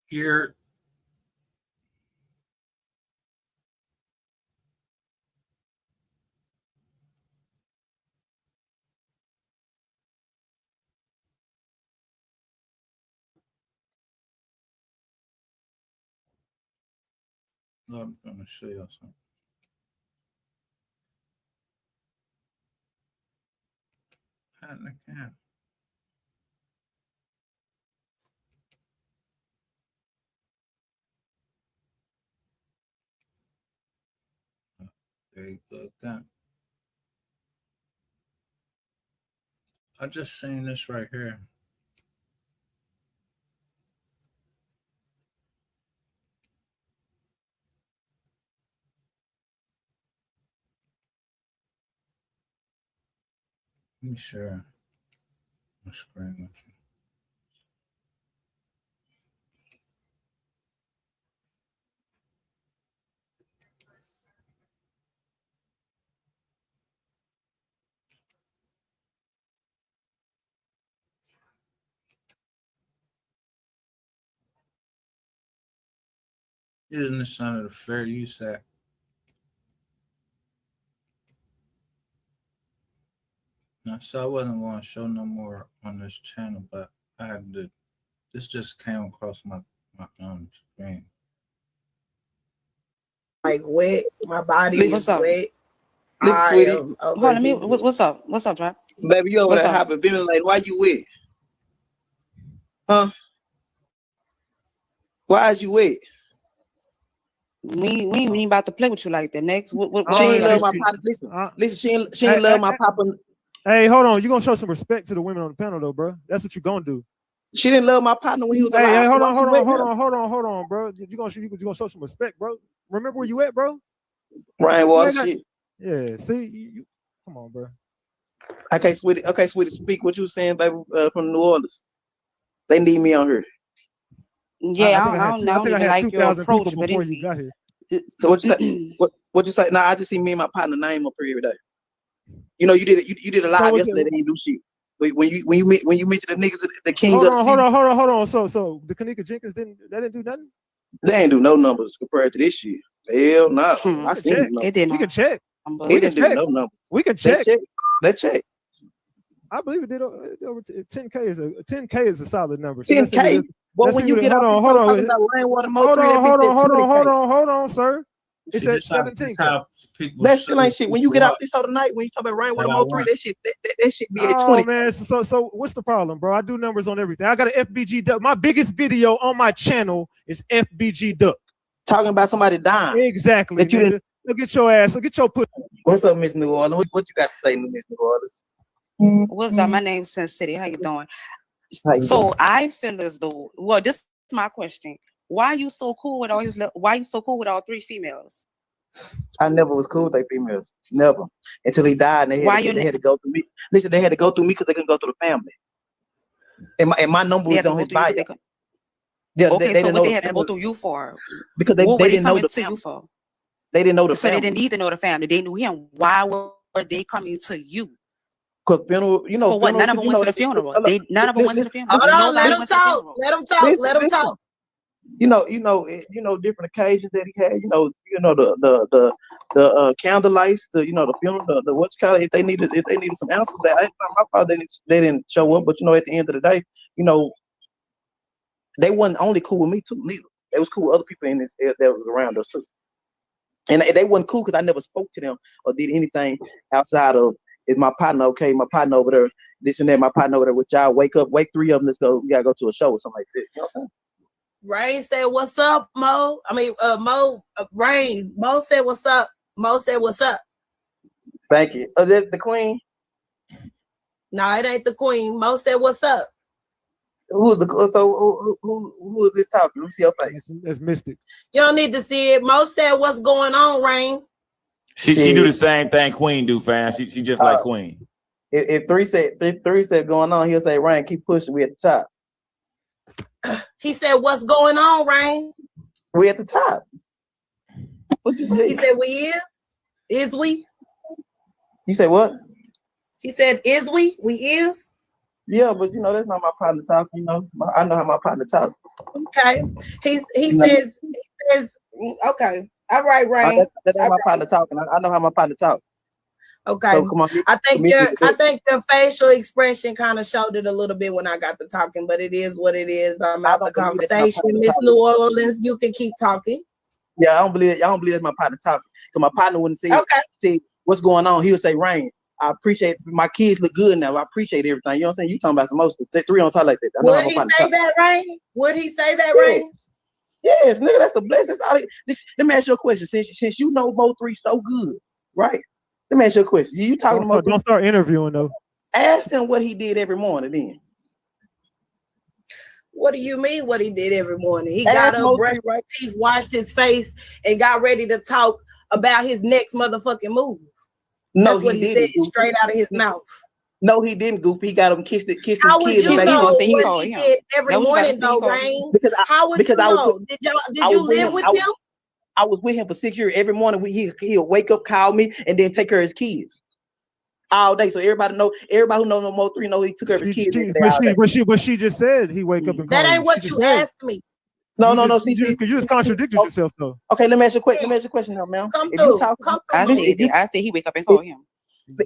Here. I'm going to show you something. Again. There you go. Again. I just seen this right here. Let me share my screen with you. Using this under the Fair Use Act. Now, so I wasn't going to show no more on this channel, but I had to. This just came across my screen. Like wet, my body is wet. Listen, sweetie. Hold on, me. What's up? What's up, Trap? Baby, you over there hyperventilating. Why you wet? Huh? Why is you wet? We ain't about to play with you like that. Next, what she ain't love my papa. Listen, she ain't love my papa. Hey, hold on. You gonna show some respect to the women on the panel, though, bro. That's what you gonna do. She didn't love my partner when he was alive. Hey, hold on, bro. You gonna show some respect, bro. Remember where you at, bro? Rainwater shit. Yeah. See, you come on, bro. Okay, sweetie. Speak what you saying, baby, from New Orleans. They need me on here. Yeah, I don't even like your approach, but before you got here. So what you say? What you say? Nah, I just see me and my partner name up here every day. You know, you did a live yesterday. They didn't do shit. When you mentioned the niggas, the king. Hold on. So the Kanika Jenkins didn't do nothing. They ain't do no numbers compared to this shit. Hell no. I seen it. We can check. We didn't do no numbers. We can check. Let's check. I believe it did over 10K is a solid number. 10K. Well, when you get hold on, sir. It's at 17. That still ain't shit. When you get out this other night, when you talk about Rainwater Mode 3, that shit be at 20. Man, so what's the problem, bro? I do numbers on everything. I got an FBG duck. My biggest video on my channel is FBG duck. Talking about somebody dying. Exactly. Look at your ass. Look at your pussy. What's up, Miss New Orleans? What you got to say, Miss New Orleans? What's up? My name's Sin City. How you doing? So I feel as though, well, this is my question. Why you so cool with all three females? I never was cool with they females. Never. Until he died and they had to go through me. Listen, they had to go through me because they couldn't go through the family. And my number was on his bio. Yeah, okay, so what they had to go through you for? Because they didn't know the family. They didn't know the family. So they didn't need to know the family. They knew him. Why were they coming to you? Because funeral, you know. For what? None of them went to the funeral. None of them went to the funeral. Hold on, let them talk. Let them talk. You know, different occasions that he had. You know, the candle lights, the funeral, the what's called. If they needed some answers, that my fault. They didn't show up. But you know, at the end of the day, you know, they wasn't only cool with me too. Neither they was cool with other people in this that was around us too. And they wasn't cool because I never spoke to them or did anything outside of. Is my partner okay? My partner over there, this and that. My partner over there with y'all. Wake three of them. Let's go. We gotta go to a show or something like that. You know what I'm saying? Rain said, "What's up, Mo?" I mean, Rain. Mo said, "What's up?" Mo said, "What's up?" Thank you. Oh, that the queen? No, it ain't the queen. Mo said, "What's up?" Who is this talking? Let me see your face. That's Mystic. You don't need to see it. Mo said, "What's going on, Rain?" She do the same thing Queen do, fam. She just like Queen. If three said going on, he'll say, Rain, keep pushing. We at the top. He said, "What's going on, Rain?" We at the top. What you say? He said, "We is? Is we?" You say what? He said, "Is we? We is?" Yeah, but you know that's not my partner talk. You know, I know how my partner talk. Okay. He says okay. All right, Rain. That ain't my partner talking. I know how my partner talk. Okay. So come on. I think your facial expression kind of showed it a little bit when I got to talking, but it is what it is. I'm out the conversation. Miss New Orleans, you can keep talking. Yeah, I don't believe that's my partner talking. Because my partner wouldn't say, say what's going on. He would say, Rain, I appreciate my kids look good now. I appreciate everything. You know what I'm saying? You talking about some most three on top like that. Would he say that, Rain? Would he say that, Rain? Yes, nigga, that's the blessing. That's all. Let me ask you a question. Since you know Mo3 so good, right? Let me ask you a question. You talking about? Don't start interviewing though. Ask him what he did every morning. Then. What do you mean? What he did every morning? He got up, brushed his teeth, washed his face, and got ready to talk about his next motherfucking move. No, that's what he said straight out of his mouth. No, he didn't, Goofy. He got him kissed his kids. How would you know what he did every morning, though, Rain? How would you know? Did you live with him? I was with him for 6 years. Every morning he'll wake up, call me, and then take care of his kids all day. So everybody who knows no Mo3 know he took care of his kids. But she just said he wake up and call. That ain't what you asked me. No. You just contradicted yourself though. Okay, let me ask you a question now, man. Come through. I said he wake up and call him.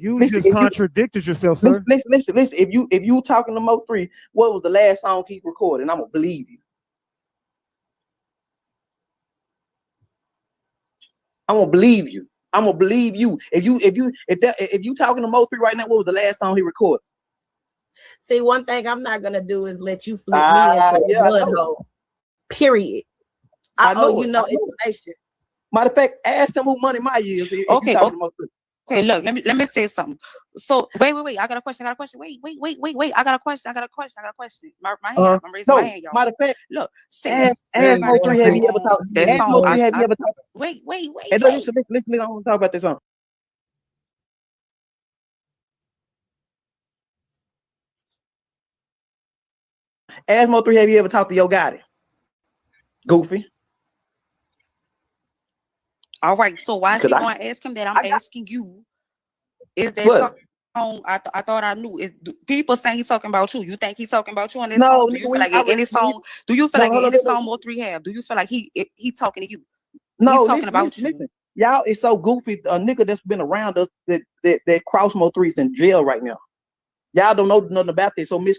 You just contradicted yourself, sir. Listen. If you talking to Mo3, what was the last song he recorded? And I'm gonna believe you. I'm gonna believe you. If you talking to Mo3 right now, what was the last song he recorded? See, one thing I'm not gonna do is let you flip me into a blood hole. Period. I owe you no explanation. Matter of fact, ask him who Money My is. Okay, look, let me say something. So wait. I got a question. Wait. I got a question. My hand. I'm raising my hand, y'all. Matter of fact, look, ask Mo3 have you ever talked? Ask Mo3 have you ever talked? Wait. Hey, listen, I want to talk about this song. Ask Mo3 have you ever talked to Yo Gotti? Goofy. All right, so why is you going to ask him that? I'm asking you. Is that song? I thought I knew. People saying he's talking about you. You think he's talking about you on this song? Do you feel like any song? Do you feel like any song Mo3 have? Do you feel like he talking to you? No, listen. Y'all is so goofy. A nigga that's been around us that cross Mo3's in jail right now. Y'all don't know nothing about this. So Miss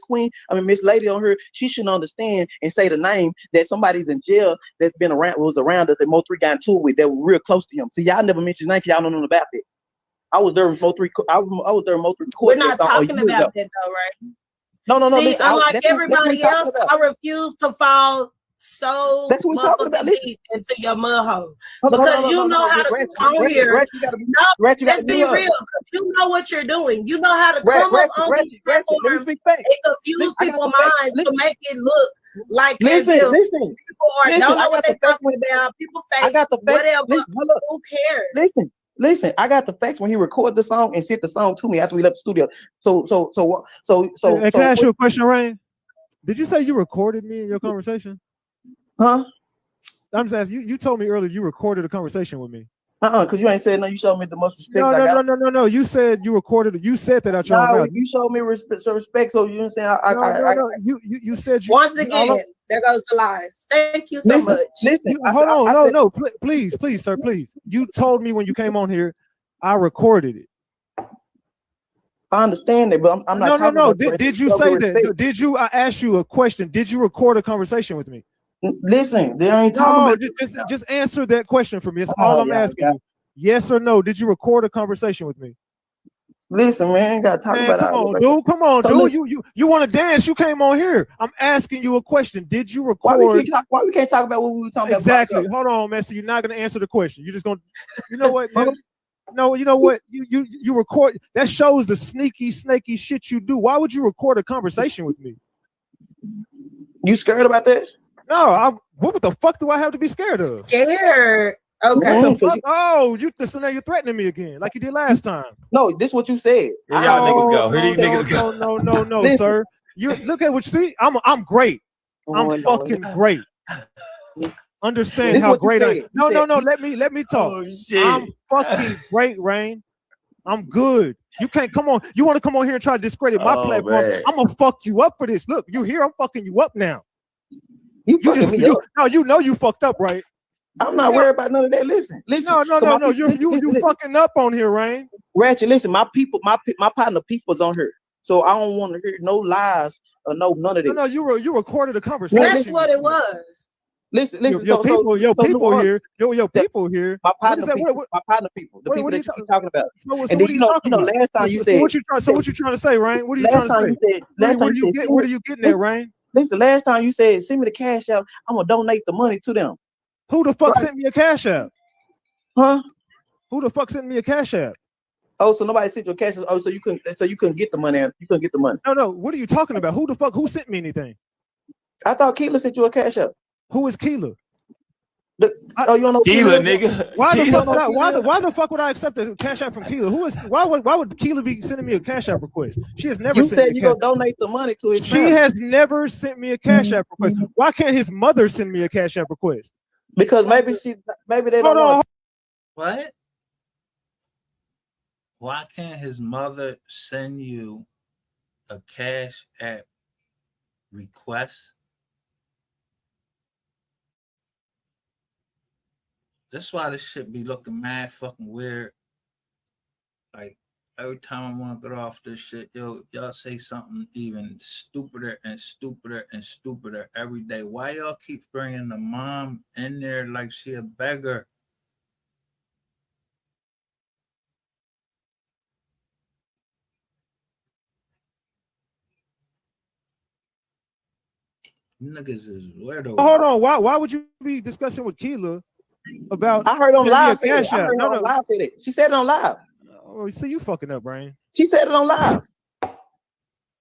Lady on her, she shouldn't understand and say the name that somebody's in jail that's been around, was around us that Mo3 got into it with, that were real close to him. See, y'all never mentioned his name, y'all don't know about that. I was there with Mo3. I was there with Mo3. We're not talking about that though, right? No. See, listen, unlike everybody else, I refuse to fall so deep into your mud hole because you know how to come on here. Let's be real. You know what you're doing. You know how to come up on these platforms and confuse people's minds to make it look like people don't know what they're talking about. People say whatever. Who cares? Listen, I got the facts when he recorded the song and sent the song to me after we left the studio. So. Hey, can I ask you a question, Rain? Did you say you recorded me in your conversation? Huh? I'm just asking you. You told me earlier you recorded a conversation with me. Because you ain't said no. You showed me the most respect. No. You said you recorded it. You said that out your mouth. You showed me respect. So you understand? You said you. Once again, there goes the lies. Thank you so much. Listen, hold on. No. Please, sir, please. You told me when you came on here, I recorded it. I understand it, but I'm not. No. Did you say that? Did you? I asked you a question. Did you record a conversation with me? Listen, they ain't talking about. Just answer that question for me. That's all I'm asking you. Yes or no? Did you record a conversation with me? Listen, man, gotta talk about. Come on, dude. You want to dance? You came on here. I'm asking you a question. Did you record? Why we can't talk about what we were talking about? Exactly. Hold on, man. So you're not gonna answer the question. You're just gonna. You know what? No, you know what? You record. That shows the snaky shit you do. Why would you record a conversation with me? You scared about that? No, what the fuck do I have to be scared of? Scared. Okay. Oh, so now you're threatening me again, like you did last time. No, this is what you said. Here y'all niggas go. Here these niggas go. No, sir. You look at what you see. I'm great. I'm fucking great. Understand how great I am. No. Let me talk. Oh, shit. I'm fucking great, Rain. I'm good. You can't come on. You want to come on here and try to discredit my platform? Man. I'm gonna fuck you up for this. Look, you here? I'm fucking you up now. You know you fucked up, right? I'm not worried about none of that. Listen. No. You fucking up on here, Rain. Ratchet, listen. My partner people's on here, so I don't want to hear no lies or none of this. No, you recorded a conversation. That's what it was. Listen. Your people here. My partner people. The people that you keep talking about. And then you know, last time you said. So what you trying to say, Rain? What are you trying to say? What are you getting at, Rain? Listen, last time you said, send me the cash out. I'm gonna donate the money to them. Who the fuck sent me a cash app? Huh? Who the fuck sent me a cash app? Oh, so nobody sent you a cash app. Oh, so you couldn't get the money. You couldn't get the money. No. What are you talking about? Who sent me anything? I thought Keela sent you a cash app. Who is Keela? You don't know Keela, nigga. Why the fuck would I accept a cash app from Keela? Why would Keela be sending me a cash app request? She has never. You said you gonna donate the money to his. She has never sent me a cash app request. Why can't his mother send me a cash app request? Because maybe they don't know. What? Why can't his mother send you a cash app request? That's why this shit be looking mad fucking weird. Like every time I want to get off this shit, y'all say something even stupider and stupider and stupider every day. Why y'all keep bringing the mom in there like she a beggar? Niggas is weirdo. Hold on. Why would you be discussing with Keela about? I heard on live say that. Live say that. She said it on live. Oh, see, you fucking up, Brian. She said it on live.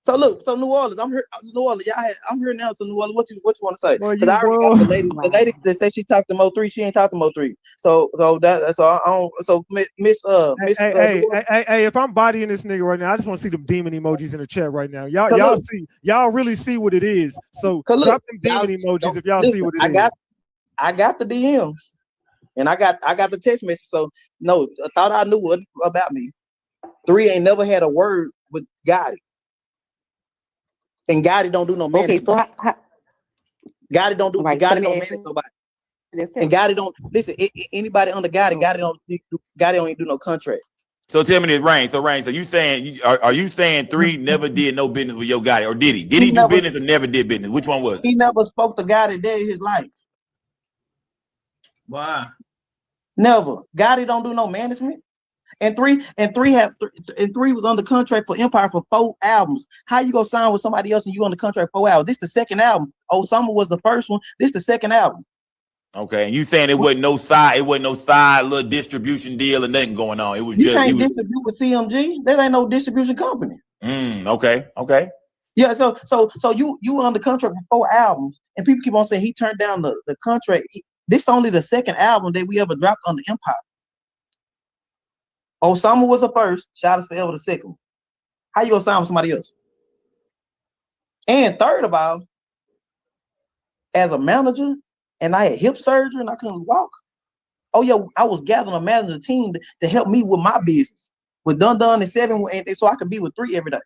So look, so New Orleans, I'm here. New Orleans, I'm here now. So New Orleans, what you want to say? Because I already got the lady that said she talked to Mo3. She ain't talked to Mo3. So that's all. I don't. So Miss. Hey, if I'm bodying this nigga right now, I just want to see them demon emojis in the chat right now. Y'all really see what it is. So drop them demon emojis if y'all see what it is. I got the DMs, and I got the text message. So no, I thought I knew about me. 3 ain't never had a word with Gotti. And Gotti don't do no management. Okay, so Gotti don't manage nobody. And Gotti don't listen. Anybody under Gotti, Gotti don't even do no contract. So tell me this, Rain. So you saying are you saying 3 never did no business with your Gotti, or did he? Did he do business or never did business? Which one was it? He never spoke to Gotti a day in his life. Why? Never. Gotti don't do no management. And 3 was under contract for Empire for 4 albums. How you gonna sign with somebody else and you on the contract 4 albums? This the second album. Oh, Summer was the first one. This the second album. Okay, and you saying it wasn't no side little distribution deal or nothing going on. It was you can't distribute with CMG. That ain't no distribution company. Okay. Yeah, so you under contract for 4 albums, and people keep on saying he turned down the contract. This is only the second album that we ever dropped under Empire. Osama was the first, Shout Is Forever the second. How you gonna sign with somebody else? And third of all, as a manager, and I had hip surgery and I couldn't walk. Oh yeah, I was gathering a manager team to help me with my business with Dun and 7, so I could be with 3 every day.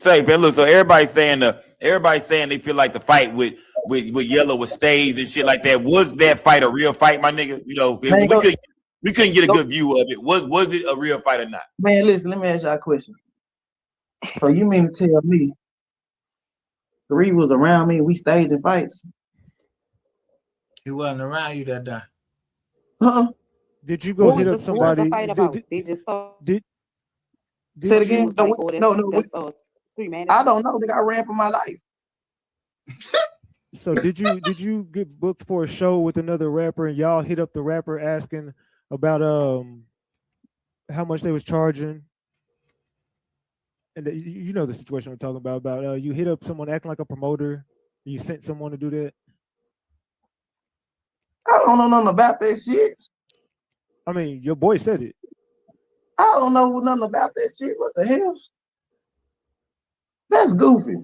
Say, man, look. So everybody's saying they feel like the fight with Yellow was staged and shit like that. Was that fight a real fight, my nigga? You know, we couldn't get a good view of it. Was it a real fight or not? Man, listen, let me ask y'all a question. So you mean to tell me 3 was around me and we staged in fights? He wasn't around you that day. Did you go hit up somebody? What was the fight about? Did say it again? No. 3 man. I don't know. I ran for my life. So did you get booked for a show with another rapper and y'all hit up the rapper asking about how much they was charging? And you know the situation I'm talking about you hit up someone acting like a promoter, you sent someone to do that? I don't know nothing about that shit. I mean, your boy said it. I don't know nothing about that shit. What the hell? That's goofy.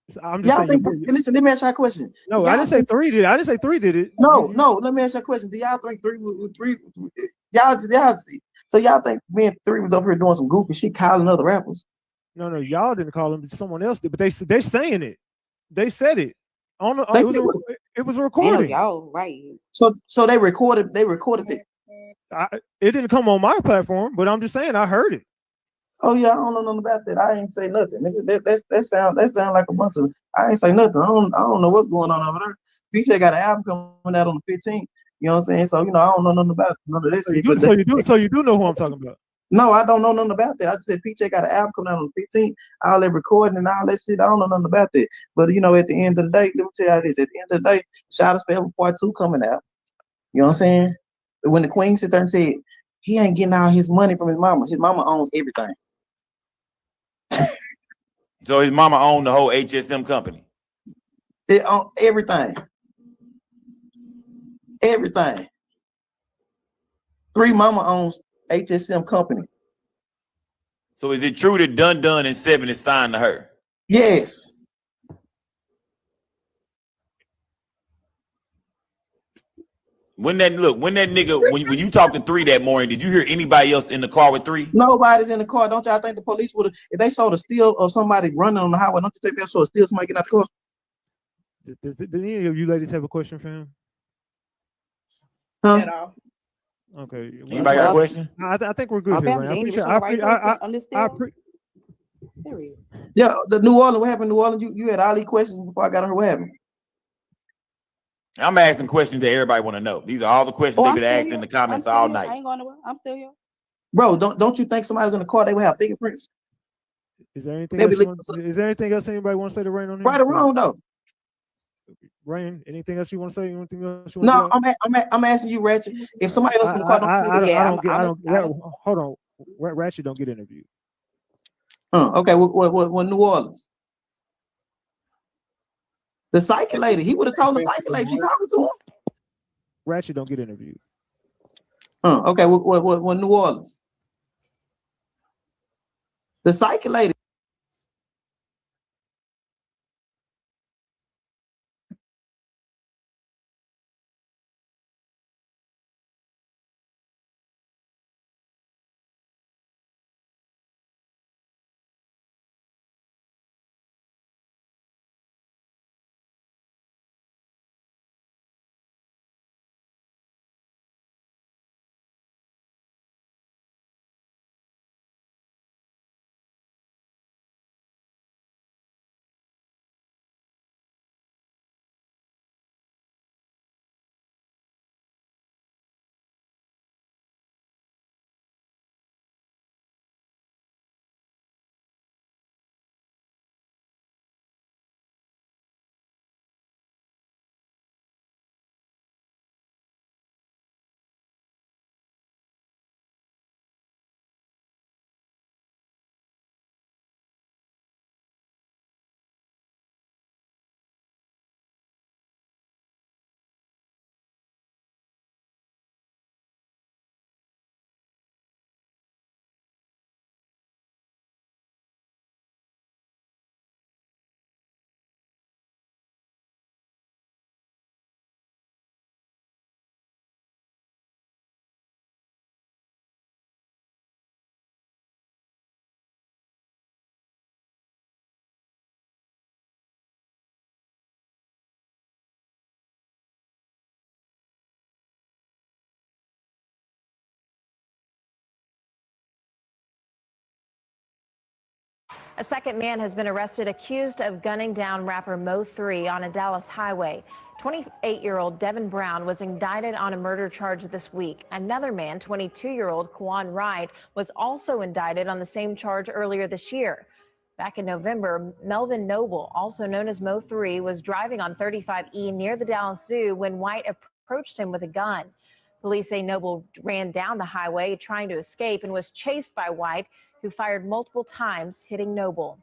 So I'm just saying. Listen, let me ask you a question. No, I didn't say 3 did it. I didn't say 3 did it. No. Let me ask you a question. Do y'all think 3 with 3? Y'all see? So y'all think me and Three was over here doing some goofy shit, calling other rappers? No, y'all didn't call him. Someone else did, but they're saying it. They said it. It was a recording. Y'all right. So they recorded it. It didn't come on my platform, but I'm just saying I heard it. Oh yeah, I don't know nothing about that. I ain't say nothing. That sound like a bunch of. I ain't say nothing. I don't know what's going on over there. PJ got an album coming out on the 15th. You know what I'm saying? So I don't know nothing about none of this. So you do know who I'm talking about. No, I don't know nothing about that. I just said PJ got an album coming out on the 15th. All that recording and all that shit. I don't know nothing about that. But at the end of the day, let me tell you this. At the end of the day, Shout Out Forever Part 2 coming out. You know what I'm saying? When the Queen sit there and said he ain't getting all his money from his mama owns everything. So his mama owned the whole HSM company. It owns everything. Everything. Three mama owns HSM company. So is it true that Dun and Seven is signed to her? Yes. When you talked to Three that morning, did you hear anybody else in the car with Three? Nobody's in the car. Don't y'all think the police would have, if they saw the steal of somebody running on the highway, don't you think they saw a steal somebody getting out the car? Does any of you ladies have a question for him? Huh? At all. Okay. Anybody got a question? I think we're good here, man. Yeah, the New Orleans, what happened in New Orleans? You had all these questions before I got on her. What happened? I'm asking questions that everybody want to know. These are all the questions they've been asking in the comments all night. I ain't going nowhere. I'm still here. Bro, don't you think somebody was in the car, they would have fingerprints? Is there anything else anybody want to say to Rain on here? Right or wrong though? Rain, anything else you want to say? Anything else you want to I'm asking you, Ratchet. If somebody else in the car, hold on. Ratchet don't get interviewed. Okay, what New Orleans? The psychic lady. He would have told the psychic lady. She talking to him. Ratchet don't get interviewed. Okay, what New Orleans? The psychic lady. A second man has been arrested accused of gunning down rapper Mo3 on a Dallas highway. 28-year-old Devin Brown was indicted on a murder charge this week. Another man, 22-year-old Quan Wright, was also indicted on the same charge earlier this year. Back in November, Melvin Noble, also known as Mo3, was driving on 35E near the Dallas Zoo when White approached him with a gun. Police say Noble ran down the highway trying to escape and was chased by White, who fired multiple times, hitting Noble.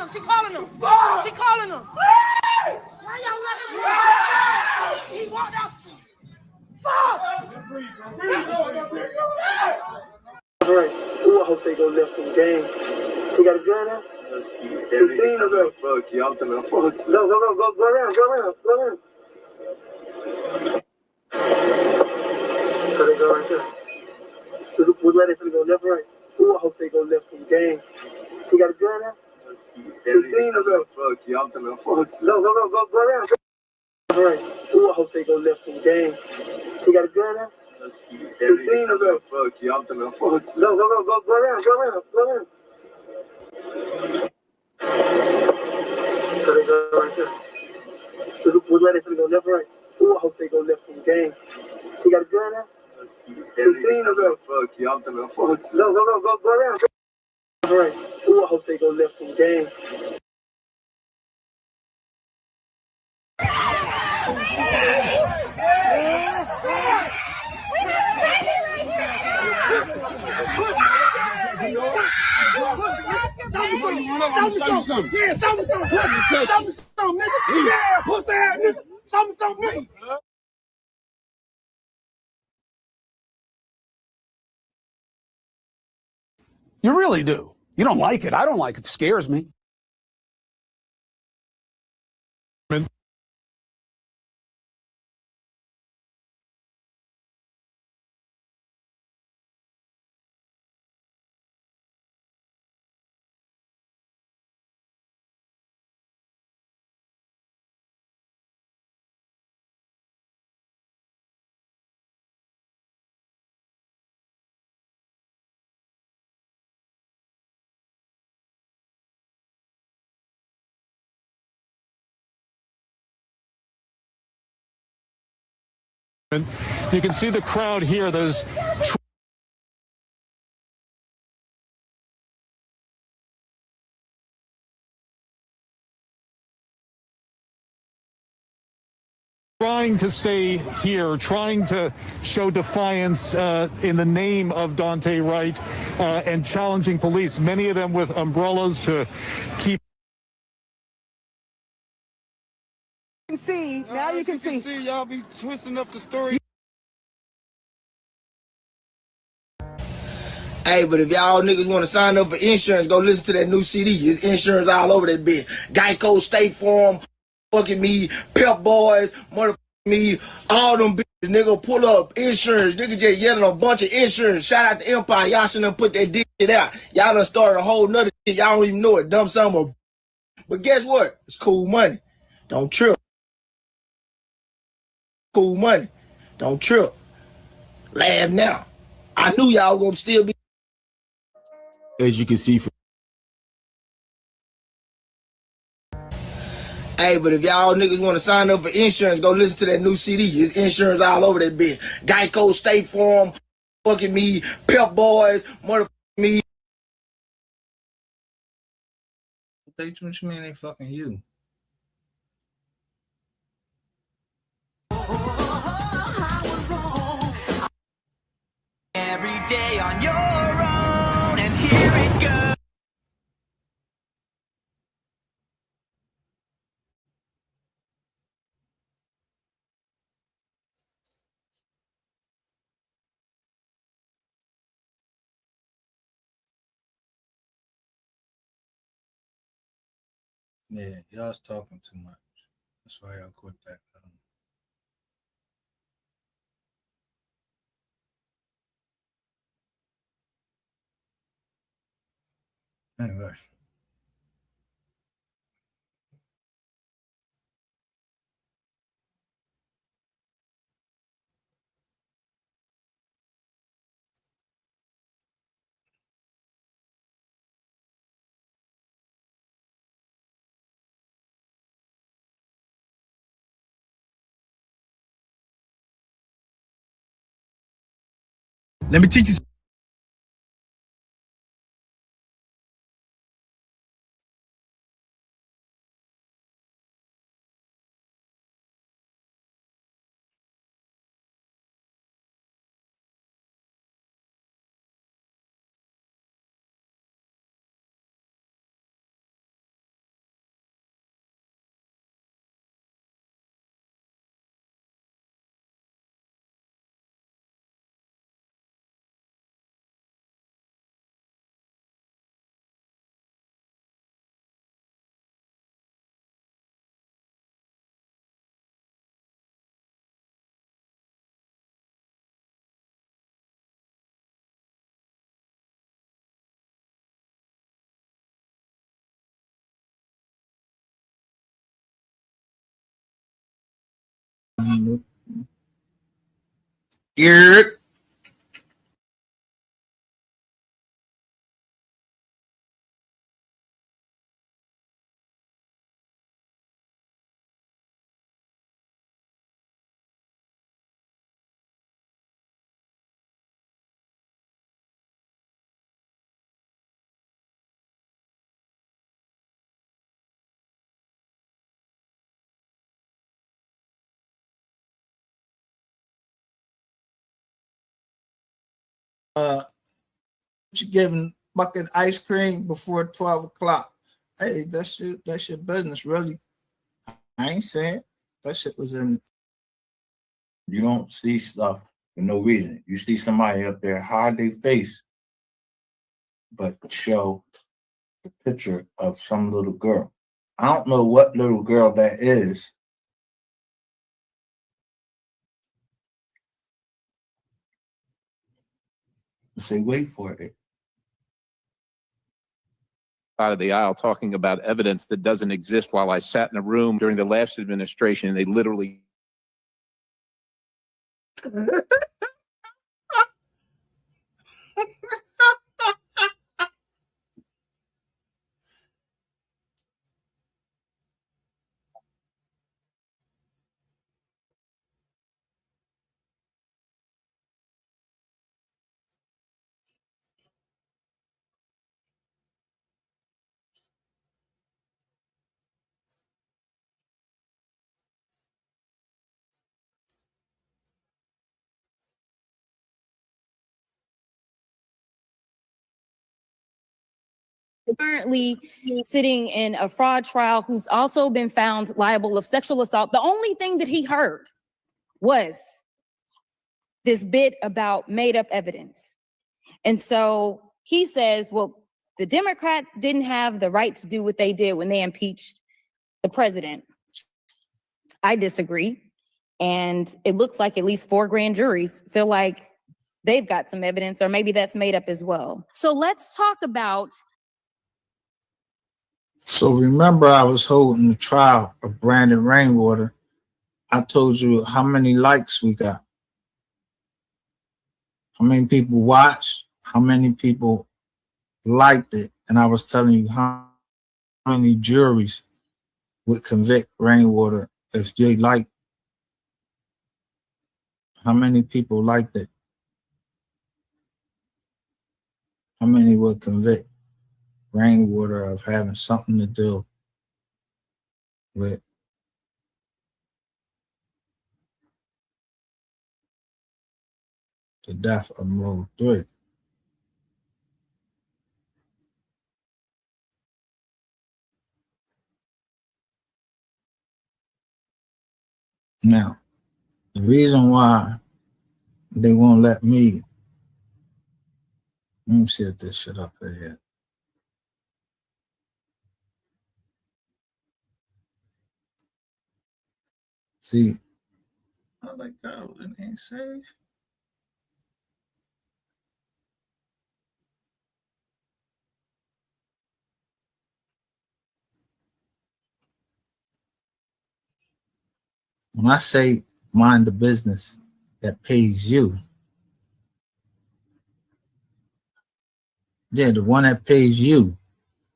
him. She calling him. She calling him. Why y'all let him walk? He walked out. Fuck! Right. Ooh, I hope they go left some game. He got a gun out? You seen him, bro? Fuck you. I'm telling him, fuck. Go around. So they go right there. So we're ready for to go left, right. Ooh, I hope they go left some game. He got a gun out? You seen him, bro? Fuck you. I'm telling him, fuck. Go around. Right. Ooh, I hope they go left some game. He got a gun out? You seen him, bro? Fuck you. I'm telling him, fuck. Go around. So they go right there. So we're ready for to go left, right. Ooh, I hope they go left some game. He got a gun out? You seen him, bro? Fuck you. I'm telling him, fuck. Go around. Right. Ooh, I hope they go left some game. You really do. You don't like it. I don't like it. It scares me. You can see the crowd here. There's trying to stay here, trying to show defiance in the name of Dante Wright and challenging police, many of them with umbrellas to keep. You can see, now you can see. Y'all be twisting up the story. Hey, but if y'all niggas want to sign up for insurance, go listen to that new CD. It's insurance all over that bitch. Geico, State Farm, fucking me, Pep Boys, motherfucking me, all them bitches, nigga, pull up insurance. Nigga just yelling a bunch of insurance. Shout out to Empire. Y'all shouldn't have put that dick shit out. Y'all done started a whole nother shit. Y'all don't even know it. Dumb son of a. But guess what? It's cool money. Don't trip. Cool money. Don't trip. Laugh now. I knew y'all gonna still be. As you can see from. Hey, but if y'all niggas want to sign up for insurance, go listen to that new CD. It's insurance all over that bitch. Geico, State Farm, fucking me, Pep Boys, motherfucking me. What you mean they fucking you? Every day on your own, and here it goes. Yeah, y'all's talking too much. That's why y'all quit that. Anyway. Let me teach you. Ear. You giving bucket ice cream before 12 o'clock. Hey, that's your business, really. I ain't saying that shit was in. You don't see stuff for no reason. You see somebody up there hide their face, but show the picture of some little girl. I don't know what little girl that is. Say, wait for it. Out of the aisle talking about evidence that doesn't exist while I sat in a room during the last administration and they literally currently sitting in a fraud trial who's also been found liable of sexual assault. The only thing that he heard was this bit about made up evidence. And so he says, well, the Democrats didn't have the right to do what they did when they impeached the president. I disagree. And it looks like at least 4 grand juries feel like they've got some evidence, or maybe that's made up as well. So let's talk about. So remember, I was holding the trial of Brandon Rainwater. I told you how many likes we got, how many people watched, how many people liked it, and I was telling you how many juries would convict Rainwater if they liked. How many people liked it? How many would convict Rainwater of having something to do with the death of Mo 3? Now, the reason why they won't let me set this shit up here yet. See, I like God, it ain't safe. When I say mind the business that pays you, yeah, the one that pays you.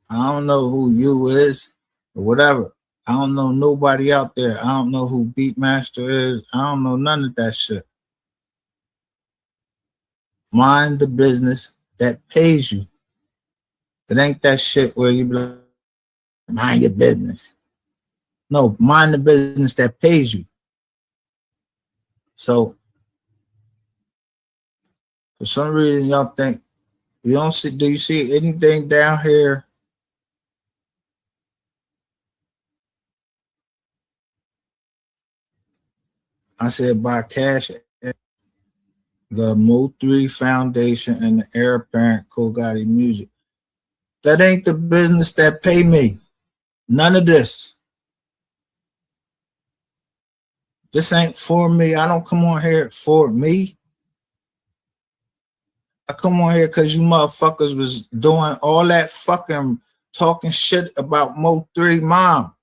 I don't know who you is or whatever. I don't know nobody out there. I don't know who Beatmaster is. I don't know none of that shit. Mind the business that pays you. It ain't that shit where you be like, mind your business. No, mind the business that pays you. So, for some reason, y'all think, you don't see, do you see anything down here? I said by cash, the Mo 3 Foundation and the heir apparent Kogati Music. That ain't the business that pay me. None of this. This ain't for me. I don't come on here for me. I come on here because you motherfuckers was doing all that fucking talking shit about Mo 3 mom.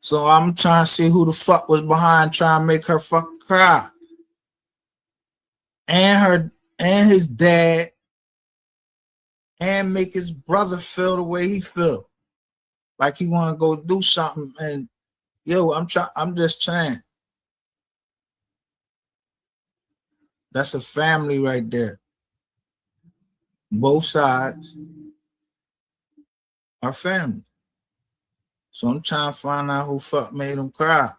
So I'm trying to see who the fuck was behind trying to make her fucking cry. And his dad, and make his brother feel the way he feel. Like he want to go do something. And yo, I'm just trying. That's a family right there. Both sides are family. So I'm trying to find out who fuck made him cry.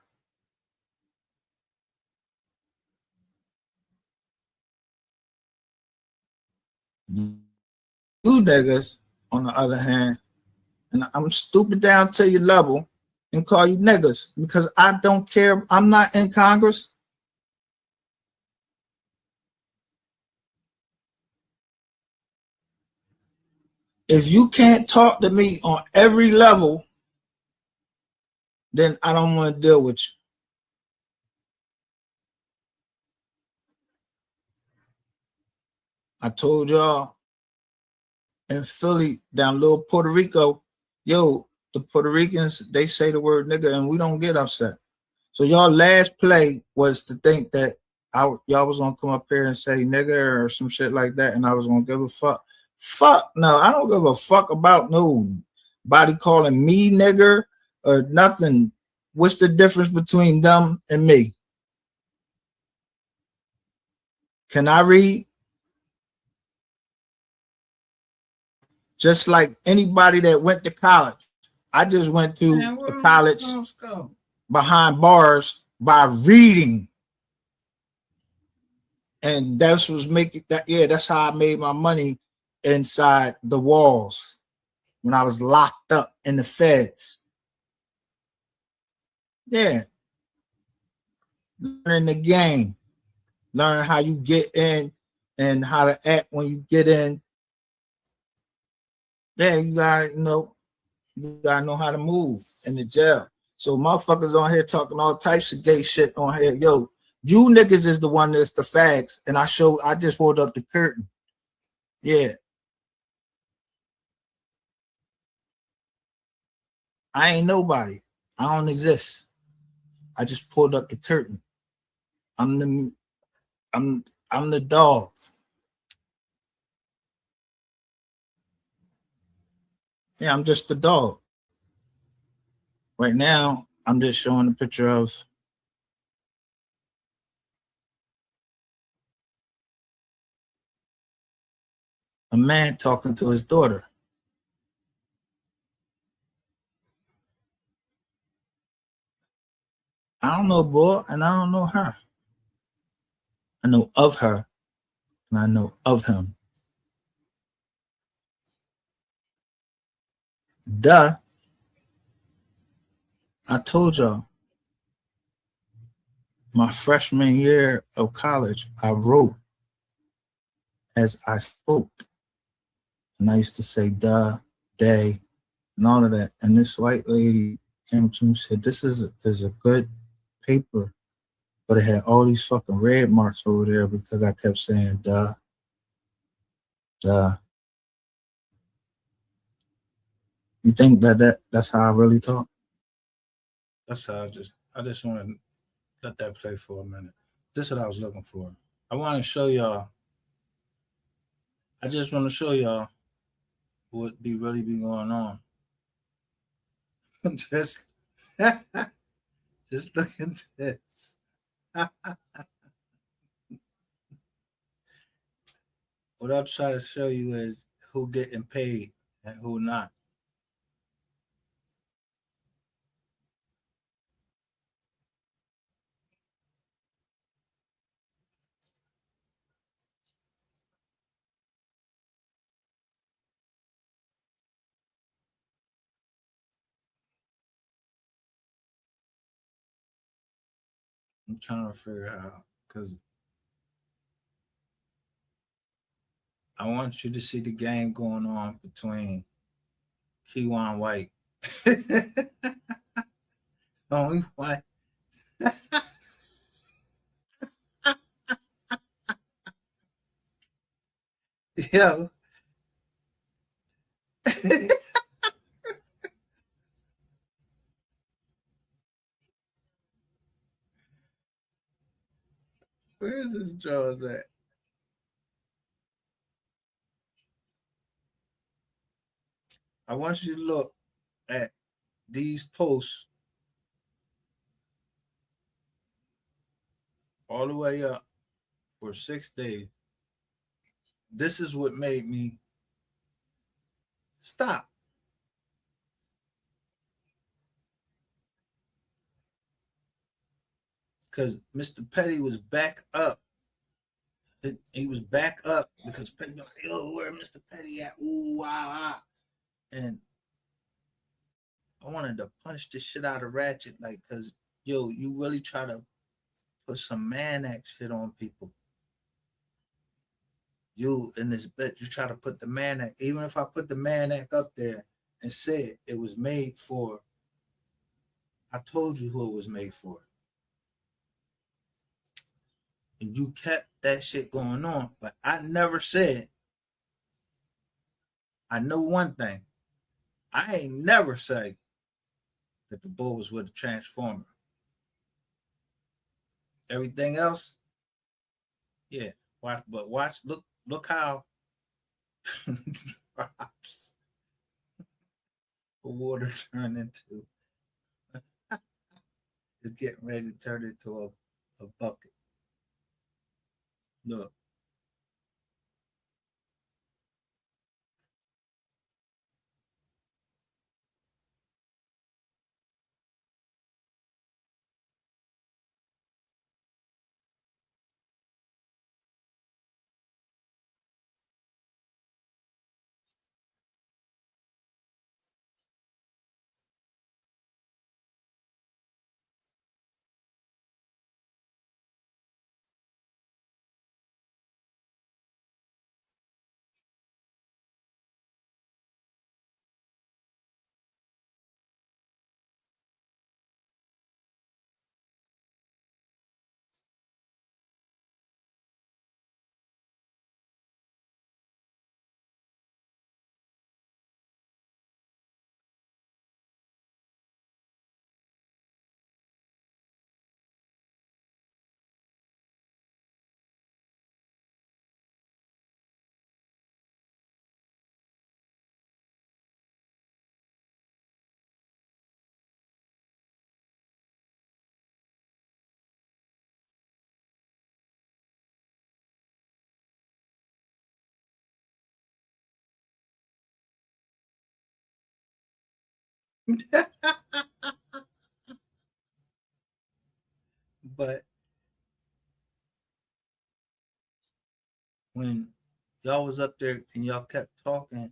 You niggas, on the other hand, and I'm stupid down to your level and call you niggas because I don't care. I'm not in Congress. If you can't talk to me on every level, then I don't want to deal with you. I told y'all in Philly, down little Puerto Rico, yo, the Puerto Ricans, they say the word nigga and we don't get upset. So y'all last play was to think that y'all was gonna come up here and say nigga or some shit like that, and I was gonna give a fuck. Fuck no, I don't give a fuck about nobody calling me nigger or nothing. What's the difference between them and me? Can I read? Just like anybody that went to college. I just went to a college behind bars by reading. And that's was making that, yeah, that's how I made my money inside the walls when I was locked up in the feds. Yeah. Learning the game, learning how you get in and how to act when you get in. Yeah, you gotta know how to move in the jail. So motherfuckers on here talking all types of gay shit on here. Yo, you niggas is the one that's the fags. And I just pulled up the curtain. Yeah. I ain't nobody. I don't exist. I just pulled up the curtain. I'm the dog. Yeah, I'm just the dog. Right now, I'm just showing a picture of a man talking to his daughter. I don't know boy, and I don't know her. I know of her, and I know of him. Duh. I told y'all, my freshman year of college, I wrote as I spoke. And I used to say duh, day, and all of that. And this white lady came to me and said, this is a good paper, but it had all these fucking red marks over there because I kept saying duh, duh. You think that's how I really talk? That's how I just want to let that play for a minute. This is what I was looking for. I want to show y'all. I just want to show y'all what really be going on. just look at this. What I'm trying to show you is who getting paid and who not. I'm trying to figure out because I want you to see the game going on between Keywan White. Only white. Yo. Where is this Jaws at? I want you to look at these posts all the way up for 6 days. This is what made me stop. Because Mr. Petty was back up. He was back up because Petty was like, yo, where Mr. Petty at? Ooh, ah. And I wanted to punch the shit out of Ratchet, like, because, yo, you really try to put some man act shit on people. You, in this bit, you try to put the man act, even if I put the man act up there and said it was made for, I told you who it was made for. And you kept that shit going on. But I never said, I know one thing. I ain't never say that the bull was with a transformer. Everything else, yeah. Watch, look how drops the water turned into. It's getting ready to turn into a bucket. Look. But when y'all was up there and y'all kept talking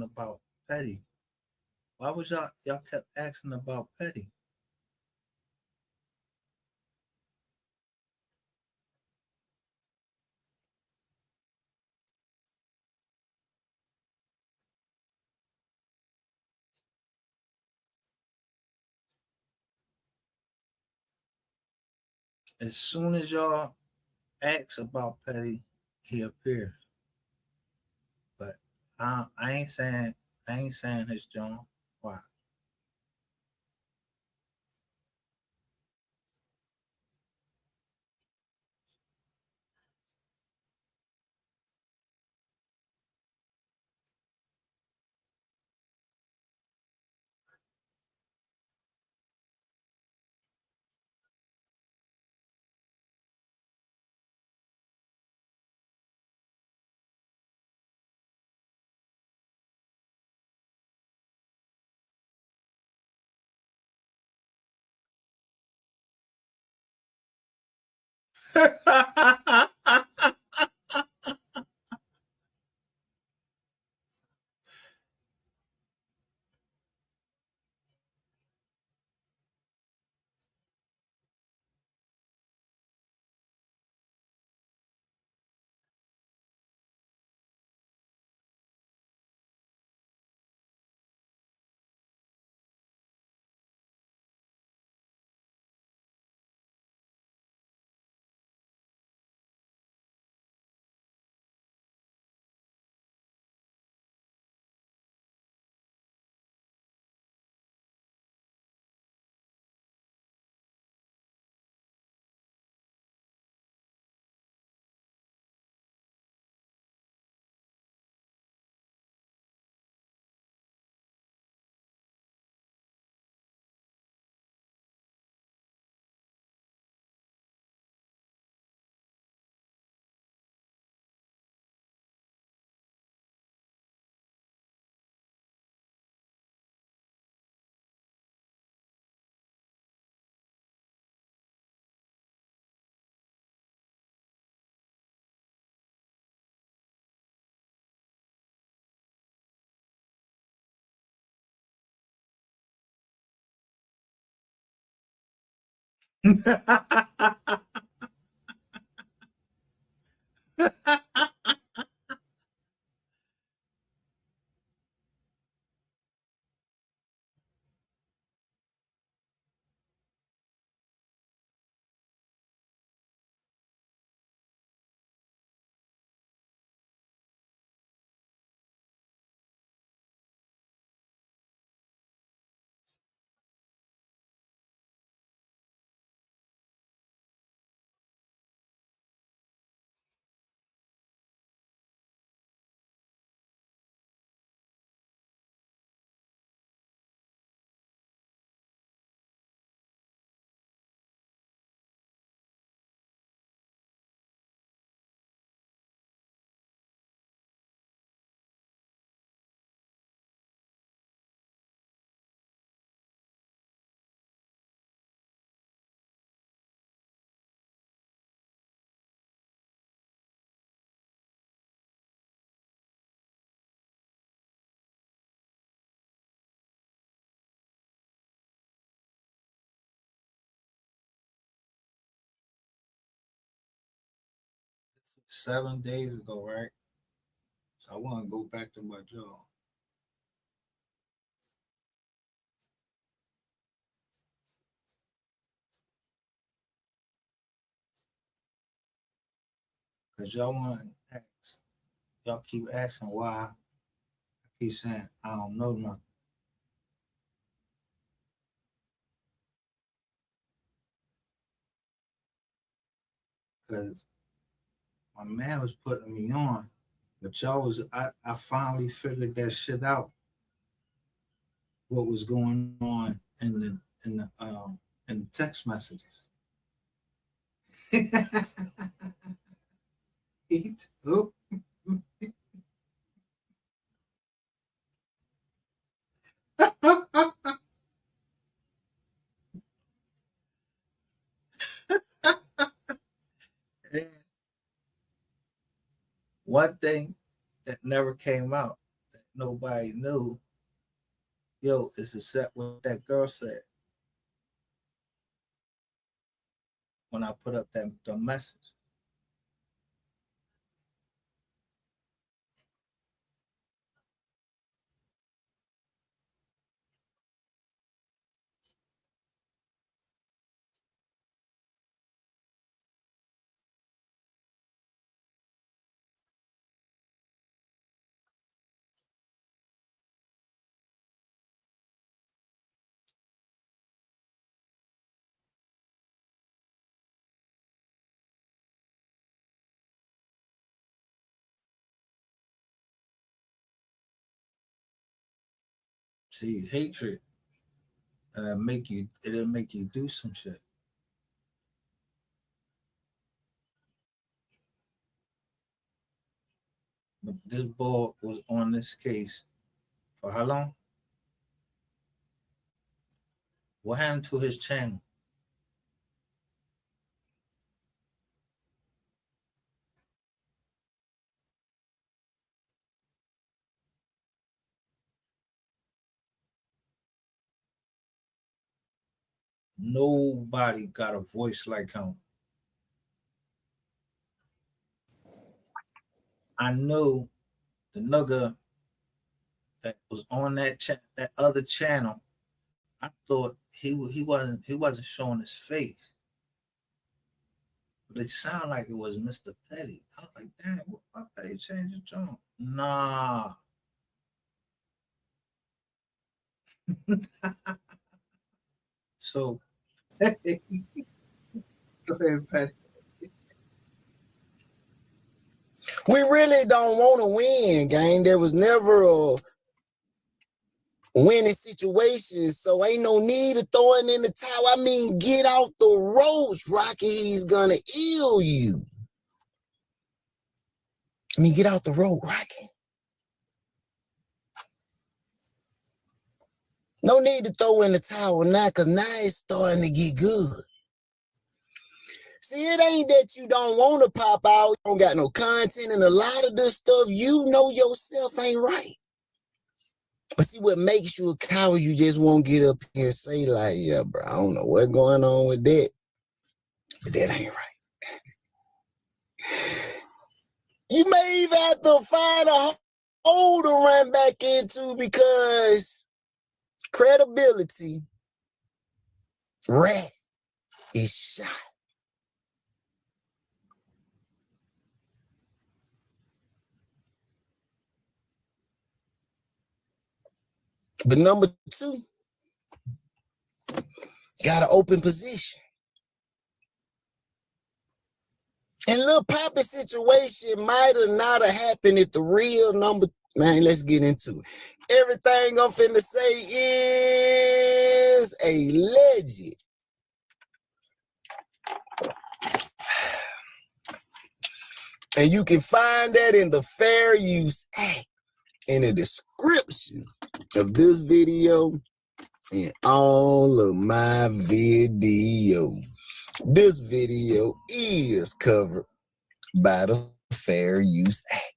about Petty. Why was y'all kept asking about Petty? As soon as y'all ask about Petty, he appears. But I ain't saying his John. Why? 7 days ago, right? So I want to go back to my job. Because y'all want to ask, y'all keep asking why. I keep saying, I don't know nothing. Because my man was putting me on, but y'all was, I finally figured that shit out. What was going on in the text messages. He took one thing that never came out that nobody knew, yo, is the set what that girl said when I put up the message. See, hatred, it'll make you do some shit. But this boy was on this case for how long? What happened to his channel? Nobody got a voice like him. I know the nigga that was on that other channel. I thought he wasn't showing his face, but it sounded like it was Mr. Petty. I was like, damn, why Petty changed the tone? Nah. So go ahead, Petty. We really don't want to win, gang. There was never a winning situation, so ain't no need of throwing in the towel. I mean, get out the ropes, Rocky. He's gonna ill you. I mean, get out the road, Rocky. No need to throw in the towel now, because now it's starting to get good. See, it ain't that you don't want to pop out, you don't got no content, and a lot of this stuff, you know yourself ain't right. But see, what makes you a coward, you just won't get up here and say, like, yeah, bro, I don't know what's going on with that. But that ain't right. You may even have to find a hole to run back into because credibility, rat, is shot. But number two, got an open position. And Lil Poppy's situation might have not have happened if the real number, man, let's get into it. Everything I'm finna say is alleged. And you can find that in the Fair Use Act in the description of this video and all of my videos. This video is covered by the Fair Use Act.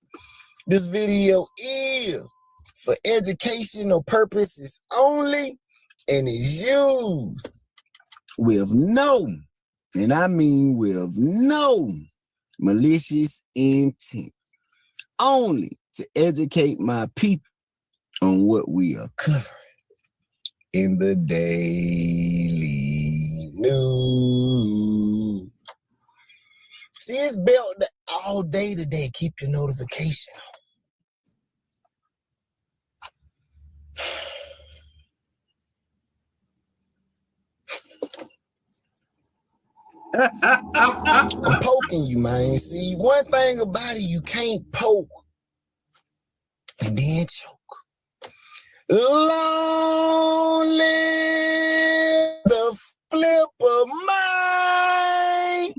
This video is for educational purposes only and is used with no, and I mean with no malicious intent, only to educate my people on what we are covering in the daily news. See, it's built all day today. Keep your notification on. I'm poking you, man. See, one thing about it, you can't poke and then choke. Long live the flip of mine.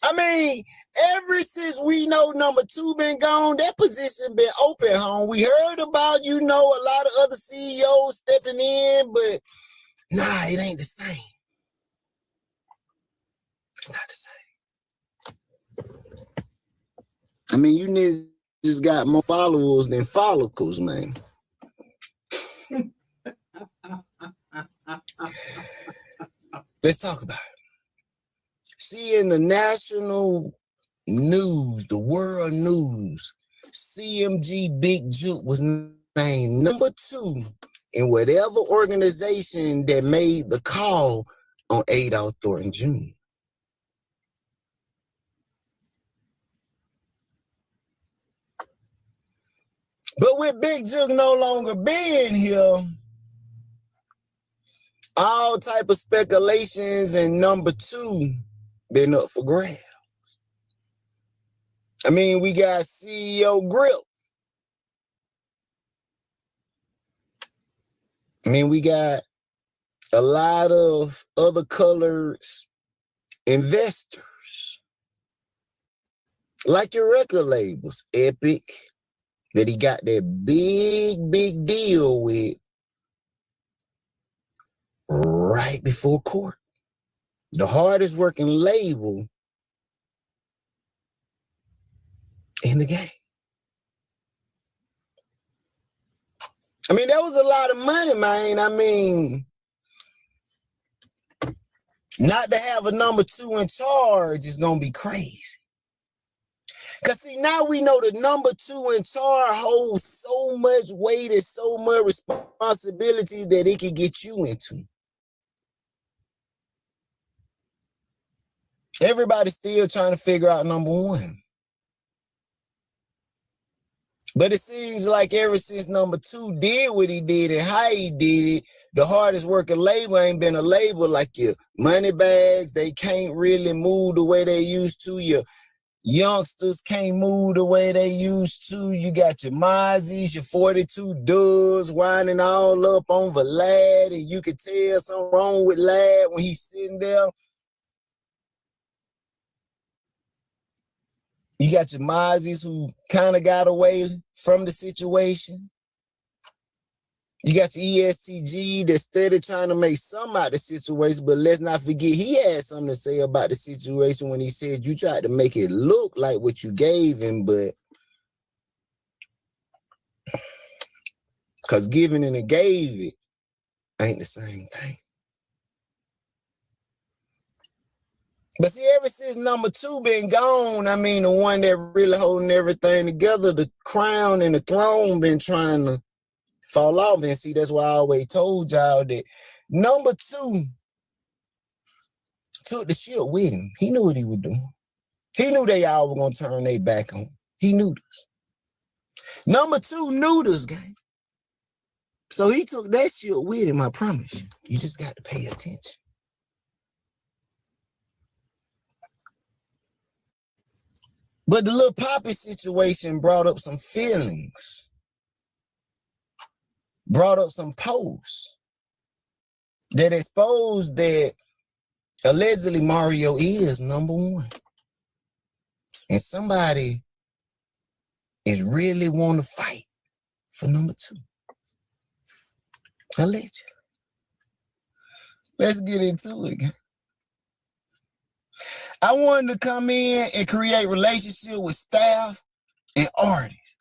I mean, ever since we know number two been gone, that position been open, home. We heard about, a lot of other CEOs stepping in, but nah, it ain't the same. It's not the same. I mean, you niggas got more followers than follicles, man. Let's talk about it. See, in the national news, the world news, CMG Big Juke was named number 2 in whatever organization that made the call on Adolph Thornton Jr. But with Big Juke no longer being here, all type of speculations and number 2 been up for grabs. I mean, we got CEO Grip. I mean, we got a lot of other colors investors. Like your record labels, Epic, that he got that big deal with right before court. The hardest working label in the game. I mean, that was a lot of money, man. I mean, not to have a number 2 in charge is going to be crazy. Because, see, now we know the number 2 in charge holds so much weight and so much responsibility that it can get you into. Everybody's still trying to figure out number 1. But it seems like ever since number 2 did what he did and how he did it, the hardest working label ain't been a label like your money bags. They can't really move the way they used to. Your youngsters can't move the way they used to. You got your Mozzies, your 42 Dubs winding all up on Vlad, and you could tell something wrong with Lad when he's sitting there. You got your Mozzies who kind of got away from the situation. You got your ESTG that's steady trying to make some out of the situation, but let's not forget he had something to say about the situation when he said you tried to make it look like what you gave him, but Because giving and gave it ain't the same thing. But see, ever since number 2 been gone, I mean, the one that really holding everything together, the crown and the throne been trying to fall off. And see, that's why I always told y'all that number 2 took the shit with him. He knew what he was doing. He knew they all were going to turn their back on him. He knew this. Number 2 knew this game. So he took that shit with him, I promise you. You just got to pay attention. But the little Poppy situation brought up some feelings. Brought up some posts that exposed that allegedly Mario is number 1. And somebody is really want to fight for number 2. Allegedly. Let's get into it, guys. I wanted to come in and create relationship with staff and artists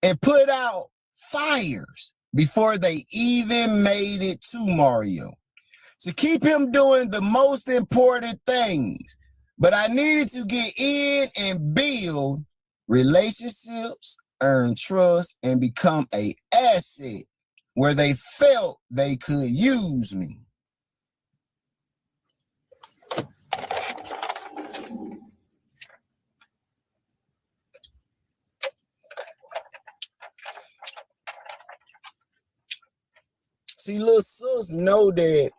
and put out fires before they even made it to Mario. To keep him doing the most important things. But I needed to get in and build relationships, earn trust, and become an asset where they felt they could use me. See, little sis know that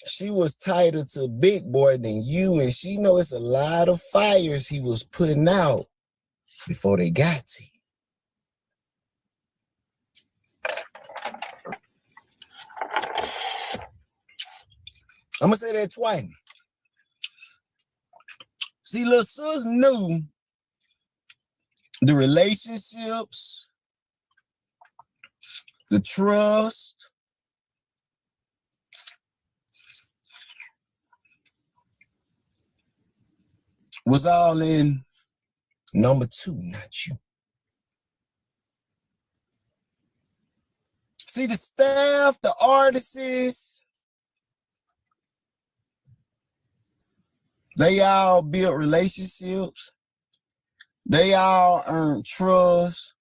she was tighter to Big Boy than you, and she know it's a lot of fires he was putting out before they got to you. I'm gonna say that twice. See, little sis knew the relationships, the trust, was all in number 2, not you. See, the staff, the artists, they all built relationships. They all earned trust.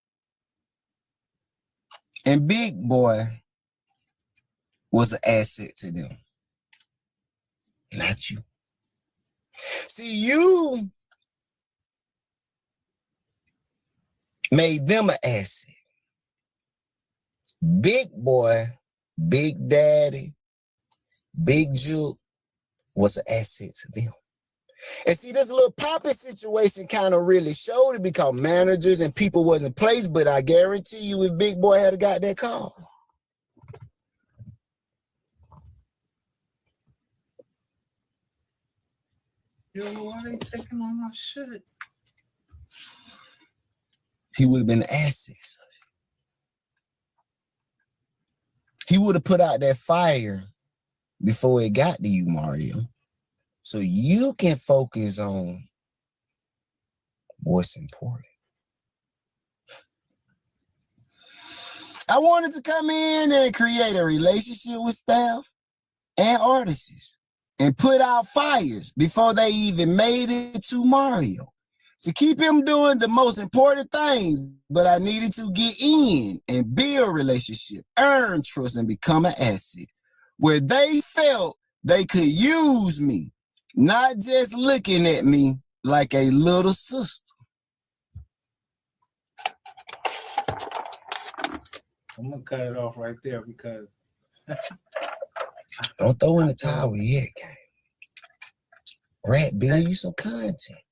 And Big Boy was an asset to them, not you. See, you made them an asset. Big Boy, Big Daddy, Big Juke was an asset to them. And see, this little Poppy situation kind of really showed it because managers and people wasn't placed, but I guarantee you if Big Boy had got that call. Yo, why they taking on my shit? He would have been the assets of it. He would have put out that fire before it got to you, Mario. So you can focus on what's important. I wanted to come in and create a relationship with staff and artists and put out fires before they even made it to Mario. To keep him doing the most important things, but I needed to get in and build a relationship, earn trust, and become an asset where they felt they could use me, not just looking at me like a little sister. I'm gonna cut it off right there because don't throw in the towel yet, gang. Rat, build you some content.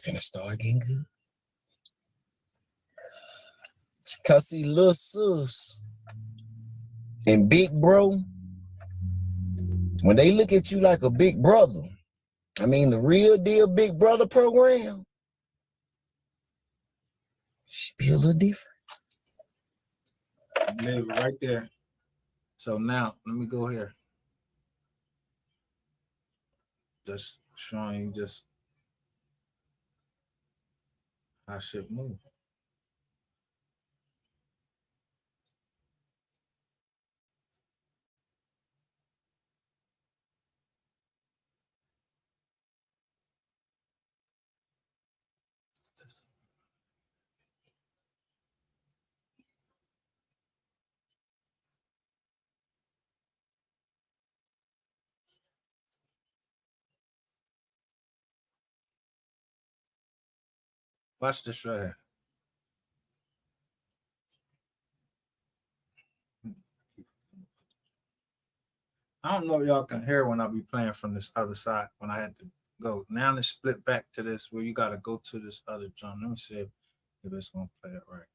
Finna start getting good. Cause see, little sis and big bro, when they look at you like a big brother, I mean the real deal Big Brother program, should be a little different. Live right there. So now let me go here. Just showing you just how shit move. Watch this right here. I don't know if y'all can hear when I be playing from this other side when I had to go. Now let's split back to this where you got to go to this other drum. Let me see if it's going to play it right.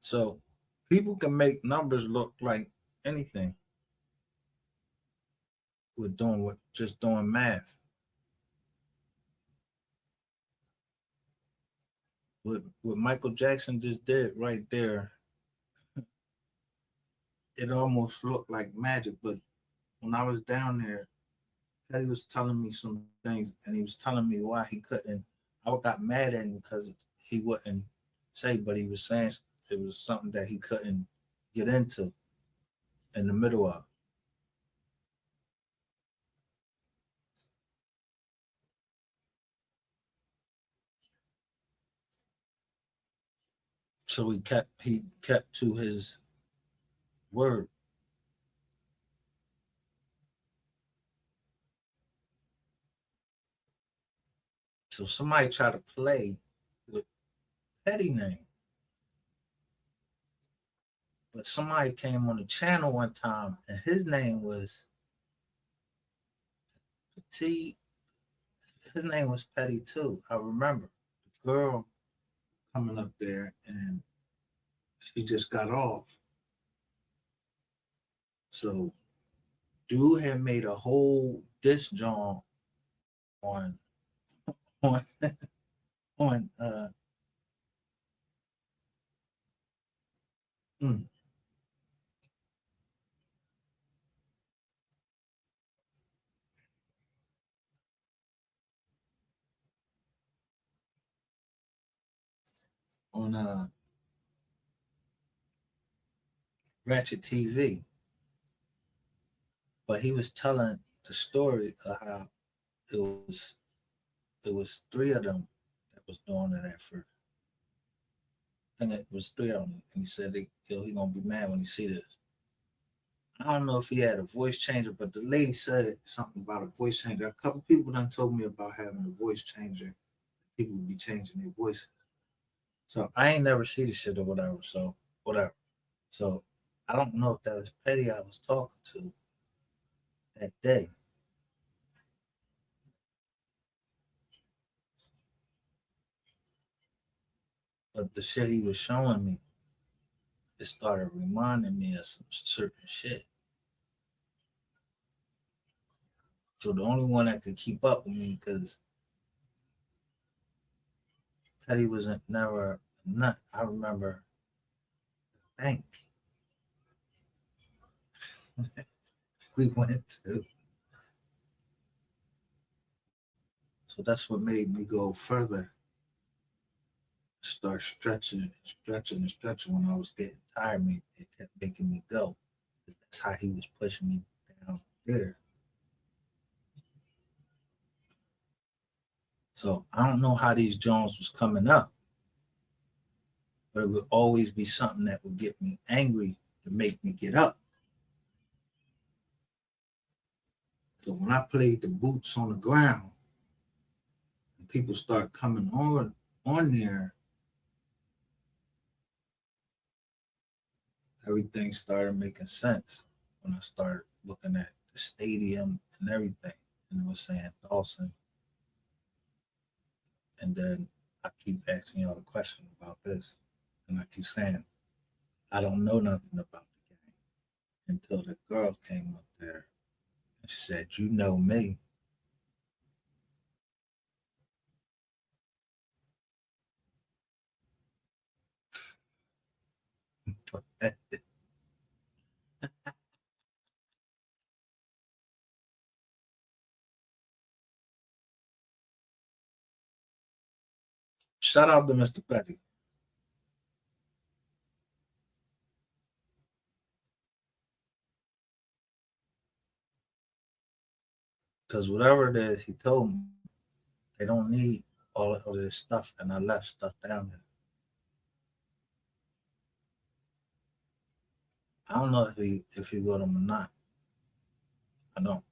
So people can make numbers look like anything with just doing math. What Michael Jackson just did right there, it almost looked like magic. But when I was down there, Petty was telling me some things, and he was telling me why he couldn't. I got mad at him because he wouldn't say, but he was saying it was something that he couldn't get into in the middle of. So he kept to his word. So somebody tried to play with Petty name. But somebody came on the channel one time and his name was Petty. His name was Petty too. I remember the girl coming up there and she just got off. So dude had made a whole disc joint on on on on Ratchet TV. But he was telling the story of how it was three of them that was doing it at first. I think it was three of them. And he said he gonna be mad when he see this. I don't know if he had a voice changer, but the lady said something about a voice changer. A couple people done told me about having a voice changer. People be changing their voices. So I ain't never see the shit or whatever. So whatever. So I don't know if that was Petty I was talking to that day. But the shit he was showing me, it started reminding me of some certain shit. So the only one that could keep up with me, because Petty wasn't never a nut. I remember the bank we went to. So that's what made me go further Start stretching, stretching, and stretching. When I was getting tired, it kept making me go. That's how he was pushing me down there. So I don't know how these Jones was coming up, but it would always be something that would get me angry to make me get up. So when I played the boots on the ground, and people start coming on there, everything started making sense when I started looking at the stadium and everything. And it was saying Dawson. And then I keep asking y'all the question about this. And I keep saying, I don't know nothing about the game until the girl came up there and she said, you know me. Shout out to Mr. Petty. Because whatever it is he told me, they don't need all of this stuff, and I left stuff down there. I don't know if he got them or not. I don't.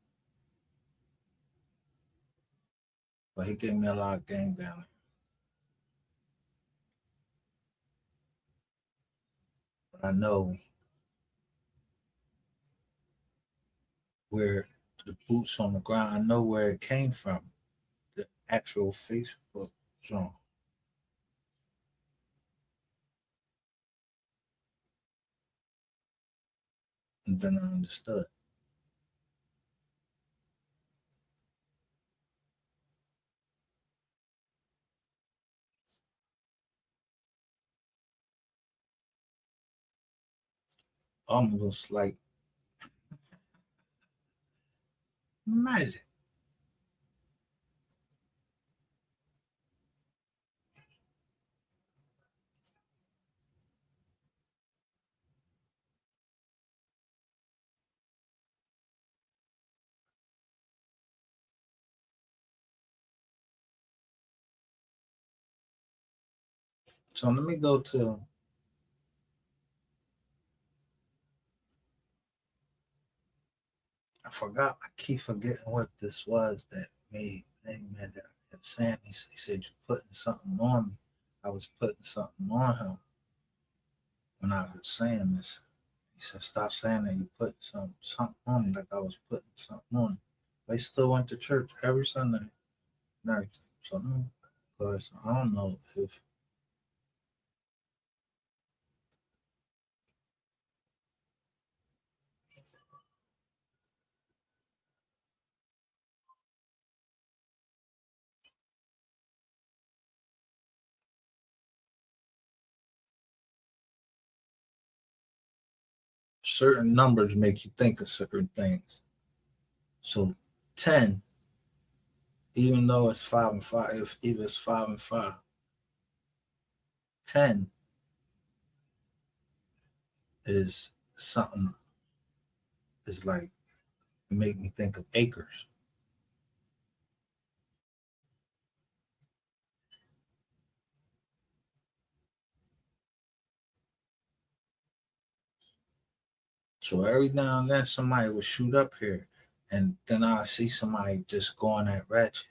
But he gave me a lot of game down there. But I know where the boots on the ground, I know where it came from. The actual Facebook joint. And then I understood. Almost like magic. So let me go to I forgot. I keep forgetting what this was that made man that I kept saying. He said, you're putting something on me. I was putting something on him when I was saying this. He said, stop saying that you're putting something on me, like I was putting something on him. They still went to church every Sunday and everything. So because I don't know if certain numbers make you think of certain things. So 10, even though it's 5 and 5, if it's 5 and 5, 10 is something, is like, it make me think of acres. So every now and then somebody will shoot up here, and then I see somebody just going at Ratchet.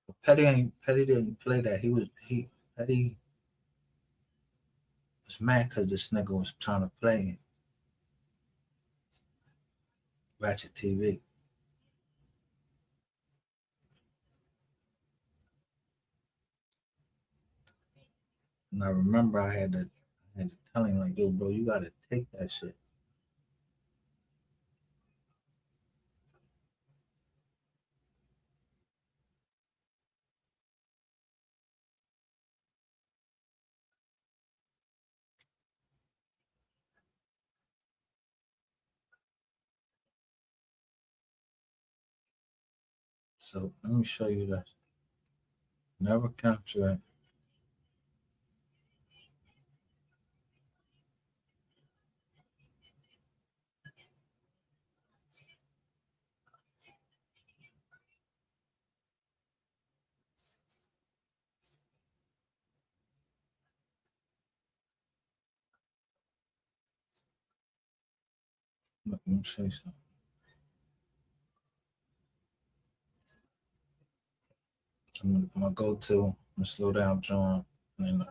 But Petty didn't play that. Petty was mad because this nigga was trying to play Ratchet TV. And I remember I had to tell him, like, yo, bro, you gotta take that shit. So let me show you this. Never capture it. Look, let me show you something. I'm gonna go to, I'm gonna slow down, John, and then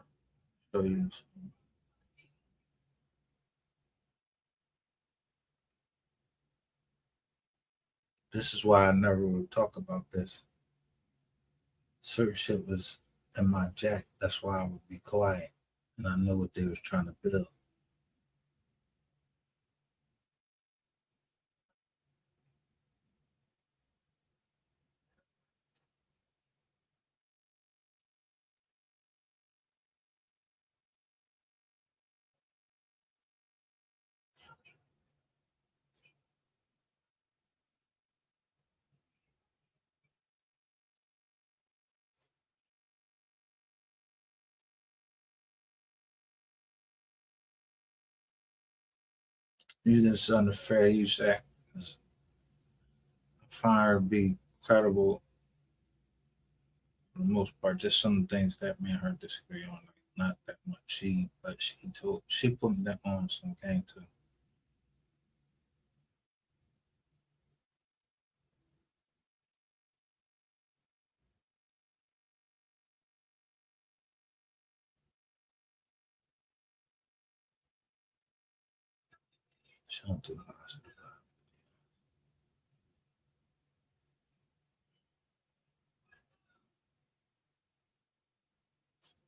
show you this. This is why I never would talk about this. Certain shit was in my jacket. That's why I would be quiet. And I knew what they was trying to build. Using this under Fair Use Act, I find her to be credible for the most part. Just some things that me and her disagree on, like not that much. She put me that on some game too. She don't do lots of that.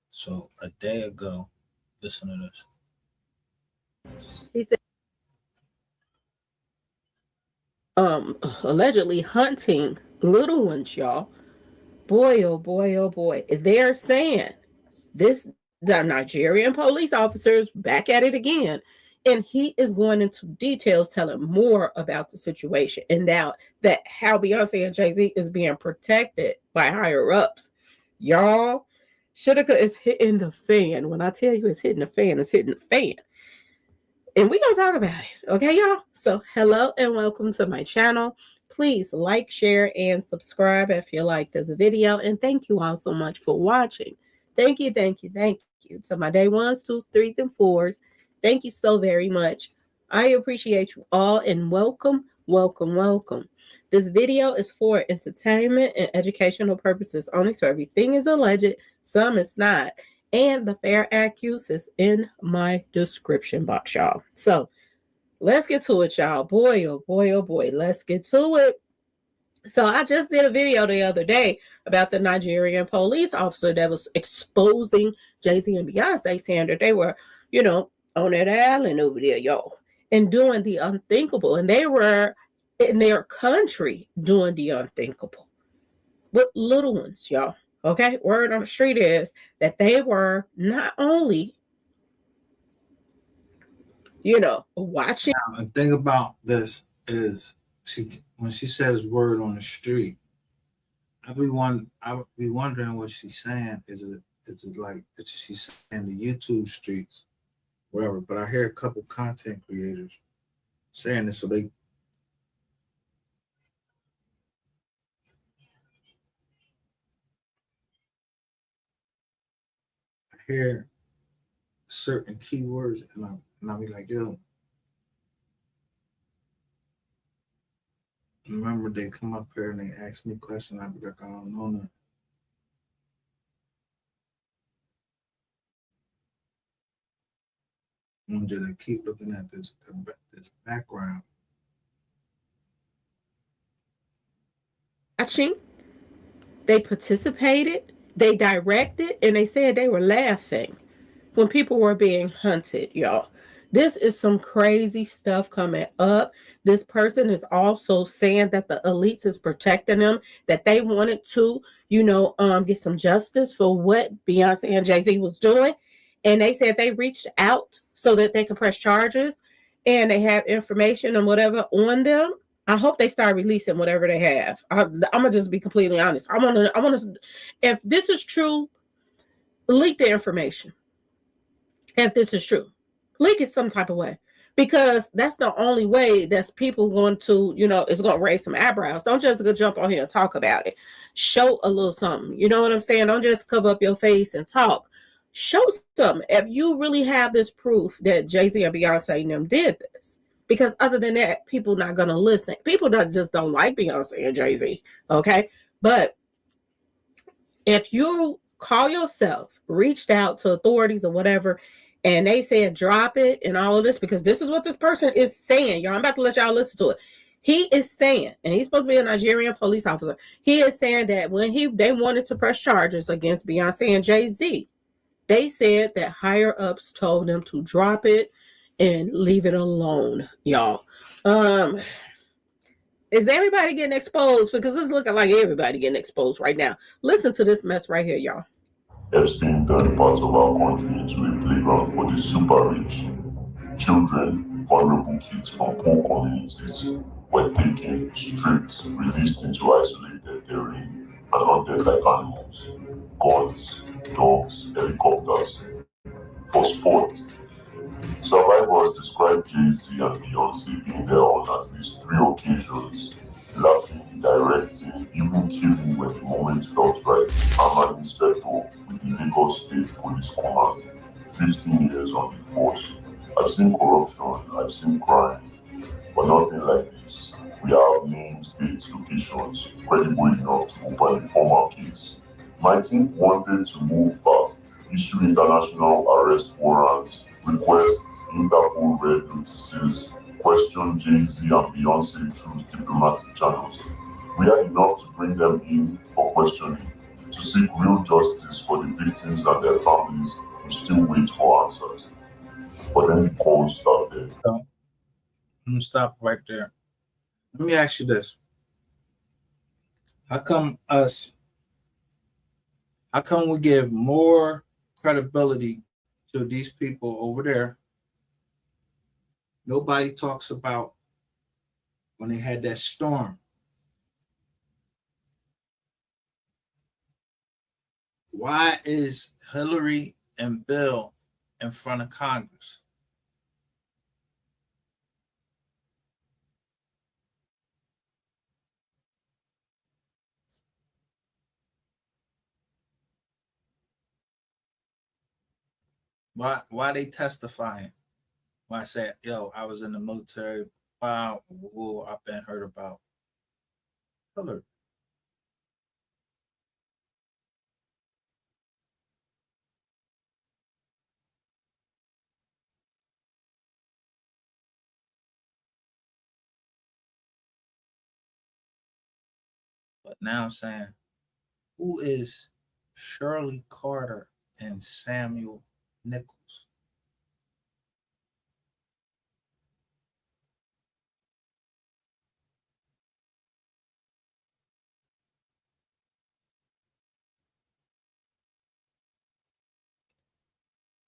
So a day ago, listen to this. He said, allegedly hunting little ones, y'all. Boy, oh boy, oh boy. They're saying the Nigerian police officers back at it again. And he is going into details telling more about the situation and now that how Beyonce and Jay-Z is being protected by higher ups. Y'all, Shirley is hitting the fan. When I tell you it's hitting the fan, it's hitting the fan. And we're going to talk about it. Okay, y'all? So hello and welcome to my channel. Please like, share, and subscribe if you like this video. And thank you all so much for watching. Thank you, thank you, thank you. To my day 1s, 2s, 3s, and 4s. Thank you so very much. I appreciate you all and welcome, welcome, welcome. This video is for entertainment and educational purposes only. So everything is alleged, some is not. And the fair accuse is in my description box, y'all. So let's get to it, y'all. Boy, oh boy, oh boy. Let's get to it. So I just did a video the other day about the Nigerian police officer that was exposing Jay-Z and Beyonce, saying that they were, on that island over there, y'all, and doing the unthinkable. And they were in their country doing the unthinkable with little ones, y'all. Okay, word on the street is that they were not only, watching. Now, the thing about this is, when she says word on the street, I would be wondering what she's saying. Is it like she's saying the YouTube streets, wherever? But I hear a couple content creators saying this, so I hear certain keywords, and I'll be like, yo. Remember, they come up here and they ask me questions. I'll be like, I don't know nothing. I want you to keep looking at this background. Watching, they participated, they directed, and they said they were laughing when people were being hunted, y'all. This is some crazy stuff coming up. This person is also saying that the elites is protecting them, that they wanted to, get some justice for what Beyonce and Jay-Z was doing. And they said they reached out so that they can press charges and they have information and whatever on them. I hope they start releasing whatever they have. I'm gonna just be completely honest. I want to. If this is true, leak the information. If this is true, leak it some type of way, because that's the only way that's people going to, it's going to raise some eyebrows. Don't just go jump on here and talk about it. Show a little something. You know what I'm saying? Don't just cover up your face and talk. Show something. If you really have this proof that Jay-Z and Beyonce and them did this, because other than that, people not going to listen. People just don't like Beyonce and Jay-Z. Okay. But if you call yourself, reached out to authorities or whatever, and they said drop it and all of this, because this is what this person is saying. Y'all, I'm about to let y'all listen to it. He is saying, and he's supposed to be a Nigerian police officer. He is saying that when they wanted to press charges against Beyonce and Jay-Z, they said that higher ups told them to drop it and leave it alone, y'all. Is everybody getting exposed? Because it's looking like everybody getting exposed right now. Listen to this mess right here, y'all. Epstein turned parts of our country into a playground for the super rich. Children, vulnerable kids from poor communities were taken, stripped, released into isolated terrain, and hunted like animals. Guns, dogs, helicopters. For sport, survivors described Jay-Z and Beyonce being there on at least 3 occasions, laughing, directing, even killing when the moment felt right. I'm an inspector with the Nichols State Police Command, 15 years on the force. I've seen corruption, I've seen crime, but nothing like this. We have names, dates, locations, credible enough to open a formal case. My team wanted to move fast, issue international arrest warrants, request Interpol red notices, question Jay-Z and Beyonce through diplomatic channels. We had enough to bring them in for questioning, to seek real justice for the victims and their families who still wait for answers. But then the calls started. I'm gonna stop right there. Let me ask you this. How come we give more credibility to these people over there? Nobody talks about when they had that storm. Why is Hillary and Bill in front of Congress? Why they testifying? Why I said, yo, I was in the military. Wow, I've been heard about Hillary. But now I'm saying, who is Shirley Carter and Samuel Nichols?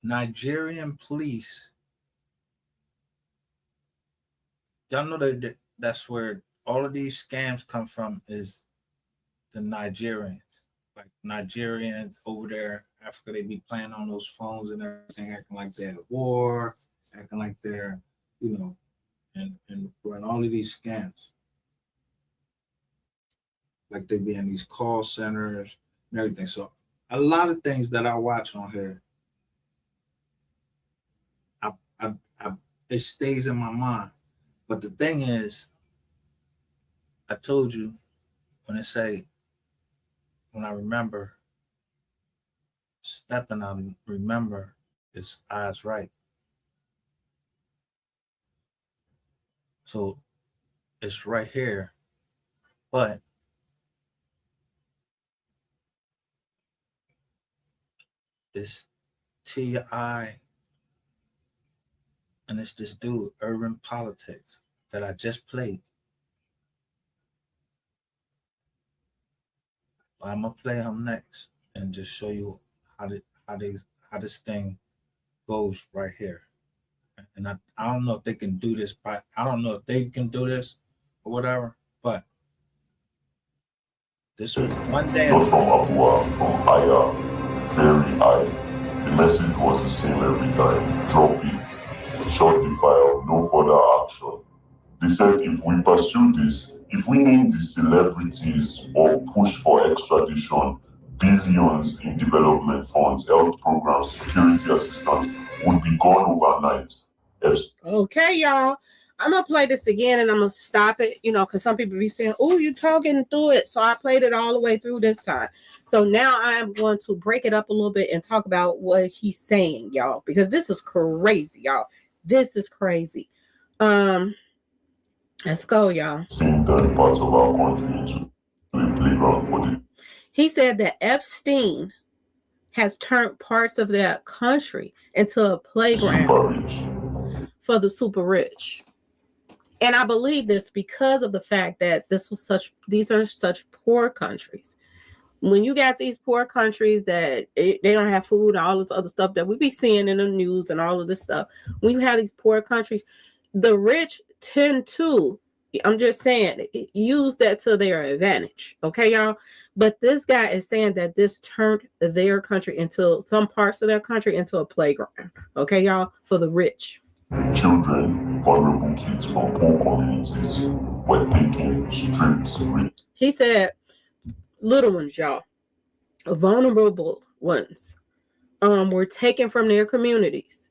Nigerian police. Y'all know that's where all of these scams come from, is the Nigerians. Like Nigerians over there, Africa, they be playing on those phones and everything, acting like they're at war, acting like they're, and run all of these scams. Like they be in these call centers and everything. So a lot of things that I watch on here, it stays in my mind. But the thing is, I told you when I remember stepping, I remember it's eyes right. So it's right here, but it's T.I. and it's this dude, Urban Politics, that I just played. I'm gonna play him next and just show you how this thing goes right here. And I don't know if they can do this, but I don't know if they can do this, or whatever. But this was one day. Not from Abua, from higher, very high. The message was the same every time. Drop it. Shut the file. No further action. They said if we pursue this, if we name the celebrities or push for extradition, billions in development funds, health programs, security assistance would be gone overnight. Yes. Okay, y'all. I'm going to play this again and I'm going to stop it, because some people be saying, oh, you talking through it. So I played it all the way through this time. So now I am going to break it up a little bit and talk about what he's saying, y'all, because this is crazy, y'all. This is crazy. Let's go, y'all. Parts of our country into a playground for the. He said that Epstein has turned parts of their country into a playground for the super rich. And I believe this because of the fact that these are such poor countries. When you got these poor countries that they don't have food and all this other stuff that we be seeing in the news and all of this stuff, when you have these poor countries, the rich tend to, I'm just saying, use that to their advantage. Okay, y'all? But this guy is saying that this turned their country into, some parts of their country into a playground. Okay, y'all? For the rich. Children, vulnerable kids from poor communities were taken, stripped. He said, little ones, y'all, vulnerable ones, were taken from their communities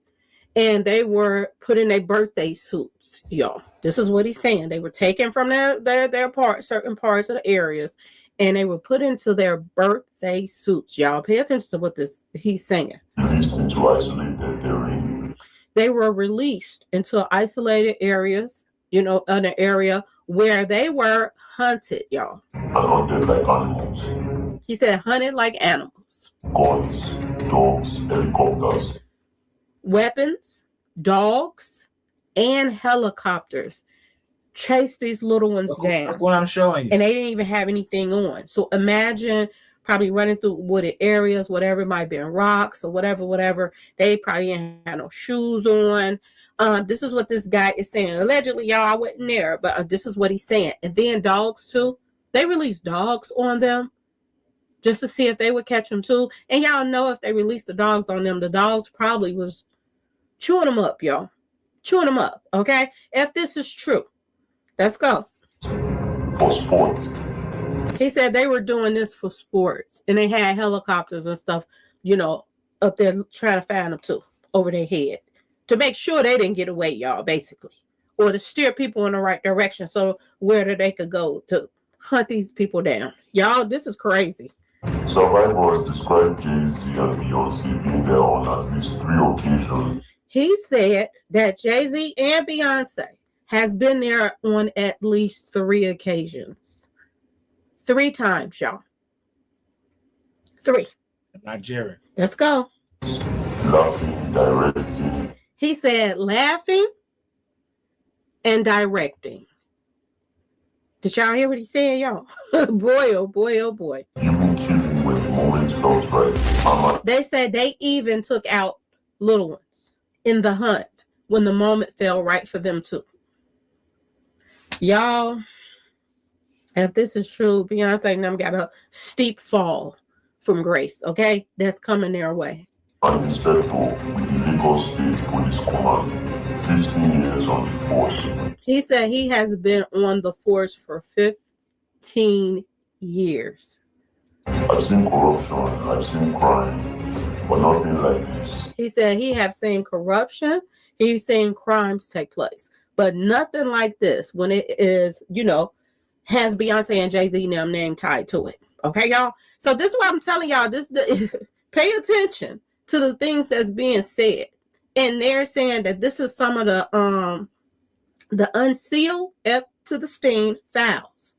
and they were put in their birthday suits, y'all. This is what he's saying. They were taken from their certain parts of the areas and they were put into their birthday suits, y'all. Pay attention to what he's saying. Released into isolated terrain. They were released into isolated areas, in an area where they were hunted, y'all. And hunted like animals. He said hunted like animals. Guns, dogs, helicopters. Weapons, dogs, and helicopters chased these little ones down. Look what I'm showing you. And they didn't even have anything on. So imagine probably running through wooded areas, whatever, it might have been rocks or whatever. They probably didn't have no shoes on. This is what this guy is saying. Allegedly, y'all, I wasn't there, but this is what he's saying. And then dogs too. They released dogs on them just to see if they would catch them too. And y'all know if they released the dogs on them, the dogs probably was chewing them up, y'all. Chewing them up, okay? If this is true, let's go. For sport. He said they were doing this for sports, and they had helicopters and stuff, up there trying to find them too, over their head, to make sure they didn't get away, y'all, basically, or to steer people in the right direction so where they could go to hunt these people down. Y'all, this is crazy. Survivors described Jay-Z and Beyonce being there on at least 3 occasions. He said that Jay-Z and Beyonce has been there on at least 3 occasions. 3 times, y'all. 3. Nigeria. Let's go. Laughing, directing. He said laughing and directing. Did y'all hear what he said, y'all? Boy, oh boy, oh boy. Even killing when the moment felt right. They said they even took out little ones in the hunt when the moment fell right for them too. Y'all, if this is true, Beyonce and them got a steep fall from grace, okay? That's coming their way. Inspector with the Nichols State Police Command, 15 years on the force. He said he has been on the force for 15 years. I've seen corruption, I've seen crime, but nothing like this. He said he have seen corruption, he's seen crimes take place, but nothing like this when it is, has Beyonce and Jay-Z and them name tied to it. Okay, y'all? So this is what I'm telling y'all. Pay attention to the things that's being said. And they're saying that this is some of the unsealed Epstein files,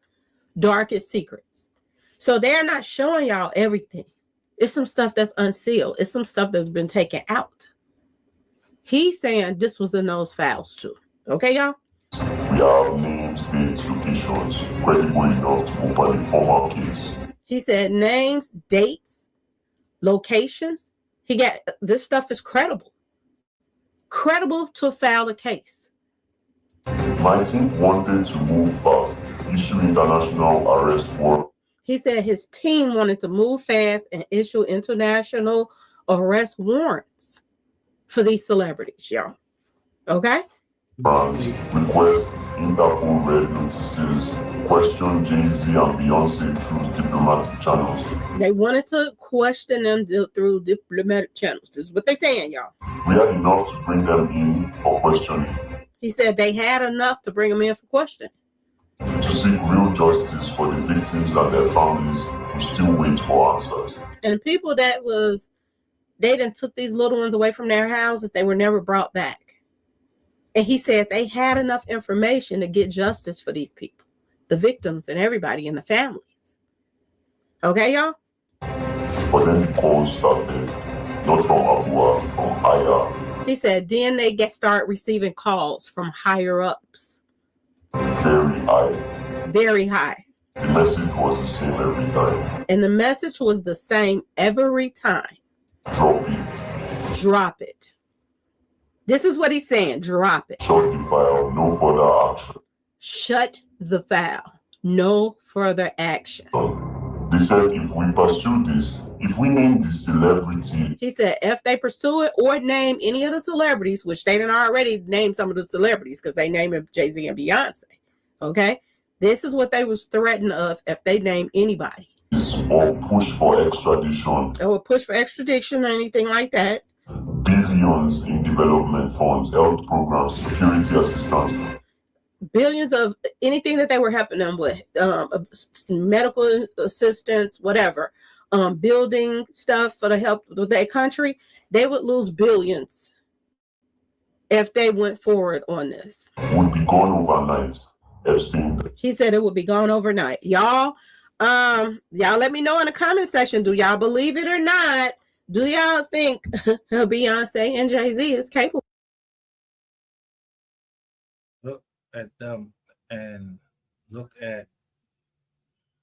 darkest secrets. So they're not showing y'all everything. It's some stuff that's unsealed. It's some stuff that's been taken out. He's saying this was in those files too. Okay, y'all? We have names, dates, locations, credible enough to open a formal case. He said names, dates, locations. This stuff is credible. Credible to file a case. My team wanted to move fast, issue international arrest warrant. He said his team wanted to move fast and issue international arrest warrants for these celebrities, y'all. Okay? Request Interpol red notices, question Jay-Z and Beyonce through diplomatic channels. They wanted to question them through diplomatic channels. This is what they're saying, y'all. We had enough to bring them in for questioning. He said they had enough to bring them in for questioning. To seek real justice for the victims and their families who still wait for answers. And people that they done took these little ones away from their houses, they were never brought back. And he said they had enough information to get justice for these people, the victims and everybody in the families. Okay, y'all? But then the calls started, not from Abua, from higher. He said then they start receiving calls from higher ups. Very high. Very high. The message was the same every time. And the message was the same every time. Drop it. Drop it. This is what he's saying. Drop it. Shut the file. No further action. Shut the file. No further action. They said if we pursue this, if we name the celebrity. He said if they pursue it or name any of the celebrities, which they done already named some of the celebrities because they named Jay-Z and Beyonce. Okay? This is what they was threatened of if they name anybody. Or push for extradition. Or push for extradition or anything like that. Billions in development funds, health programs, security assistance. Billions of anything that they were helping them with, medical assistance, whatever, building stuff for the help with their country, they would lose billions if they went forward on this. Would be gone overnight. Epstein. He said it would be gone overnight. Y'all let me know in the comment section. Do y'all believe it or not? Do y'all think Beyonce and Jay-Z is capable? Look at them and look at,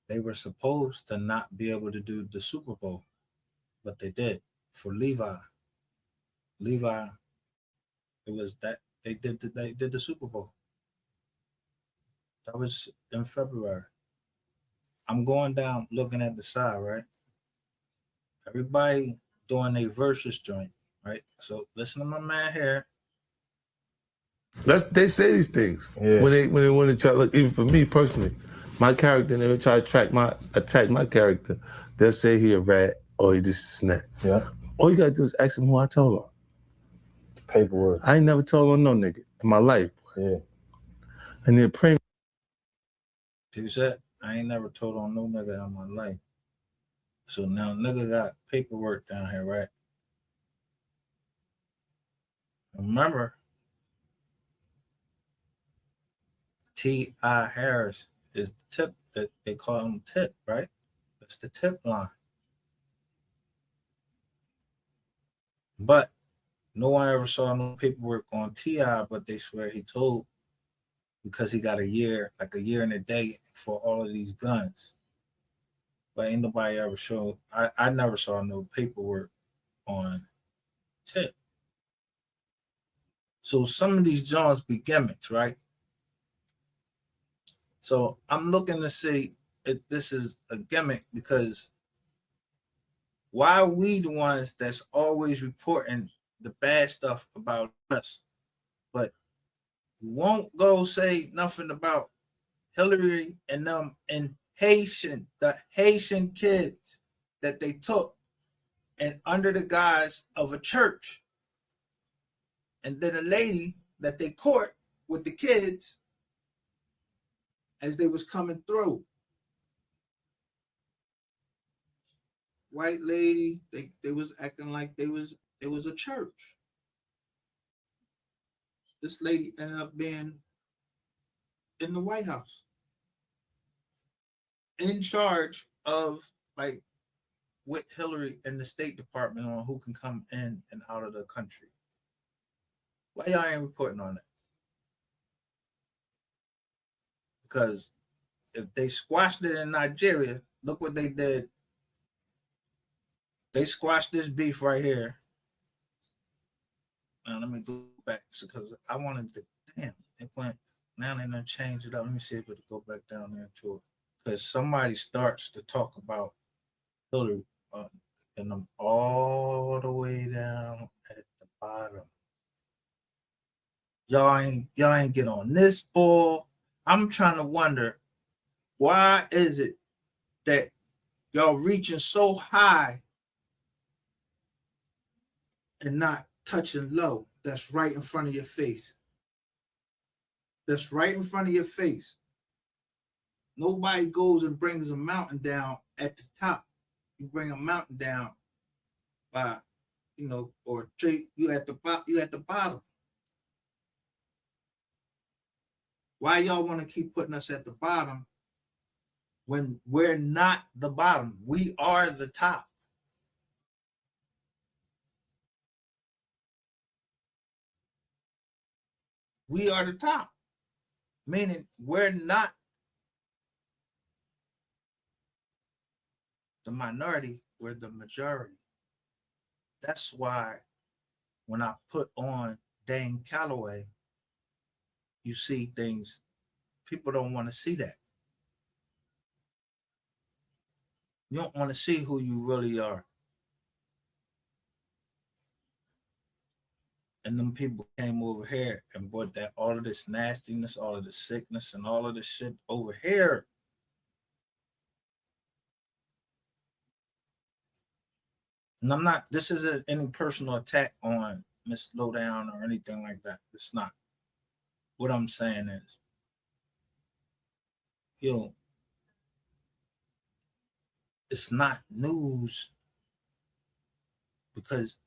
they were supposed to not be able to do the Super Bowl, but they did for Levi. Levi, it was that they did the Super Bowl. That was in February. I'm going down looking at the side, right? Everybody doing a versus joint, right? So listen to my man here. They say these things when they want to try. Look, even for me personally, my character, they would try to attack my character. They'll say he a rat or he just a snack. Yeah. All you gotta do is ask him who I told on. Paperwork. I ain't never told on no nigga in my life. Yeah. And then pray. He said, I ain't never told on no nigga in my life. So now nigga got paperwork down here, right? Remember, T.I. Harris is the tip that they call him tip, right? That's the tip line. But no one ever saw no paperwork on T.I., but they swear he told because he got a year and a day for all of these guns. But ain't nobody ever showed, I never saw no paperwork on Tip. So some of these Johns be gimmicks, right? So I'm looking to see if this is a gimmick, because why are we the ones that's always reporting the bad stuff about us, but you won't go say nothing about Hillary and them and the Haitian kids that they took and under the guise of a church. And then a lady that they caught with the kids as they was coming through. White lady, they was acting like they was a church. This lady ended up being in the White House, in charge of, like, with Hillary and the State Department on who can come in and out of the country. Why y'all ain't reporting on that? Because if they squashed it in Nigeria, look what they did. They squashed this beef right here. Now let me go back because I wanted to Damn, it went. Now they're gonna change it up. Let me see if it'll go back down there to it. Because somebody starts to talk about Hillary, and I'm all the way down at the bottom. Y'all ain't get on this ball. I'm trying to wonder, why is it that y'all reaching so high and not touching low? That's right in front of your face. That's right in front of your face. Nobody goes and brings a mountain down at the top. You bring a mountain down by, or tree. You at the bottom. Why y'all want to keep putting us at the bottom when we're not the bottom? We are the top. We are the top, meaning we're not the minority, we're the majority. That's why when I put on Dane Calloway, you see things, people don't want to see that. You don't want to see who you really are. And them people came over here and brought that all of this nastiness, all of this sickness, and all of this shit over here. And I'm not, this isn't any personal attack on Miss Lowdown or anything like that. It's not. What I'm saying is, it's not news because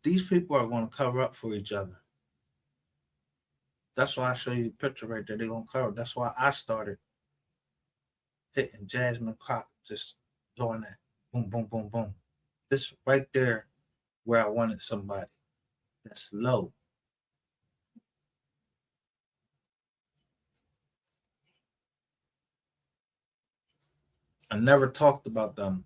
these people are going to cover up for each other. That's why I show you a picture right there. They're going to cover. That's why I started hitting Jasmine Crockett, just doing that. Boom, boom, boom, boom. This right there where I wanted somebody that's low. I never talked about them.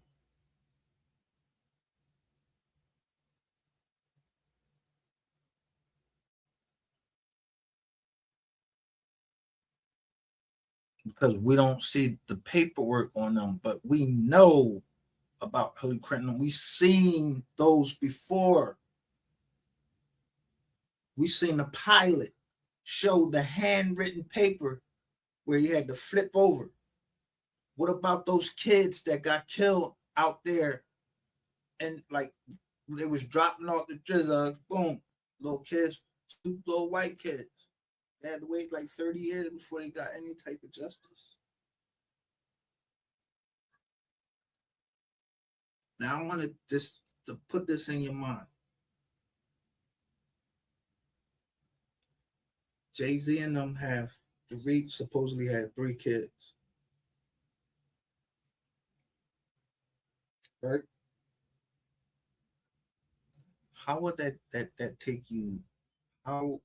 Because we don't see the paperwork on them, but we know about Hillary Clinton. We've seen those before. We've seen the pilot show the handwritten paper where you had to flip over. What about those kids that got killed out there and like they was dropping off the drizzle, boom, little kids, 2 little white kids. They had to wait like 30 years before they got any type of justice. Now I want to put this in your mind. Jay-Z and them supposedly had 3 kids. Right? How would that take you? How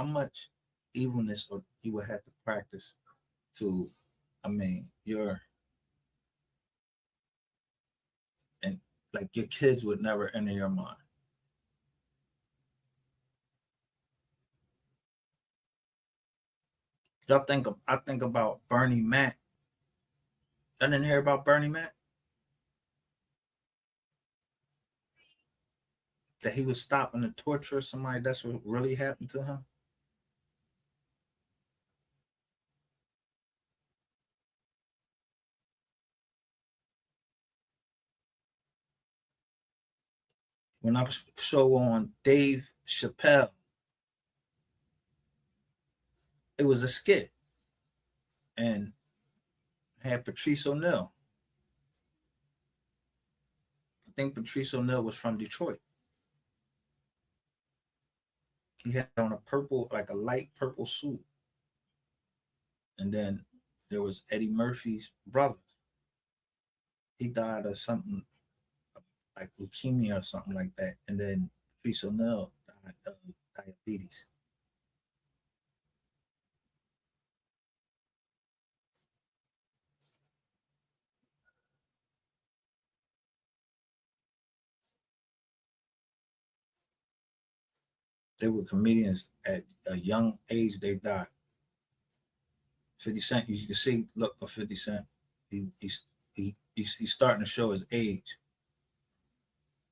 much evilness you would have to practice to, your kids would never enter your mind. I think about Bernie Mac. I didn't hear about Bernie Mac. That he was stopping the torture of somebody. That's what really happened to him. When I was show on Dave Chappelle, it was a skit and had Patrice O'Neal. I think Patrice O'Neal was from Detroit. He had on a purple, like a light purple suit. And then there was Eddie Murphy's brother. He died of something like leukemia or something like that. And then Patrice O'Neal died of diabetes. they were comedians at a young age, they died. 50 Cent, you can see, look at 50 Cent. He's starting to show his age.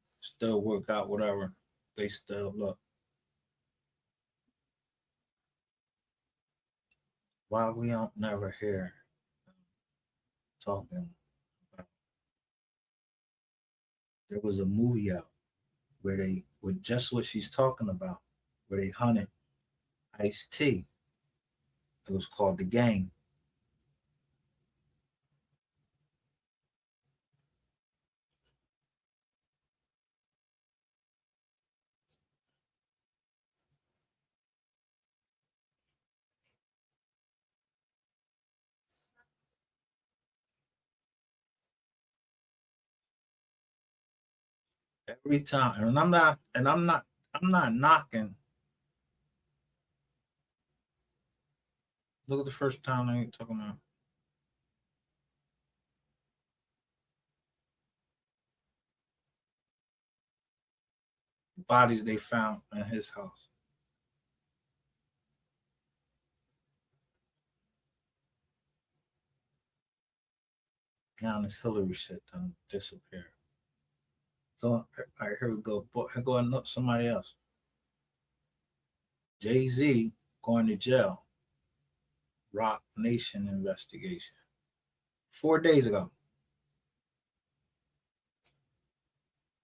Still work out, whatever. They still look. Why we don't never hear talking about? There was a movie out where they, with just what she's talking about, where they hunted Ice-T. It was called The Game. Every time, and I'm not knocking. Look at the first time they ain't talking about. Bodies they found in his house. Now this Hillary shit done disappear. So, all right, here we go. Here go somebody else. Jay-Z going to jail. Rock Nation investigation. 4 days ago.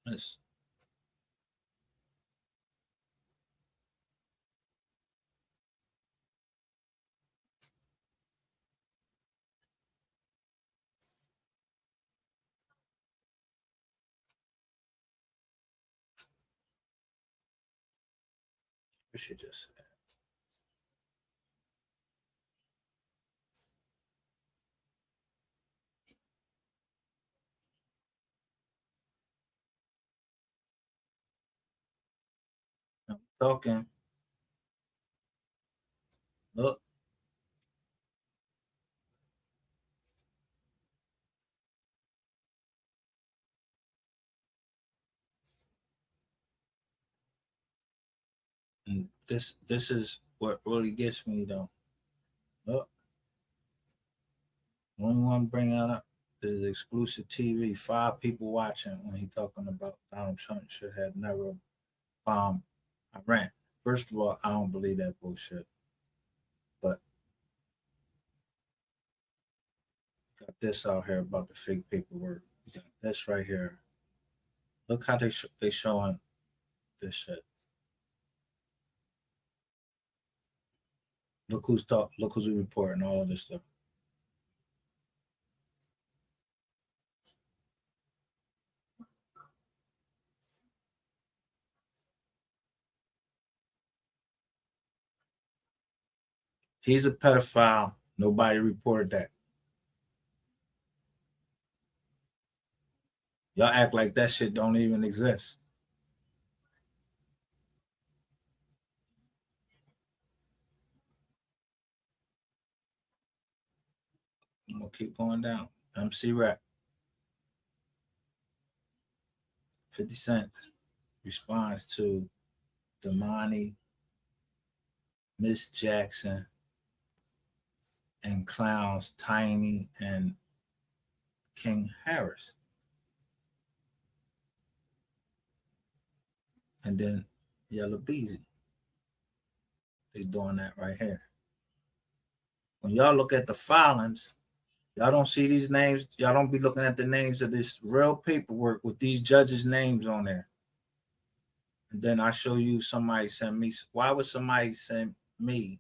This. What she just said. I'm talking. Look. And this is what really gets me though. Look. Only one bring that up is exclusive TV. 5 people watching when he talking about Donald Trump should have never bombed Iran. First of all, I don't believe that bullshit. But got this out here about the fake paperwork. You got this right here. Look how they showing this shit. Look who's reporting all of this stuff. He's a pedophile. Nobody reported that. Y'all act like that shit don't even exist. I'm gonna keep going down. MC Rap. 50 Cent responds to Damani, Miss Jackson, and clowns Tiny and King Harris. And then Yellow Beezy. They're doing that right here. When y'all look at the filings, y'all don't see these names. Y'all don't be looking at the names of this real paperwork with these judges' names on there. And then I show you somebody send me. Why would somebody send me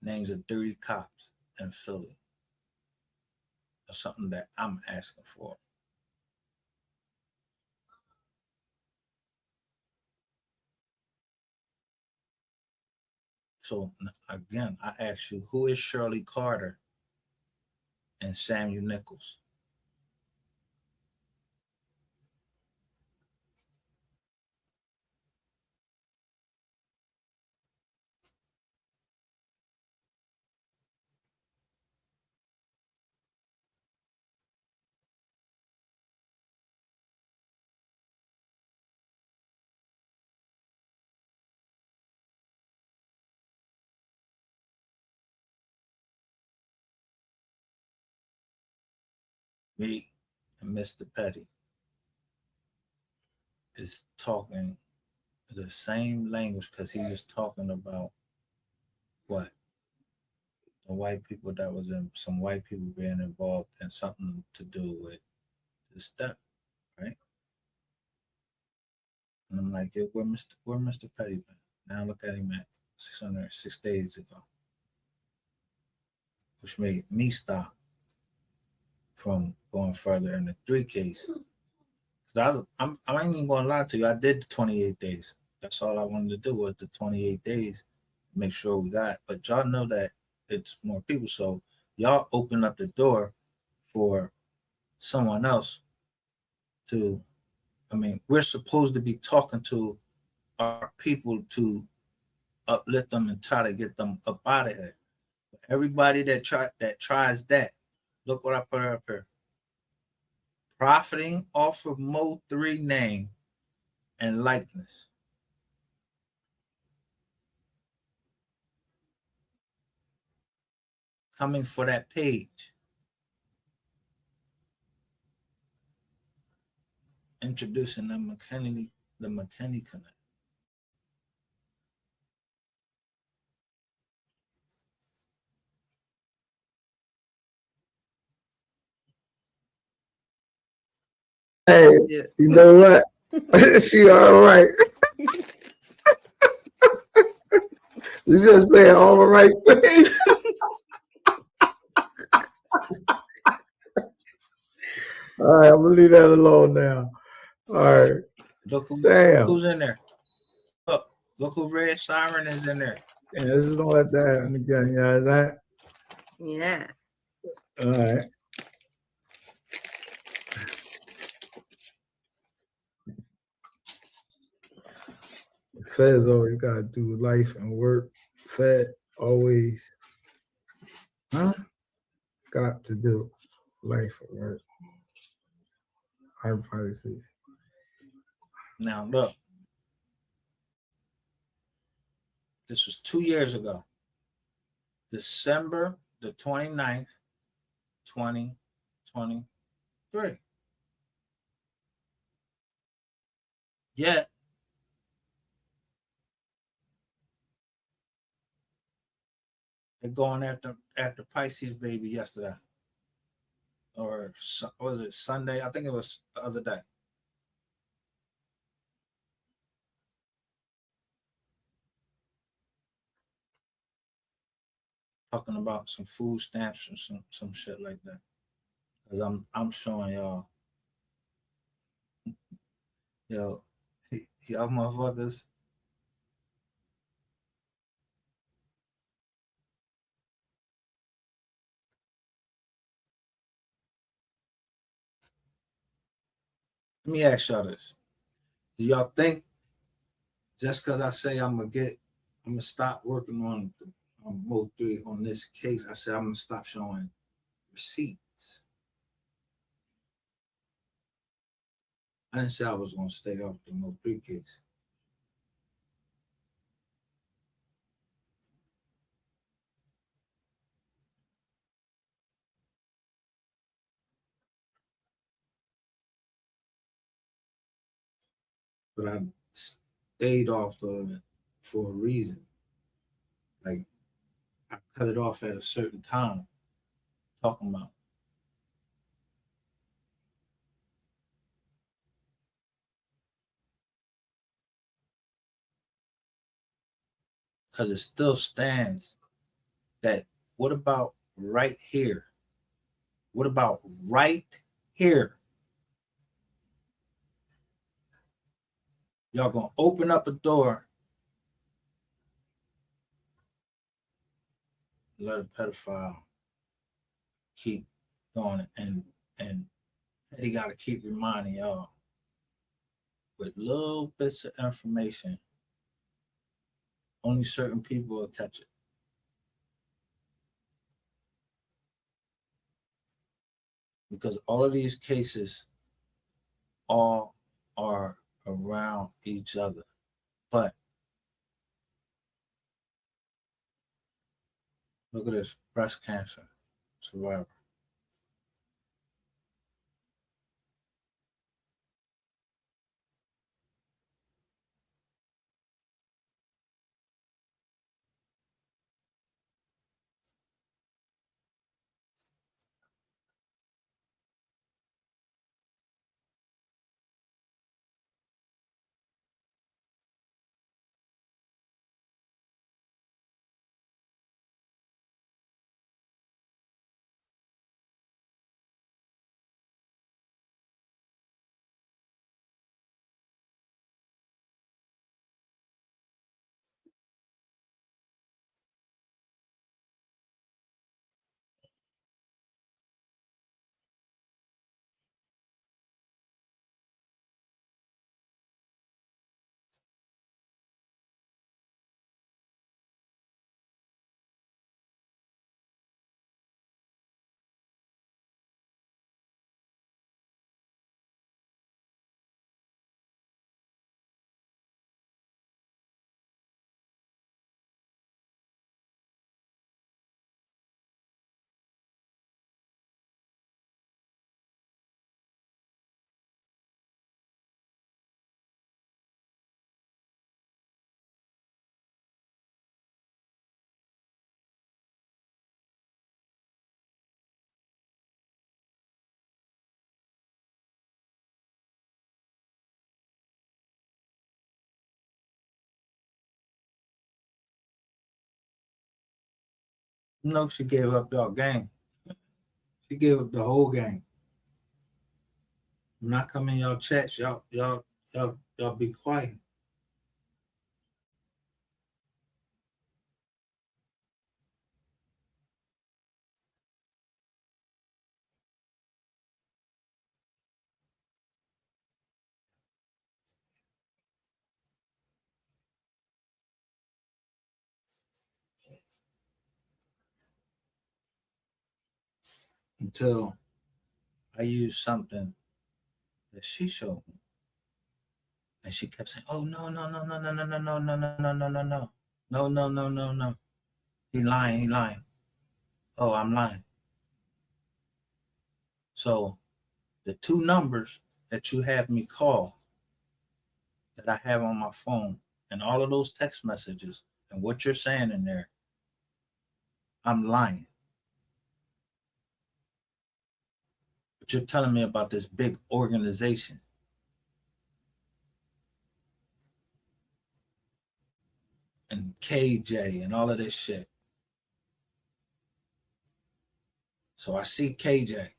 names of 30 cops in Philly? That's something that I'm asking for. So again, I ask you, who is Shirley Carter and Samuel Nichols? me and Mr. Petty is talking the same language because he was talking about what? The white people that was in some white people being involved in something to do with the step, right? And I'm like, yo, where Mr. Petty been? Now look at him at 606 days ago, which made me stop from going further in the 3 case. So I ain't even gonna lie to you. I did the 28 days. That's all I wanted to do was the 28 days, make sure we got. But y'all know that it's more people, so y'all open up the door for someone else to. I mean, we're supposed to be talking to our people to uplift them and try to get them up out of here. Everybody that tries that, look what I put up here. Profiting off of Mo 3 name and likeness. Coming for that page. Introducing the McKinney Connect. Hey, you know what? She all right. You just saying all the right things. All right, I'm gonna leave that alone now. All right. Look Damn. Who's in there. Look who Red Siren is in there. Yeah, let's just don't let that happen again. Yeah, is that? Yeah. All right. Fed's always got to do with life and work. Fed always, got to do life and work. I probably see. Now look, this was 2 years ago, December the 29th, 2023. Yet, they're going after Pisces baby yesterday. Or was it Sunday? I think it was the other day. Talking about some food stamps or some shit like that. Cause I'm showing y'all, yo, y'all motherfuckers. Let me ask y'all this. Do y'all think just because I say I'm gonna stop working on both 3 on this case, I said I'm gonna stop showing receipts. I didn't say I was gonna stay off the Mo 3 case. But I stayed off of it for a reason. Like I cut it off at a certain time, talking about. Because it still stands that what about right here? What about right here? Y'all gonna open up a door, let a pedophile keep going, and he gotta keep reminding y'all with little bits of information. Only certain people will catch it. Because all of these cases all are around each other. But look at this, breast cancer survivor. No, she gave up y'all game. She gave up the whole game. When I come in y'all chats, y'all be quiet. Until I used something that she showed me. And she kept saying, oh, no. No. He lying. Oh, I'm lying. So the two numbers that you have me call that I have on my phone and all of those text messages and what you're saying in there, I'm lying. But you're telling me about this big organization. And KJ and all of this shit. So I see KJ.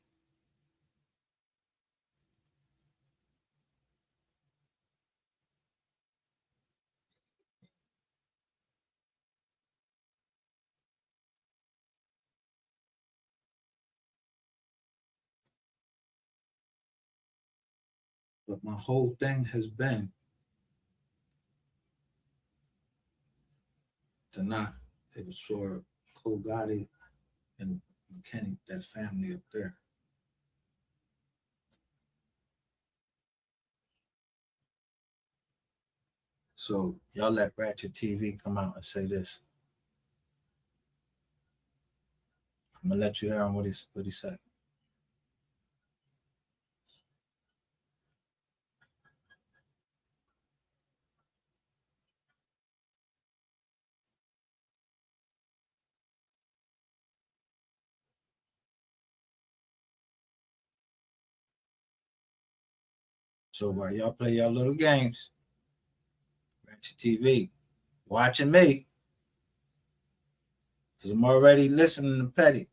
But my whole thing has been to not, it was for Cole Gotti and McKinney, that family up there. So y'all let Ratchet TV come out and say this. I'm gonna let you hear him what he said. So while y'all play y'all little games, Ratchet TV, watching me, because I'm already listening to Petty.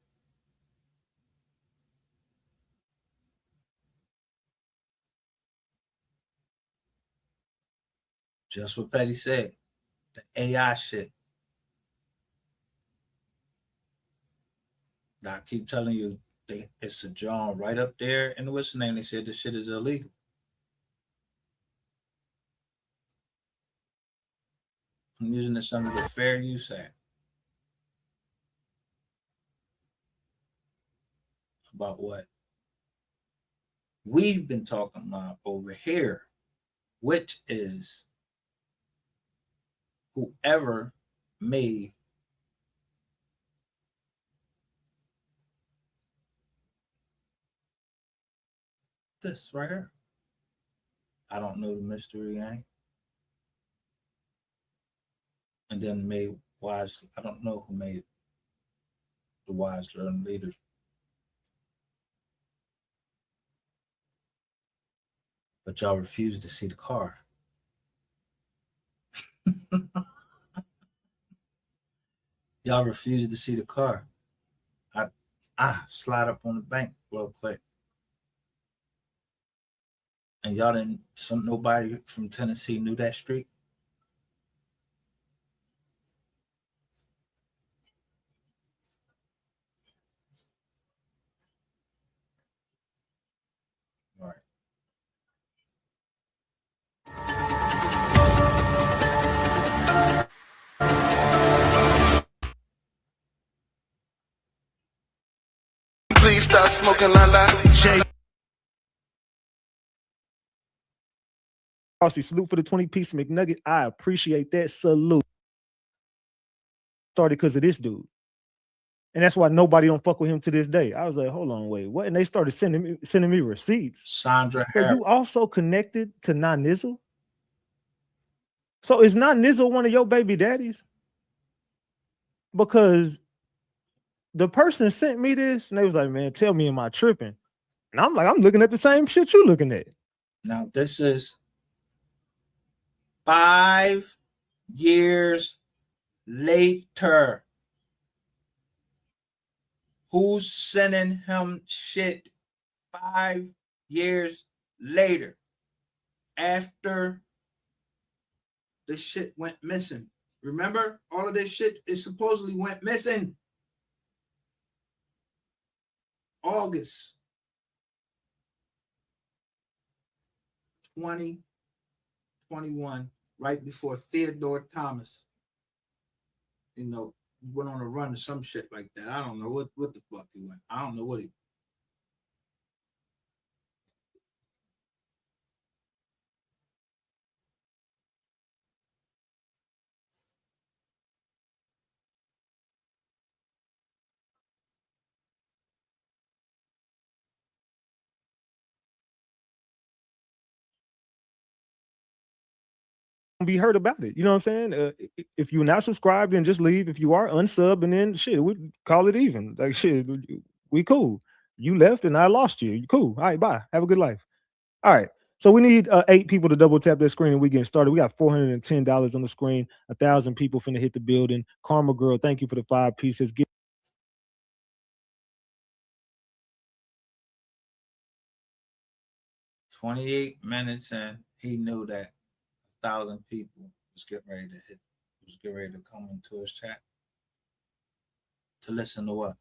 Just what Petty said, the AI shit. Now I keep telling you, it's a John right up there in the what's the name? They said this shit is illegal. I'm using this under the Fair Use Act. About what we've been talking about over here, which is whoever made this right here. I don't know the mystery gang. And then made Wise, I don't know who made the Wise Learn Leaders. But y'all refuse to see the car. Y'all refuse to see the car. I slide up on the bank real quick. And y'all didn't, nobody from Tennessee knew that street. All right. Please stop smoking la la. Salute for the 20-piece McNugget. I appreciate that. Salute. Started because of this dude. And that's why nobody don't fuck with him to this day. I was like, hold on, wait, what? And they started sending me receipts. Sandra Are Harris. you also connected to Nizzle? So is Nizzle one of your baby daddies? Because the person sent me this and they was like, man, tell me, am I tripping? And I'm like, I'm looking at the same shit you looking at. Now this is 5 years later. Who's sending him shit 5 years later after the shit went missing? Remember, all of this shit is supposedly went missing. August 2021, right before Theodore Thomas, went on a run or some shit like that. I don't know what the fuck he went. I don't know what he. Be heard about it. You know what I'm saying? If you're not subscribed, then just leave. If you are, unsub, and then shit, we call it even. Like shit, we cool. You left and I lost you. You cool. All right, bye. Have a good life. All right. So we need 8 people to double tap that screen and we getting started. We got $410 on the screen. 1,000 people finna hit the building. Karma Girl, thank you for the 5 pieces. 28 minutes in, he knew that 1,000 people was getting ready to come into his chat to listen to what?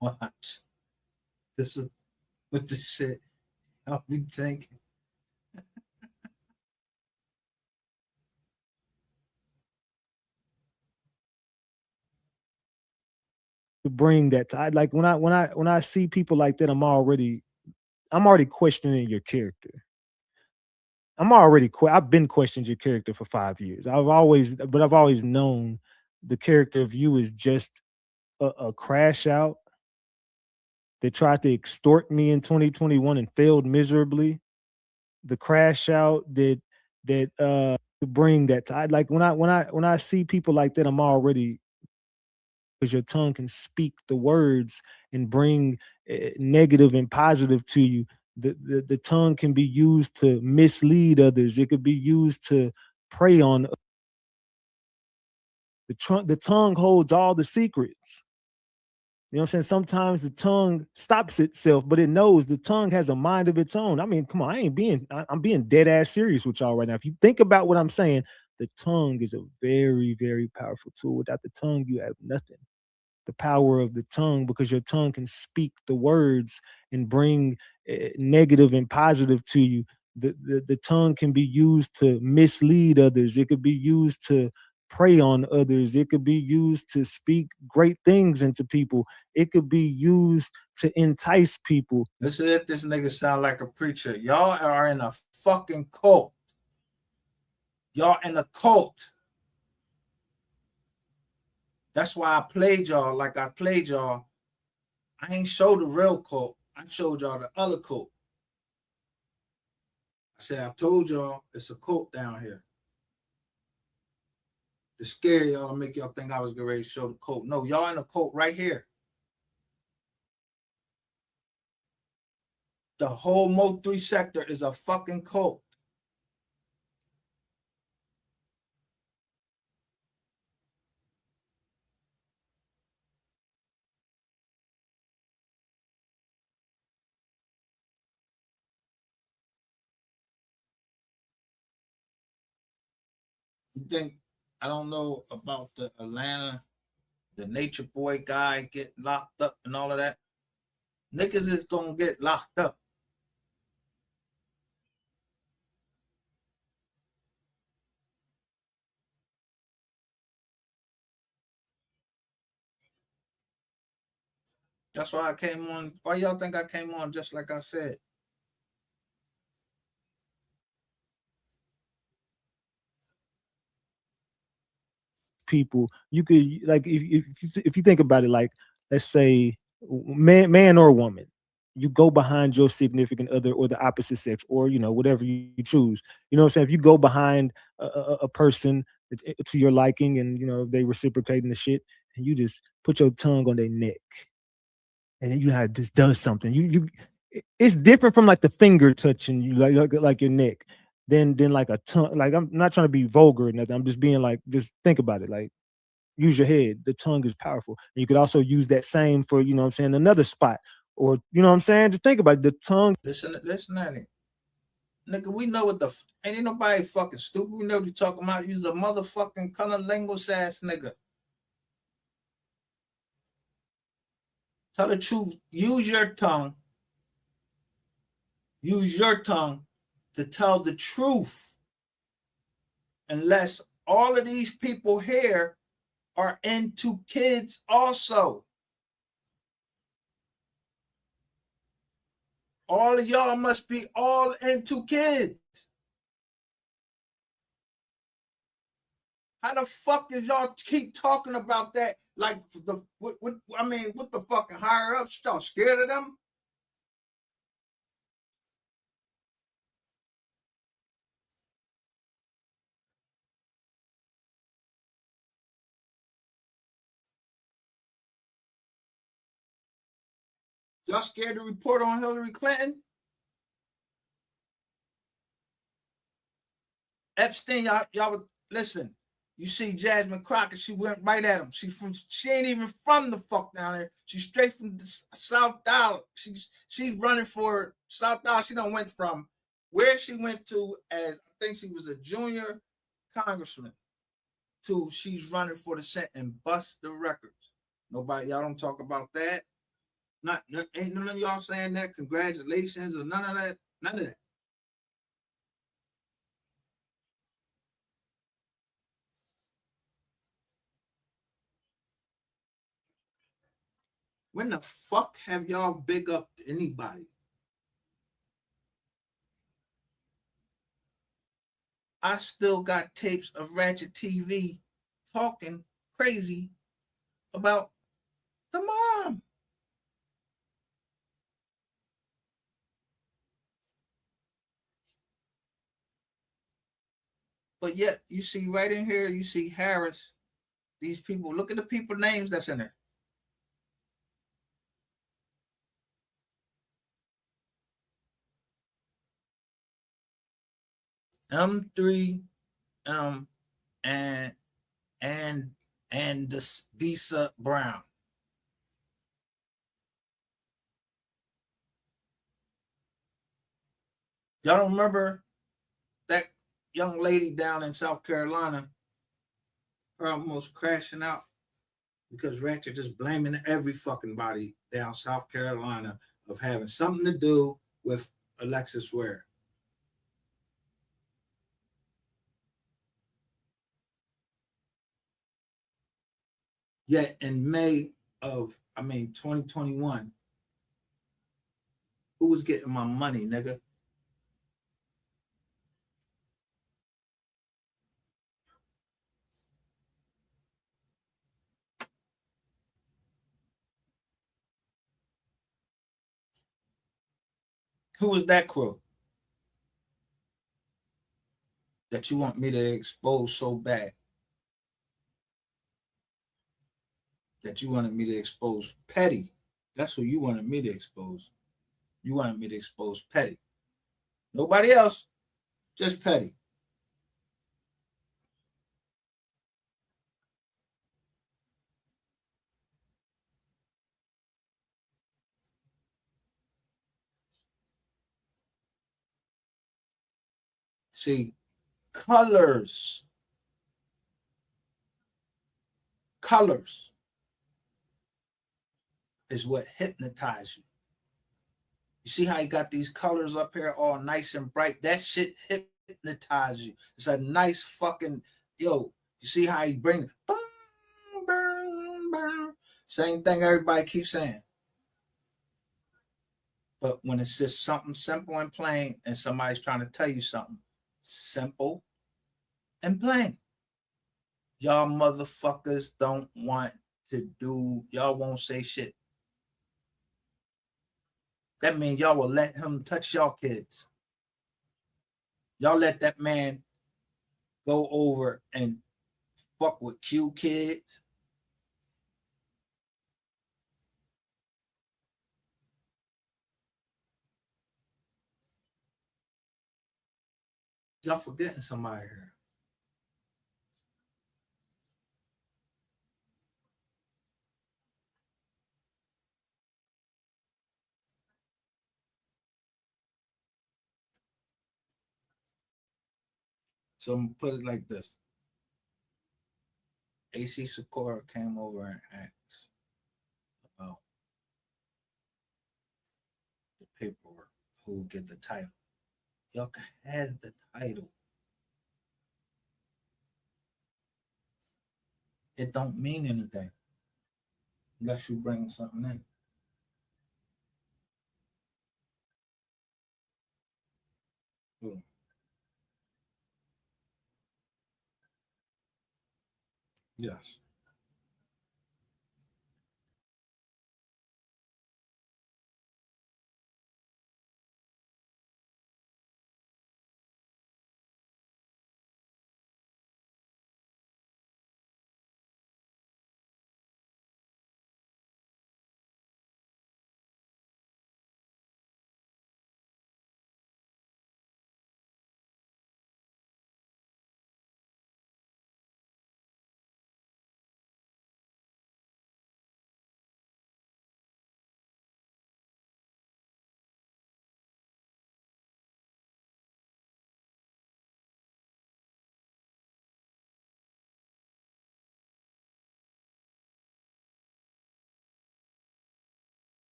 Watch. This is what the shit I'll be thinking. To bring that to, like when I see people like that, I'm already questioning your character. I've been questioning your character for 5 years. I've always known the character of you is just a crash out that tried to extort me in 2021 and failed miserably. The crash out that to bring that to, like when I see people like that, I'm already, because your tongue can speak the words and bring negative and positive to you. The tongue can be used to mislead others. It could be used to prey on. The tongue holds all the secrets. You know what I'm saying? Sometimes the tongue stops itself, but it knows the tongue has a mind of its own. I mean, come on, I'm being dead ass serious with y'all right now. If you think about what I'm saying, the tongue is a very, very powerful tool. Without the tongue, you have nothing. The power of the tongue, because your tongue can speak the words and bring negative and positive to you. The tongue can be used to mislead others. It could be used to prey on others. It could be used to speak great things into people. It could be used to entice people. Listen, if this nigga sound like a preacher, y'all are in a fucking cult. Y'all in a cult. That's why I played y'all like I played y'all. I ain't showed the real cult. I showed y'all the other cult. I said, I told y'all it's a cult down here. To scare y'all, make y'all think I was getting ready to show the cult. No, y'all in a cult right here. The whole Mo 3 sector is a fucking cult. You think I don't know about the Atlanta, the Nature Boy guy getting locked up and all of that? Niggas is gonna get locked up. That's why I came on. Why y'all think I came on just like I said? People, you could, like, if you think about it, like, let's say man or woman, you go behind your significant other or the opposite sex, or whatever you choose. You know what I'm saying? If you go behind a person to your liking, and they reciprocating the shit, and you just put your tongue on their neck, and then it just does something. It's different from like the finger touching you, like your neck. than like a tongue. Like, I'm not trying to be vulgar or nothing. I'm just being like, just think about it. Like, use your head. The tongue is powerful. And you could also use that same for, you know what I'm saying, another spot. Or, you know what I'm saying? Just think about it. The tongue. Listen at it. Nigga, we know what ain't nobody fucking stupid. We know what you're talking about. You's a motherfucking cunnilingus ass nigga. Tell the truth. Use your tongue. Use your tongue to tell the truth. Unless all of these people here are into kids also. All of y'all must be all into kids. How the fuck did y'all keep talking about that? Like what the fucking higher ups? Y'all scared of them? Y'all scared to report on Hillary Clinton? Epstein, y'all would listen. You see Jasmine Crockett, she went right at him. She ain't even from the fuck down there. She's straight from the South Dallas. She's running for South Dallas. She done went from where she went to as I think she was a junior congressman to she's running for the Senate and bust the records. Nobody, y'all don't talk about that. Ain't none of y'all saying that. Congratulations or none of that. None of that. When the fuck have y'all big up anybody? I still got tapes of Ratchet TV talking crazy about the mom. But yet, you see right in here, you see Harris, these people, look at the people names that's in there. M3M and Disa Brown. Y'all don't remember that young lady down in South Carolina, her almost crashing out because Ratchet just blaming every fucking body down South Carolina of having something to do with Alexis Ware. Yet in May of, 2021, who was getting my money, nigga? Who was that crew that you want me to expose so bad? That you wanted me to expose Petty. That's who you wanted me to expose. You wanted me to expose Petty. Nobody else, just Petty. See, colors is what hypnotize you. You see how he got these colors up here all nice and bright? That shit hypnotizes you. It's a nice fucking, you see how he bring it? Boom, boom, boom. Same thing everybody keeps saying. But when it's just something simple and plain and somebody's trying to tell you something simple and plain, y'all motherfuckers don't want to do, y'all won't say shit. That means y'all will let him touch y'all kids. Y'all let that man go over and fuck with Q kids. Y'all forgetting somebody here. So I'm gonna put it like this. AC Sakura came over and asked about the paperwork, who would get the title. Y'all can have the title. It don't mean anything unless you bring something in. Boom. Yes.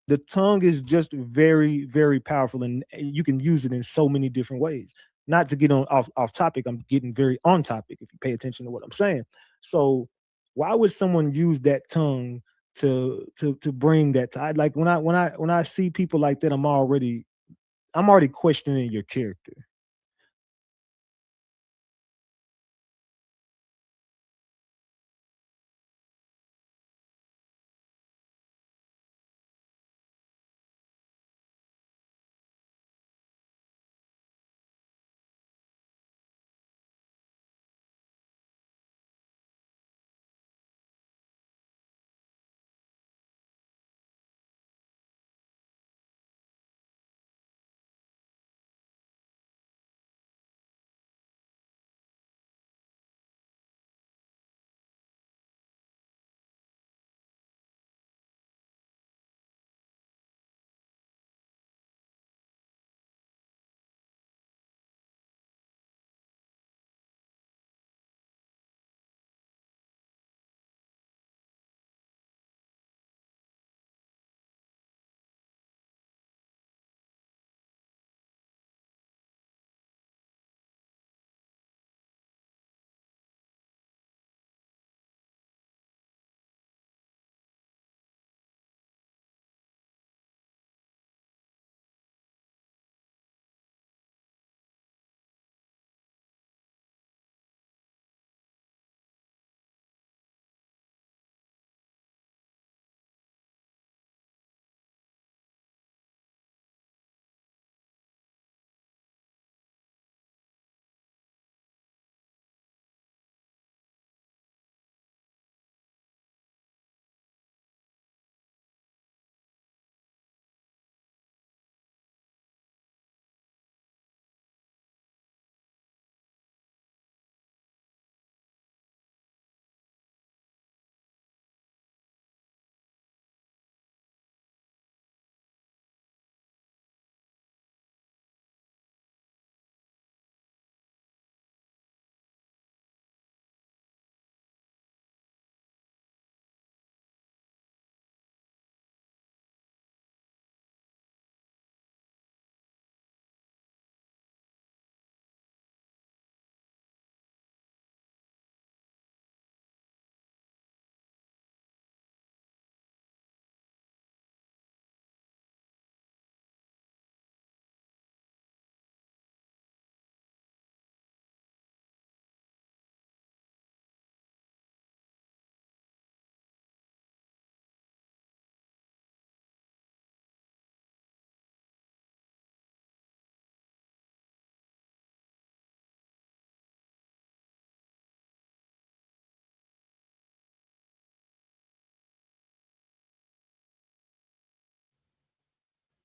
The tongue is just very, very powerful, and you can use it in so many different ways. Not to get on off topic, I'm getting very on topic if you pay attention to what I'm saying. So why would someone use that tongue to bring that to, like when I see people like that, I'm already questioning your character.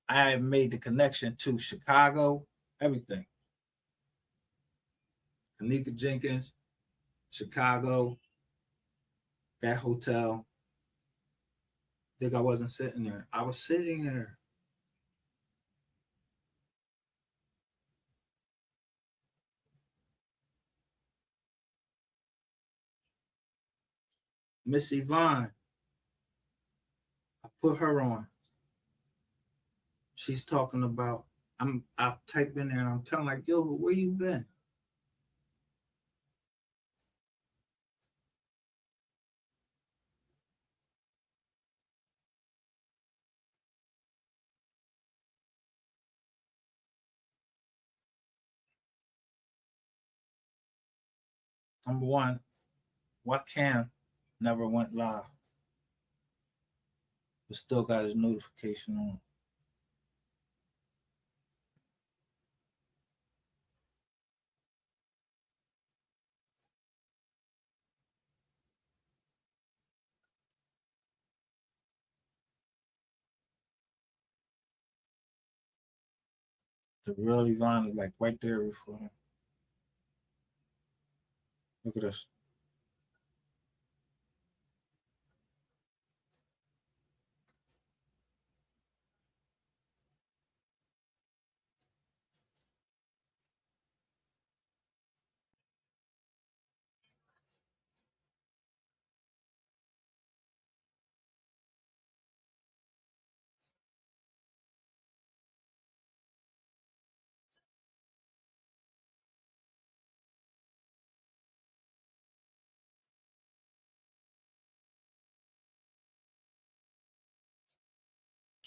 I made the connection to Chicago, everything. Anika Jenkins, Chicago, that hotel. Think I wasn't sitting there. I was sitting there. Miss Yvonne, I put her on. She's talking about, I type in there and I'm telling like, yo, where you been? Number one, Cam never went live, but still got his notification on. The real Yvonne is like right there before him. Look at this.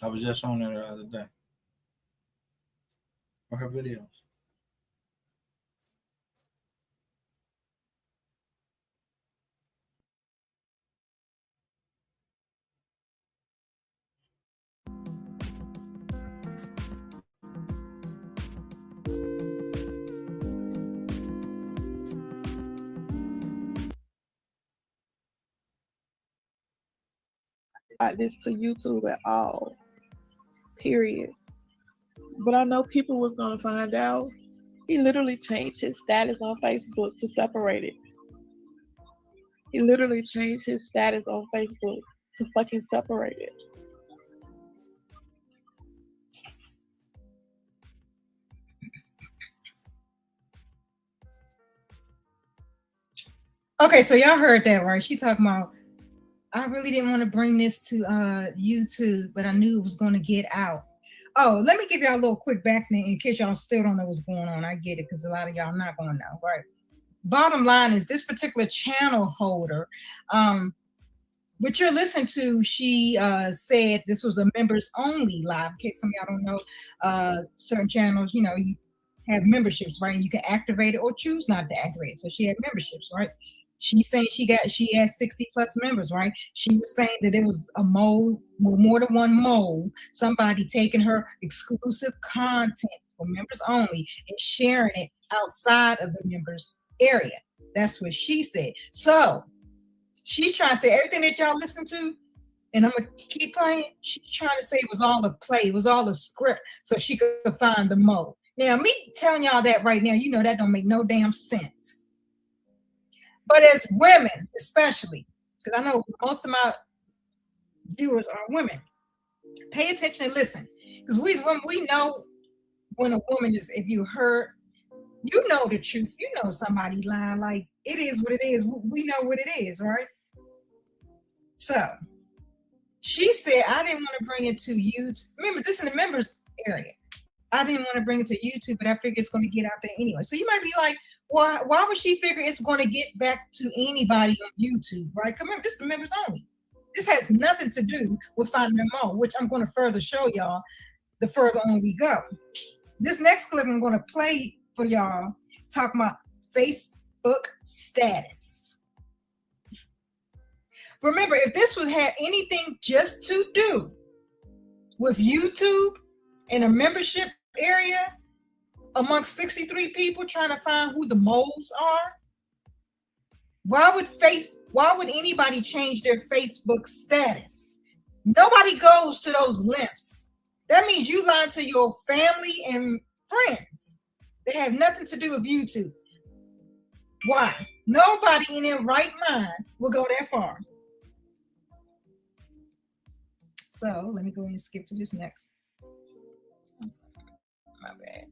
I was just on there the other day. For her videos. This to YouTube at all, period. But I know people was gonna find out. He literally changed his status on Facebook to separate it. He literally changed his status on Facebook to fucking separate it. Okay, so y'all heard that, right? She talking about, I really didn't want to bring this to YouTube, but I knew it was going to get out. Oh, let me give y'all a little quick back thing in case y'all still don't know what's going on. I get it, because a lot of y'all not going to know, right? Bottom line is this particular channel holder, what you're listening to, she said this was a members only live. In case some of y'all don't know, certain channels, you know, you have memberships, right? And you can activate it or choose not to activate it. So she had memberships, right? She's saying she has 60 plus members, right? She was saying that it was a mole, more than one mole, somebody taking her exclusive content for members only and sharing it outside of the members area. That's what she said. So she's trying to say everything that y'all listen to, and I'm gonna keep playing. She's trying to say it was all a play, it was all a script, so she could find the mole. Now, me telling y'all that right now, you know that don't make no damn sense. But as women, especially, because I know most of my viewers are women, pay attention and listen. Because we know when a woman is, if you hurt, you know the truth. You know somebody lying. Like, it is what it is. We know what it is, right? So she said, I didn't want to bring it to YouTube. Remember, this is in the members area. I didn't want to bring it to YouTube, but I figured it's going to get out there anyway. So you might be like, why would she figure it's going to get back to anybody on YouTube, right? Come on, this is the members only. This has nothing to do with finding them all, which I'm going to further show y'all the further on we go. This next clip I'm going to play for y'all is talking about Facebook status. Remember, if this would have anything just to do with YouTube and a membership area amongst 63 people trying to find who the moles are, why would anybody change their Facebook status? Nobody goes to those links. That means you lying to your family and friends. They have nothing to do with YouTube. Why? Nobody in their right mind will go that far. So let me go and skip to this next. My bad.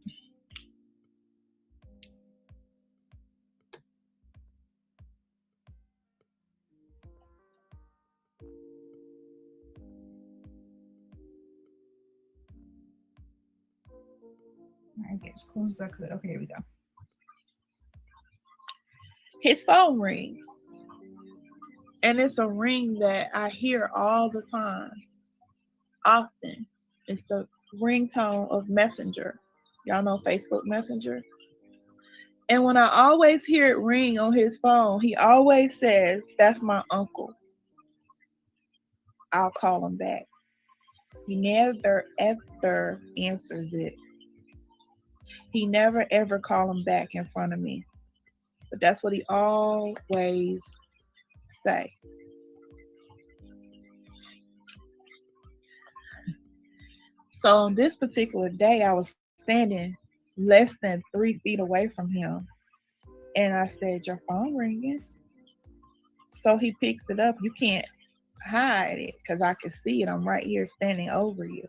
I get as close as I could. Okay, here we go. His phone rings. And it's a ring that I hear all the time. Often. It's the ringtone of Messenger. Y'all know Facebook Messenger? And when I always hear it ring on his phone, he always says, "That's my uncle. I'll call him back." He never, ever answers it. He never, ever call him back in front of me. But that's what he always say. So on this particular day, I was standing less than 3 feet away from him. And I said, "Your phone ringing." So he picks it up. You can't hide it because I can see it. I'm right here standing over you.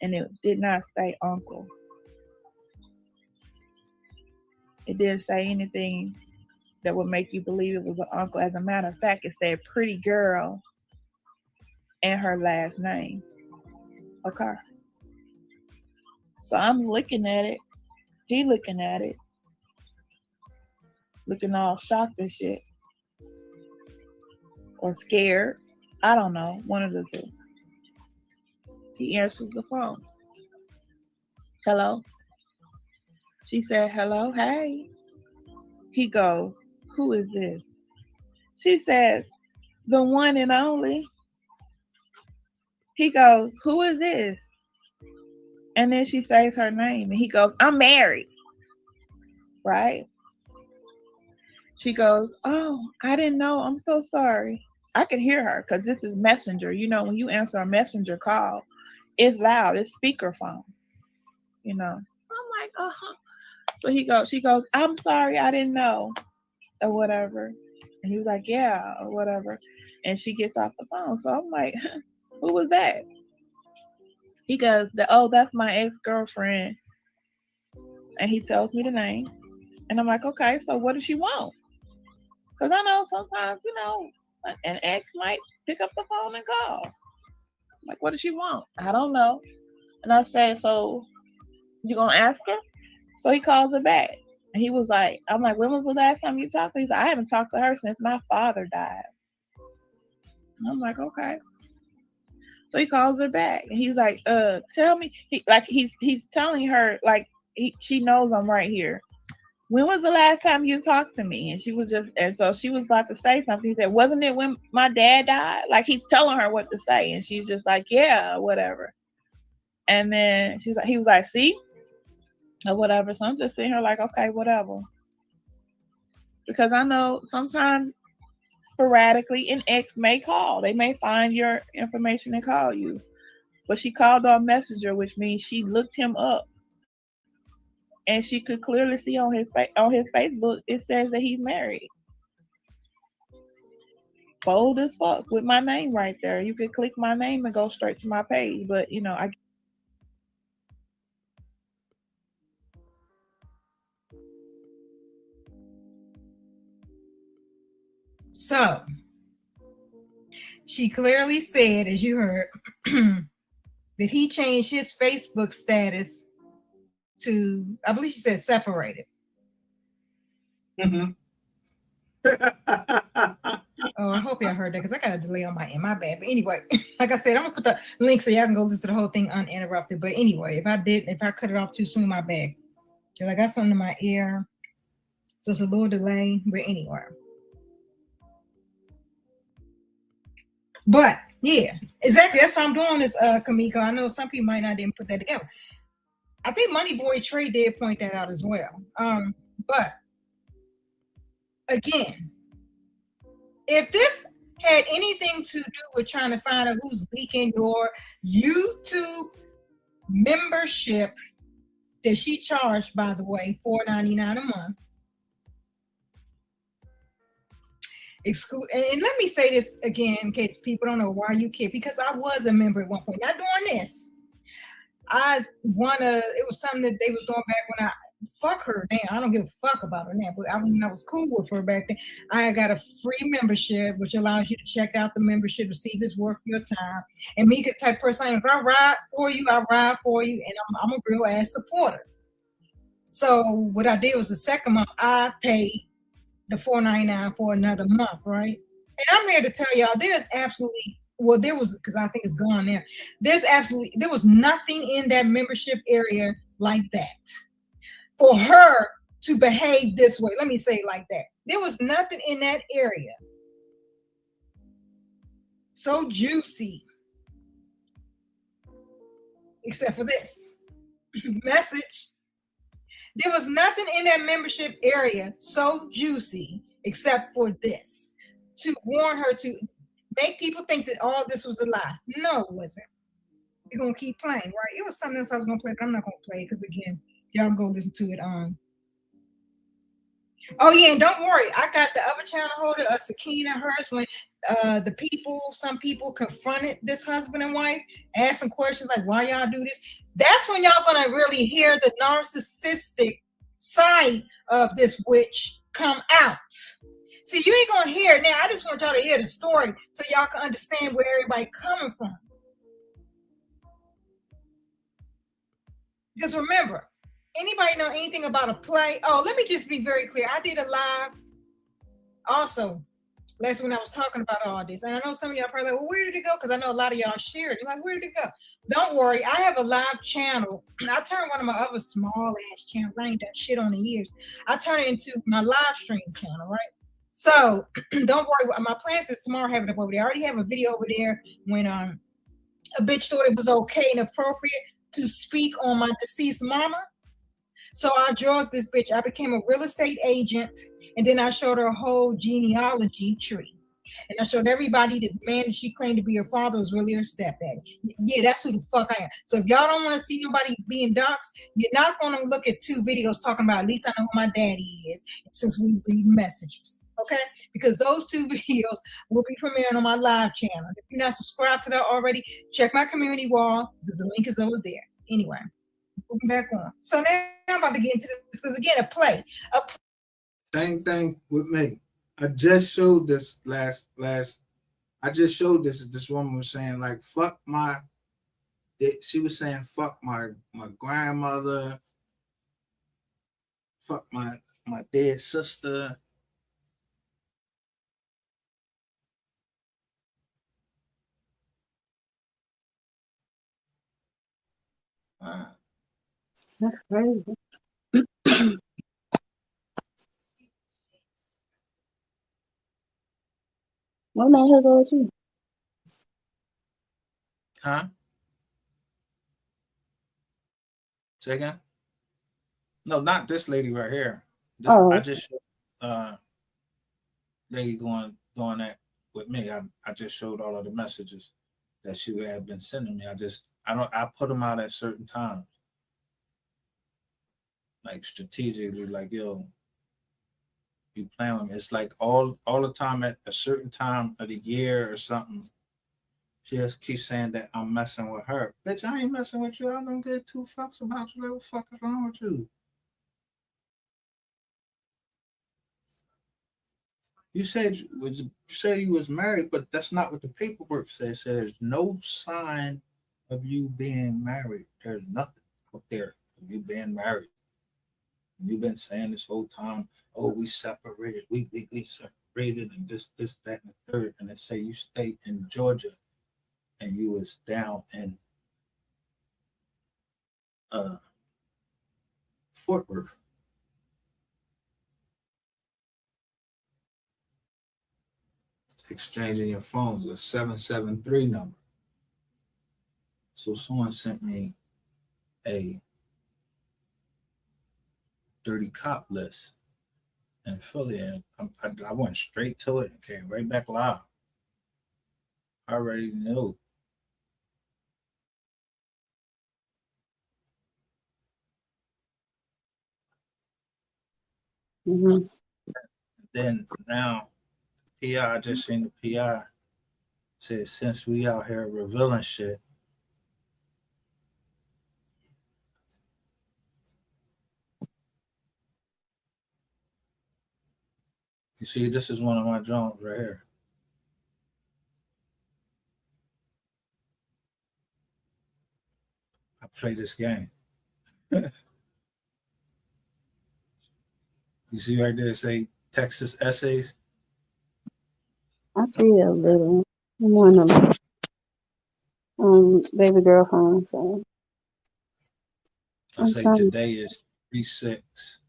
And it did not say uncle. It didn't say anything that would make you believe it was an uncle. As a matter of fact, it said pretty girl and her last name. Okay. So I'm looking at it. He looking at it. Looking all shocked and shit. Or scared. I don't know. One of the two. He answers the phone. "Hello?" She said, "Hello, hey." He goes, "Who is this?" She says, "The one and only." He goes, "Who is this?" And then she says her name. And he goes, "I'm married." Right? She goes, "Oh, I didn't know. I'm so sorry." I can hear her because this is Messenger. You know, when you answer a Messenger call, it's loud. It's speakerphone. You know. I'm like, uh-huh. So she goes, "I'm sorry, I didn't know," or whatever. And he was like, "Yeah," or whatever. And she gets off the phone. So I'm like, "Who was that?" He goes, "Oh, that's my ex-girlfriend." And he tells me the name. And I'm like, "Okay, so what does she want?" Because I know sometimes, you know, an ex might pick up the phone and call. I'm like, "What does she want?" "I don't know." And I said, "So you going to ask her?" So he calls her back. And he was like, I'm like, "When was the last time you talked to her?" He said, "I haven't talked to her since my father died." And I'm like, "Okay." So he calls her back. And he's like, "Tell me." He's telling her, like, she knows I'm right here. "When was the last time you talked to me?" And so she was about to say something. He said, "Wasn't it when my dad died?" Like, he's telling her what to say. And she's just like, "Yeah, whatever." And then he was like, "See?" Or whatever. So I'm just sitting here like, okay, whatever. Because I know sometimes sporadically an ex may call. They may find your information and call you. But she called on Messenger, which means she looked him up. And she could clearly see on his Facebook, it says that he's married. Bold as fuck with my name right there. You could click my name and go straight to my page. But, you know, So she clearly said, as you heard, that he changed his Facebook status to, I believe she said, separated. Mm-hmm. Oh, I hope y'all heard that because I got a delay on my bad. But anyway, like I said, I'm gonna put the link so y'all can go listen to the whole thing uninterrupted. But anyway, if I cut it off too soon, my bad. Because I got something in my ear, so it's a little delay. But anyway. But yeah, exactly. That's what I'm doing is Kamiko. I know some people might not even put that together. I think Money Boy Trey did point that out as well. But again, if this had anything to do with trying to find out who's leaking your YouTube membership that she charged, by the way, $4.99 a month. And let me say this again in case people don't know why you care, because I was a member at one point. Not doing this. It was something that they was doing back when fuck her now. I don't give a fuck about her now, but I was cool with her back then. I got a free membership, which allows you to check out the membership to see if it's worth your time. And me, the type of person, if I ride for you, I ride for you, and I'm a real ass supporter. So what I did was the second month, I paid the $4.99 for another month, right? And I'm here to tell y'all, because I think it's gone there. There was nothing in that membership area like that for her to behave this way. Let me say it like that. There was nothing in that area so juicy, except for this message. There was nothing in that membership area so juicy except for this, to warn her, to make people think that all this was a lie. No, it wasn't. We're going to keep playing, right? It was something else I was going to play, but I'm not going to play it because, again, y'all go listen to it. Oh, yeah, and don't worry. I got the other channel holder, Sakina Hurst, when some people confronted this husband and wife, asked some questions like, why y'all do this? That's when y'all going to really hear the narcissistic side of this witch come out. See, you ain't going to hear it now. I just want y'all to hear the story so y'all can understand where everybody coming from. Because remember, anybody know anything about a play? Oh, let me just be very clear. I did a live also last when I was talking about all this. And I know some of y'all probably like, well, where did it go? Because I know a lot of y'all shared it. Like, where did it go? Don't worry. I have a live channel. I turned one of my other small ass channels. I ain't done shit on the years. I turned it into my live stream channel, right? So don't worry. My plans is tomorrow having it up over there. I already have a video over there when a bitch thought it was okay and appropriate to speak on my deceased mama. So I drove this bitch. I became a real estate agent, and then I showed her a whole genealogy tree. And I showed everybody that the man that she claimed to be her father was really her stepdaddy. Yeah, that's who the fuck I am. So if y'all don't want to see nobody being doxxed, you're not going to look at two videos talking about, at least I know who my daddy is, since we read messages. Okay? Because those two videos will be premiering on my live channel. If you're not subscribed to that already, check my community wall because the link is over there. Anyway, moving back on. So now I'm about to get into this because, again, a play. Same thing with me. I just showed this I just showed this woman was saying, like, fuck she was saying, fuck my grandmother, fuck my dead sister. That's crazy. What made her go with you? Huh? Say again? No, not this lady right here. I just showed lady doing that with me. I just showed all of the messages that she had been sending me. I put them out at certain times. Like strategically, like, yo, you playing with me. It's like all the time at a certain time of the year or something. She just keeps saying that I'm messing with her. Bitch, I ain't messing with you. I don't give two fucks about you. Like, what the fuck is wrong with you? You said you was married, but that's not what the paperwork says. It says there's no sign of you being married. There's nothing out there of you being married. You've been saying this whole time, oh, we separated, we legally separated, and this, that, and the third. And they say you stayed in Georgia and you was down in Fort Worth. Exchanging your phones, a 773 number. So someone sent me a dirty cop list in Philly, and I went straight to it and came right back live. I already knew. Then now, PI, I just seen the PI said, since we out here revealing shit, you see, this is one of my drones right here. I play this game. You see right there, say Texas Essays. I see a little one of them. Baby girl phone. So I say today is 36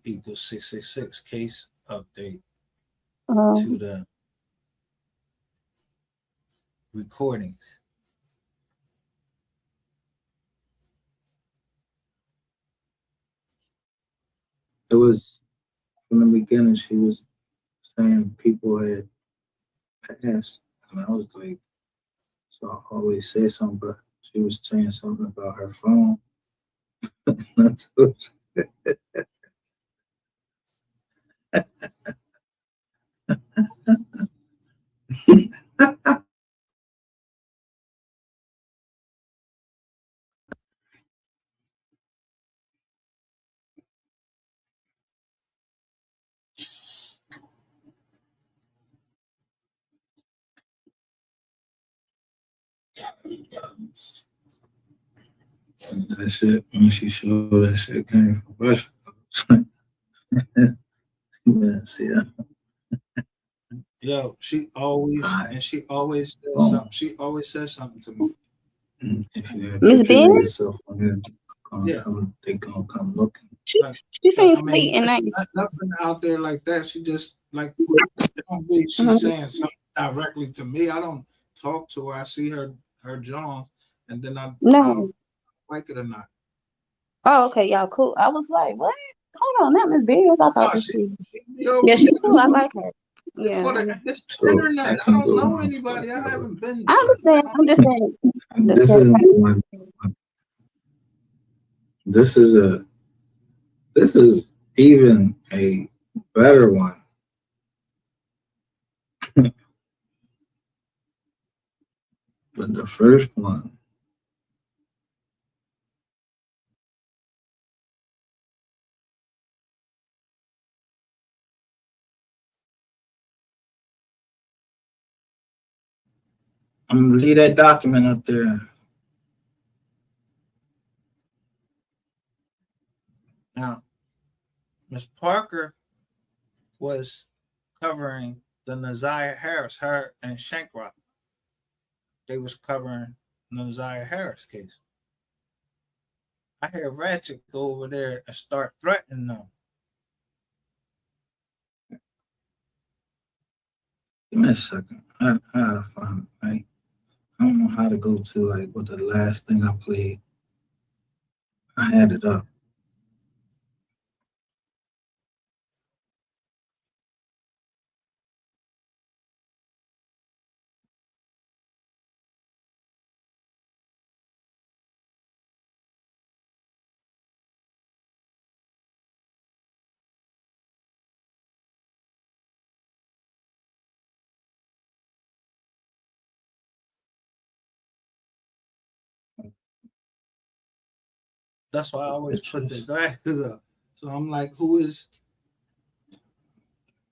equals 666 case update to the recordings. It was from the beginning. She was saying people had passed, and I was like, so I always say something, but she was saying something about her phone. That shit, when she showed that shit came from Russia. Yeah, see that? Yo, she always says something. She always says something to me. If you have Miss pictures of Ben? yourself on here, they gonna come looking. She seems sweet and nice. Nothing out there like that. She just like she's saying something directly to me. I don't talk to her. I see her John, and then I like it or not. Oh, okay, y'all cool. I was like, what? Hold on, not Miss Beers. I thought she she's cool. I like her. Yeah. For this internet, I don't know anybody. I haven't been. I understand. I'm just saying. This is even a better one. But the first one, I'm gonna leave that document up there. Now, Miss Parker was covering the Naziah Harris, her and Shankrock. They was covering the Naziah Harris case. I hear Ratchet go over there and start threatening them. Give me a second. I gotta find it, right? I don't know how to go to like what the last thing I played. I had it up. That's why I always put the glasses up. So I'm like, who is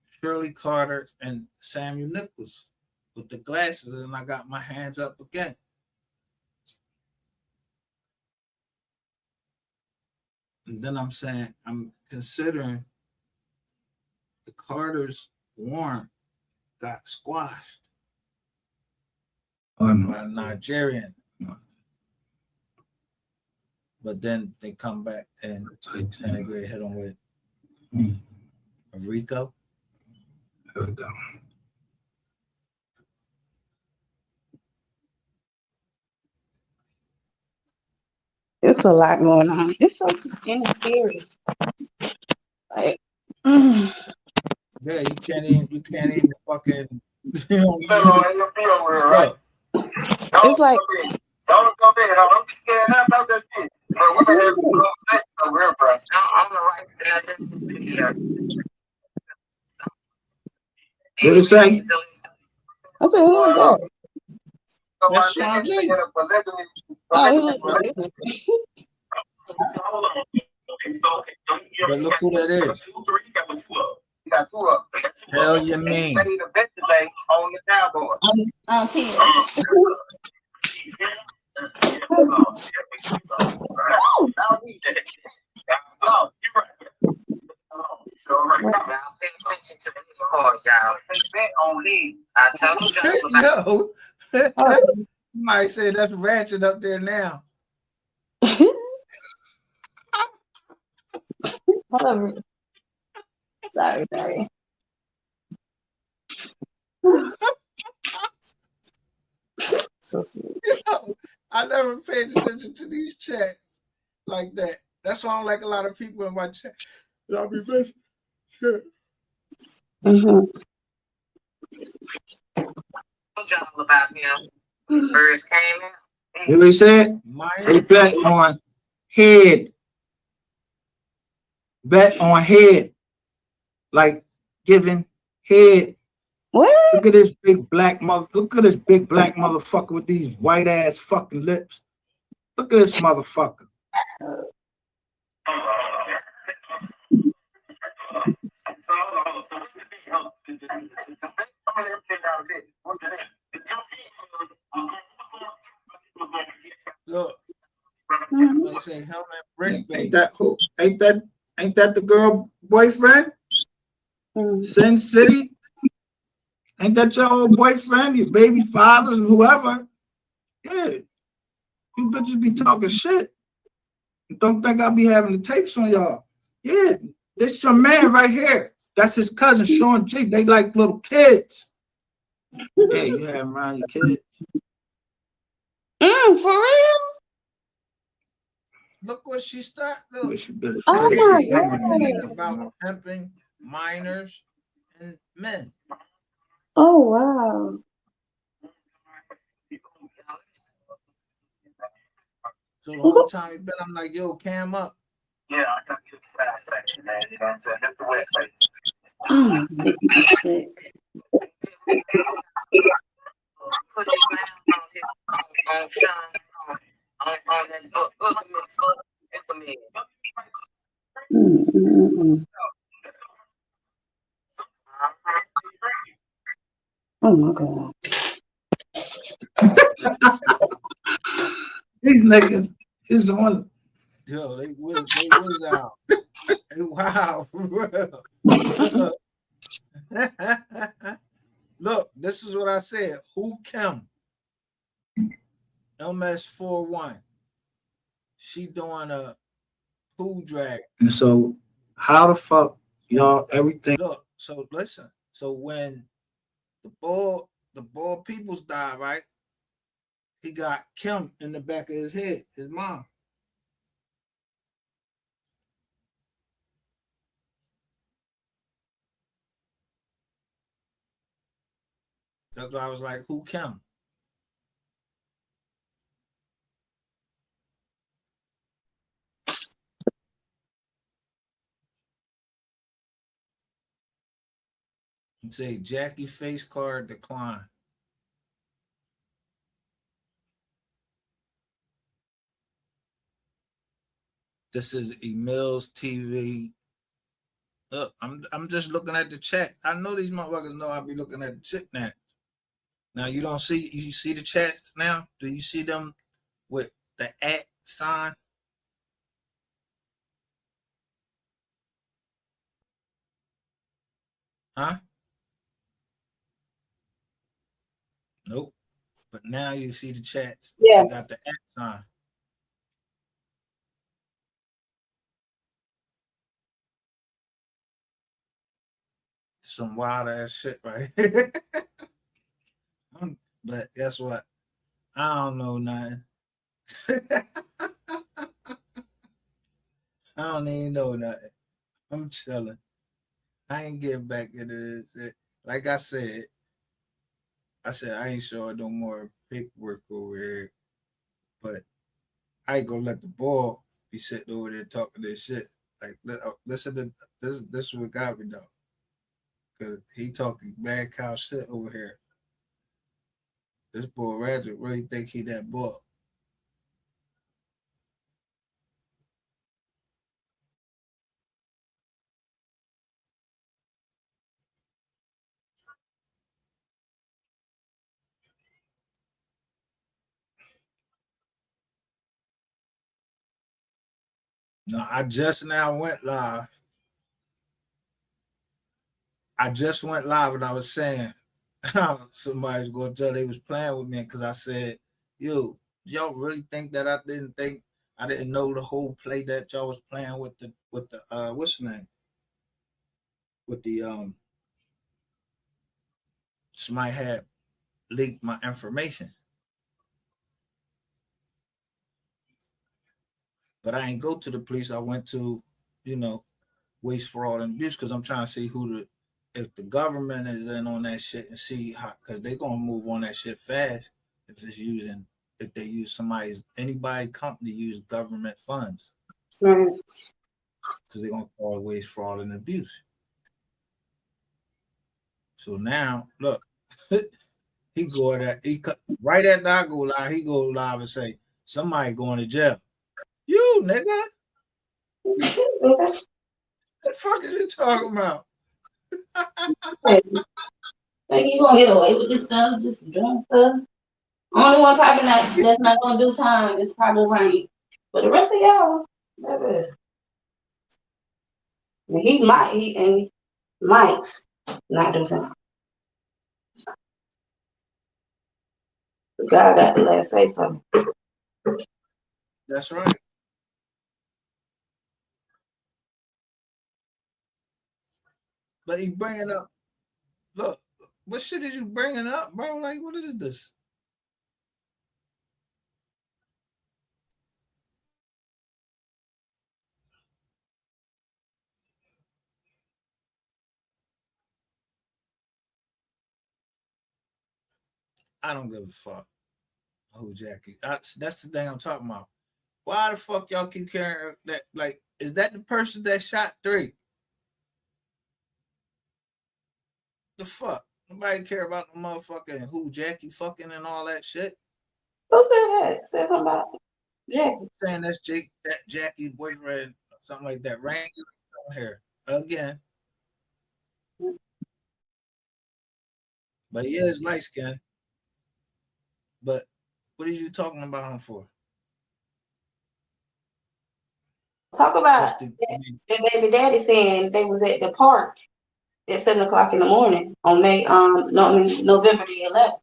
Shirley Carter and Samuel Nichols with the glasses? And I got my hands up again. And then I'm saying, I'm considering the Carter's warrant got squashed by a Nigerian. But then they come back and integrate hit them with a RICO. There we go. It's a lot going on. It's so scary. Like, yeah, you can't even fucking. You know what I'm it's like. Don't come in. Don't be scared about that shit. Bro, what the hell is real, bro? What it say? I said, who was that? That's Shirley. Oh, he was. But look who that is. Hell you mean? On 10. Yo, somebody said that's ratchet up there now. Sorry. So sweet. Yo, I never paid attention to these chats like that. That's why I don't like a lot of people in my chat. Y'all be missing shit. Mm-hmm. About him first came out. What he said? They bet on head. Bet on head. Like giving head. What? Look at this big black motherfucker with these white ass fucking lips. Look at this motherfucker. Look, they say helmet brick baby. Ain't that the girl boyfriend? Sin City? Ain't that your old boyfriend, your baby fathers, and whoever? Yeah. You bitches be talking shit. Don't think I'll be having the tapes on y'all. Yeah, this your man right here. That's his cousin, Sean G. They like little kids. Yeah, you have him around your kids. For real? Look what she started. Look. Oh my God. About pimping minors and men. Oh wow. So the whole time he been, I'm like, yo, cam up. Yeah, I got you fast action, man. You know what I'm saying? That's the way it's like. Oh, make me sick. Put his name on Sean on that book Oh my God. These niggas is on. Yo, they was out. Wow, for real. Look, this is what I said. Who Kim? MS41. She doing a pool drag. And so, how the fuck y'all everything? Look, so listen. So when the ball peoples died, right? He got Kim in the back of his head, his mom. That's why I was like, who Kim? And say Jackie face card decline. This is Emil's TV. Look, I'm just looking at the chat. I know these motherfuckers know I'll be looking at the shit now. Now you see the chats now? Do you see them with the @ sign? Huh? Nope. But now you see the chats. Yeah. They got the @ sign. Some wild ass shit right here. But guess what? I don't know nothing. I don't even know nothing. I'm chilling. I ain't getting back into this. Like I said I ain't showing no more paperwork over here. But I ain't gonna let the ball be sitting over there talking this shit. Like, listen to this. This is what got me though, because he talking bad cow shit over here. This boy Roger really think he that boy. No, I just now went live. I just went live and I was saying somebody's going to tell they was playing with me because I said, yo, y'all really think that I didn't know the whole play that y'all was playing with the what's the name? With the somebody had leaked my information. But I ain't go to the police. I went to, waste, fraud, and abuse because I'm trying to see if the government is in on that shit and see how, because they're gonna move on that shit fast if they use anybody company use government funds. Because they're gonna call it waste, fraud, and abuse. So now look, he go at right after I go live, he go live and say, somebody going to jail. You nigga. What the fuck are you talking about? Think you gonna get away with this stuff, this drunk stuff? Only one probably that's not gonna do time is probably Rain. But the rest of y'all, never. He might not do time. God got the last say so. That's right. But he bringing up, look, what shit is you bringing up, bro? Like, what is this? I don't give a fuck who Jackie. That's the thing I'm talking about. Why the fuck y'all keep caring that? Like, is that the person that shot 3? The fuck? Nobody care about the motherfucking who Jackie fucking and all that shit. Who said that? Said something about Jackie. Saying that's Jackie's boyfriend, or something like that. Rain here again. But he is light skinned. But what are you talking about him for? Talk about the baby daddy saying they was at the park at 7 o'clock in the morning on November the 11th.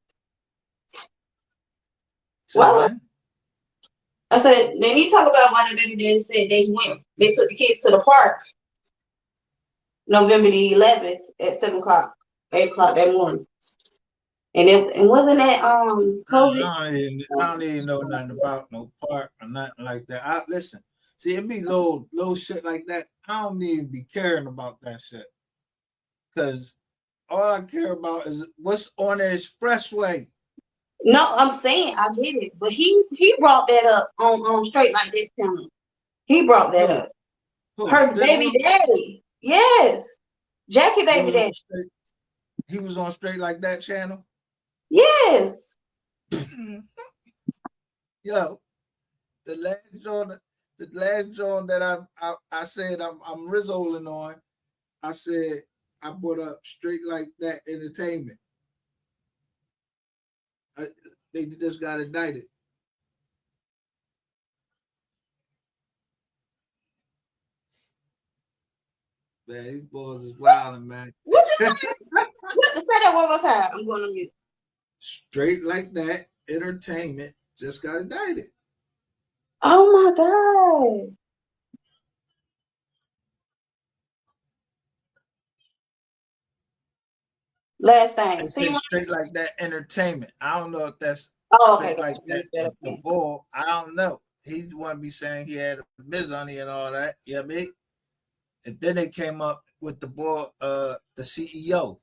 Well, I said, then you talk about why the baby daddy said they took the kids to the park November the 11th at 7 o'clock, 8 o'clock that morning. And wasn't that COVID? I don't even know nothing about no park or nothing like that. Listen, see, it be little shit like that. I don't even be caring about that shit. Cause all I care about is what's on the expressway. No, I'm saying I get it, but he brought that up on Straight Like That channel. He brought that up. Her baby daddy, yes, Jackie baby daddy. He was on Straight Like That channel. Yes. Yo, the last joint that I said I'm Rizzoling on. I said I put up Straight Like That Entertainment. They just got indicted. Man, these boys is wilding, man. Say that one more time. I'm going to mute. Straight Like That Entertainment just got indicted. Oh my God. Last thing. I say Straight Like That Entertainment. I don't know if that's Straight Like That. The ball, I don't know. He want to be saying he had a biz on it and all that. Yeah, me. And then they came up with the ball, the CEO.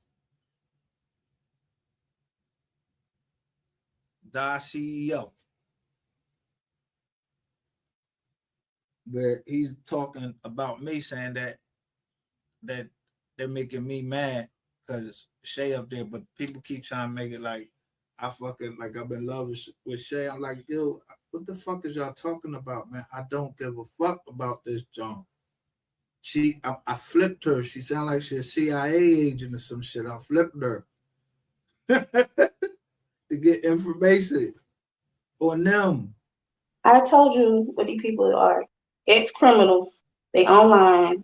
The CEO. where he's talking about me, saying that they're making me mad because Shay up there, but people keep trying to make it like I fucking like I've been in love with Shay. I'm like, yo, what the fuck is y'all talking about, man? I don't give a fuck about this John. I flipped her. She sounded like she's a CIA agent or some shit. I flipped her to get information on them. I told you what these people are. Ex-criminals. They online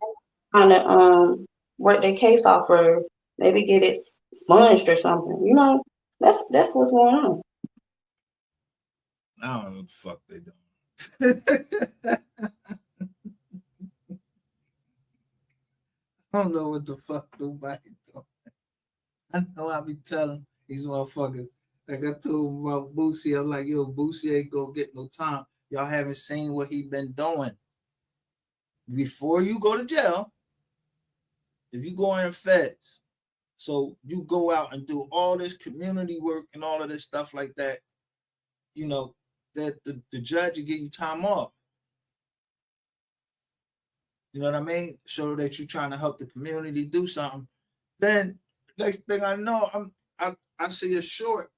trying to work their case off or maybe get it expunged or something. You know, that's what's going on. I don't know what the fuck they doing. I don't know what the fuck nobody doing. I know I be telling these motherfuckers. Like I told him about Boosie, I'm like, yo, Boosie ain't gonna get no time. Y'all haven't seen what he been doing. Before you go to jail, if you go in feds, so you go out and do all this community work and all of this stuff like that, you know, that the judge will give you time off. You know what I mean? Show that you're trying to help the community do something. Then next thing I know, I see a short,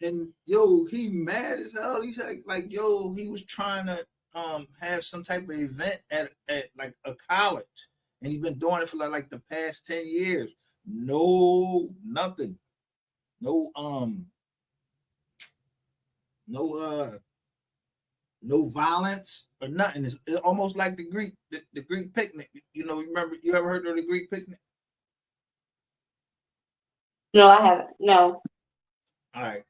and yo, he mad as hell. He's like yo, he was trying to have some type of event at like a college, and he's been doing it for like the past 10 years. No, nothing. No no violence or nothing. It's almost like the Greek picnic. You know, remember, you ever heard of the Greek picnic? No, I haven't. No. All right.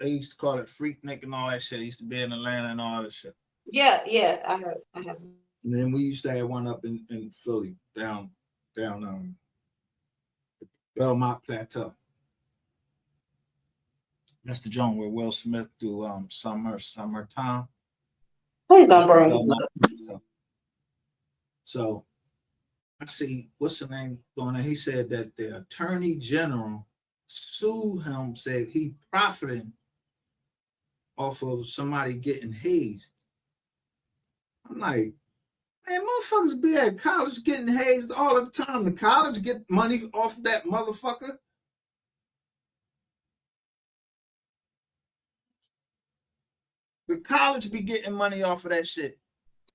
They used to call it Freaknik and all that shit. It used to be in Atlanta and all that shit. Yeah, I have. And then we used to have one up in Philly, down Belmont Plateau. That's the joint where Will Smith do Summertime. Please don't bring it up. So I see, what's the name going on? He said that the attorney general sued him, said he profiting off of somebody getting hazed. I'm like, man, motherfuckers be at college getting hazed all the time. The college get money off that motherfucker. The college be getting money off of that shit.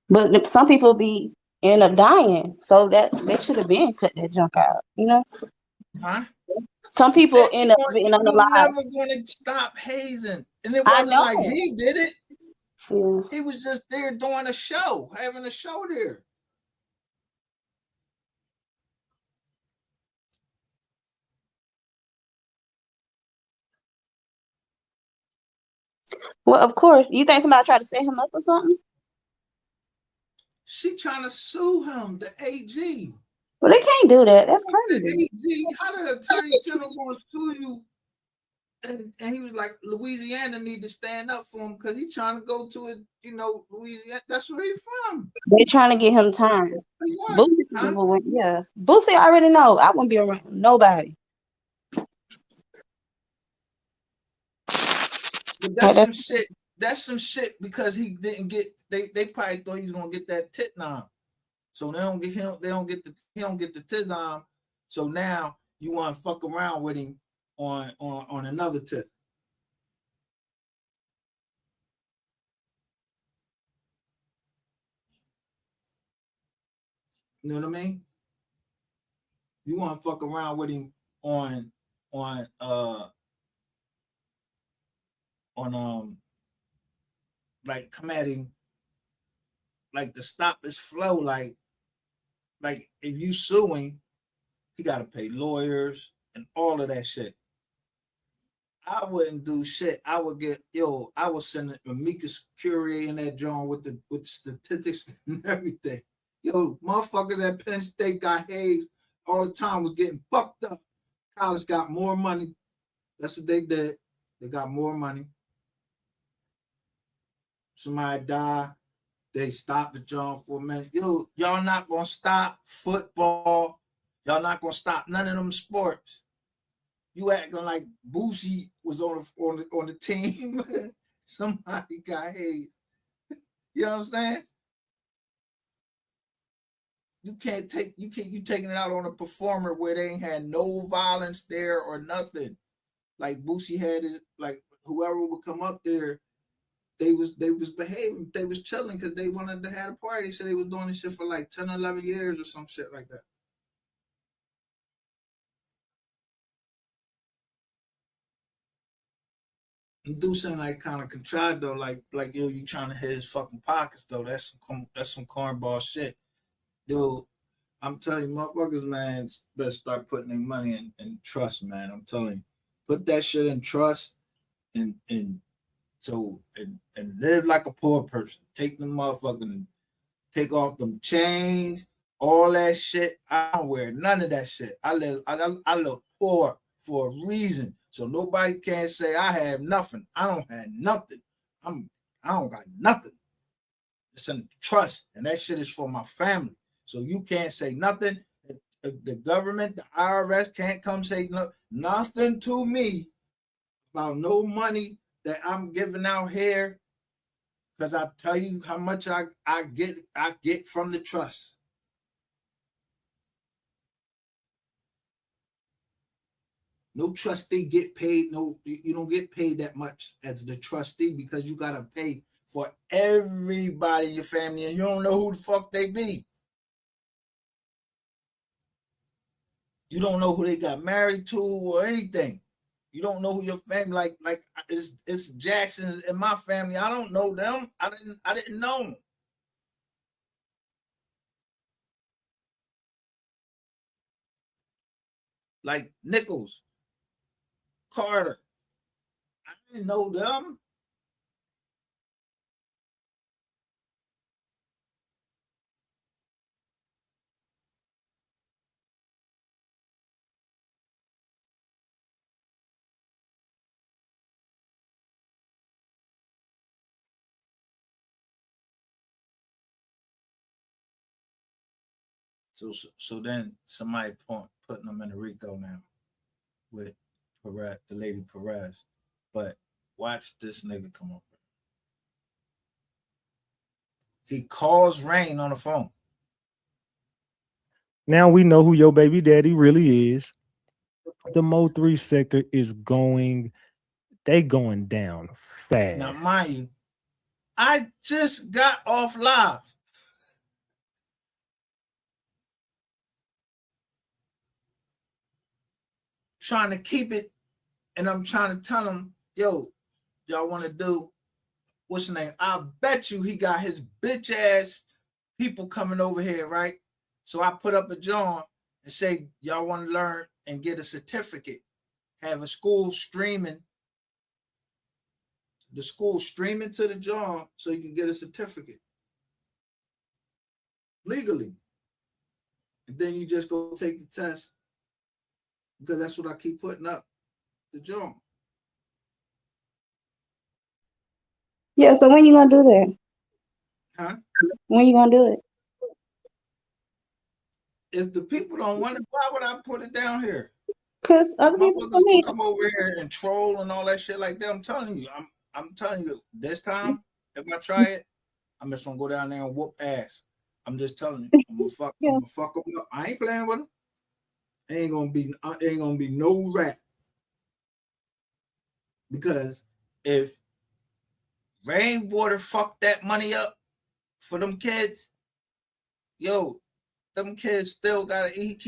But some people be end up dying, so that they should have been cut that junk out, you know? Huh? Some people end up being You're unalive. never gonna stop hazing. And it wasn't like he did it. Yeah. He was just there doing a show, having a show there. Well, of course. You think somebody tried to set him up or something? She trying to sue him, the AG. Well, they can't do that. That's crazy. The AG, how the attorney general gonna sue you? And he was like, Louisiana need to stand up for him because he's trying to go to it, you know, Louisiana. That's where he's from. They're trying to get him time. Boosie, yeah. Boosie, I already know. I wouldn't be around nobody. But that's some shit. That's some shit because he didn't get. They probably thought he was gonna get that tit nom, so they don't get him. He don't get the tit nom. So now you want to fuck around with him on another tip. You know what I mean? You want to fuck around with him on like come at him like to stop his flow, like if you suing, he gotta pay lawyers and all of that shit. I wouldn't do shit. I would send amicus curiae in that joint with the statistics and everything. Yo, motherfuckers at Penn State got hazed all the time, was getting fucked up. College got more money. That's what they did. They got more money. Somebody died. They stopped the joint for a minute. Yo, y'all not gonna stop football. Y'all not gonna stop none of them sports. You acting like Boosie was on the team. Somebody got hazed. You know what I'm saying? you taking it out on a performer where they ain't had no violence there or nothing. Like Boosie had his, like whoever would come up there, they was behaving, they was chilling because they wanted to have a party. They said they was doing this shit for like 10 or 11 years or some shit like that. And do something like kind of contrived though, like yo, you trying to hit his fucking pockets though. That's some cornball shit, dude. I'm telling you, motherfuckers, man, better start putting their money in trust, man. I'm telling you, put that shit in trust and live like a poor person. Take them motherfucking, take off them chains, all that shit. I don't wear none of that shit. I look poor for a reason. So nobody can say I have nothing. I don't have nothing. I don't got nothing. It's in trust, and that shit is for my family. So you can't say nothing. If the government, the IRS can't come say nothing to me about no money that I'm giving out here, because I tell you how much I get from the trust. No trustee get paid. No, you don't get paid that much as the trustee because you gotta pay for everybody in your family, and you don't know who the fuck they be. You don't know who they got married to or anything. You don't know who your family like. It's Jackson in my family. I don't know them. I didn't know them. Like Nichols, Carter. I didn't know them. So then somebody putting them in a RICO now with Perez, the lady Perez. But watch this nigga come up. He calls Rain on the phone. Now we know who your baby daddy really is. The Mo3 sector is going down fast. Now, mind you, I just got off live. Trying to keep it, and I'm trying to tell him, yo, y'all want to do, what's the name? I bet you he got his bitch ass people coming over here, right? So I put up a John and say, y'all want to learn and get a certificate. Have a school streaming, the school streaming to the John so you can get a certificate legally. And then you just go take the test, because that's what I keep putting up, the John. Yeah, so when you gonna do that? Huh? When you gonna do it? If the people don't want it, why would I put it down here? Because other people will come over here and troll and all that shit like that. I'm telling you, I'm telling you, this time, if I try it, I'm just gonna go down there and whoop ass. I'm just telling you, I'm gonna fuck them up. I ain't playing with them. Ain't gonna be no rap. Because if Rainwater fucked that money up for them kids, yo, them kids still gotta eat.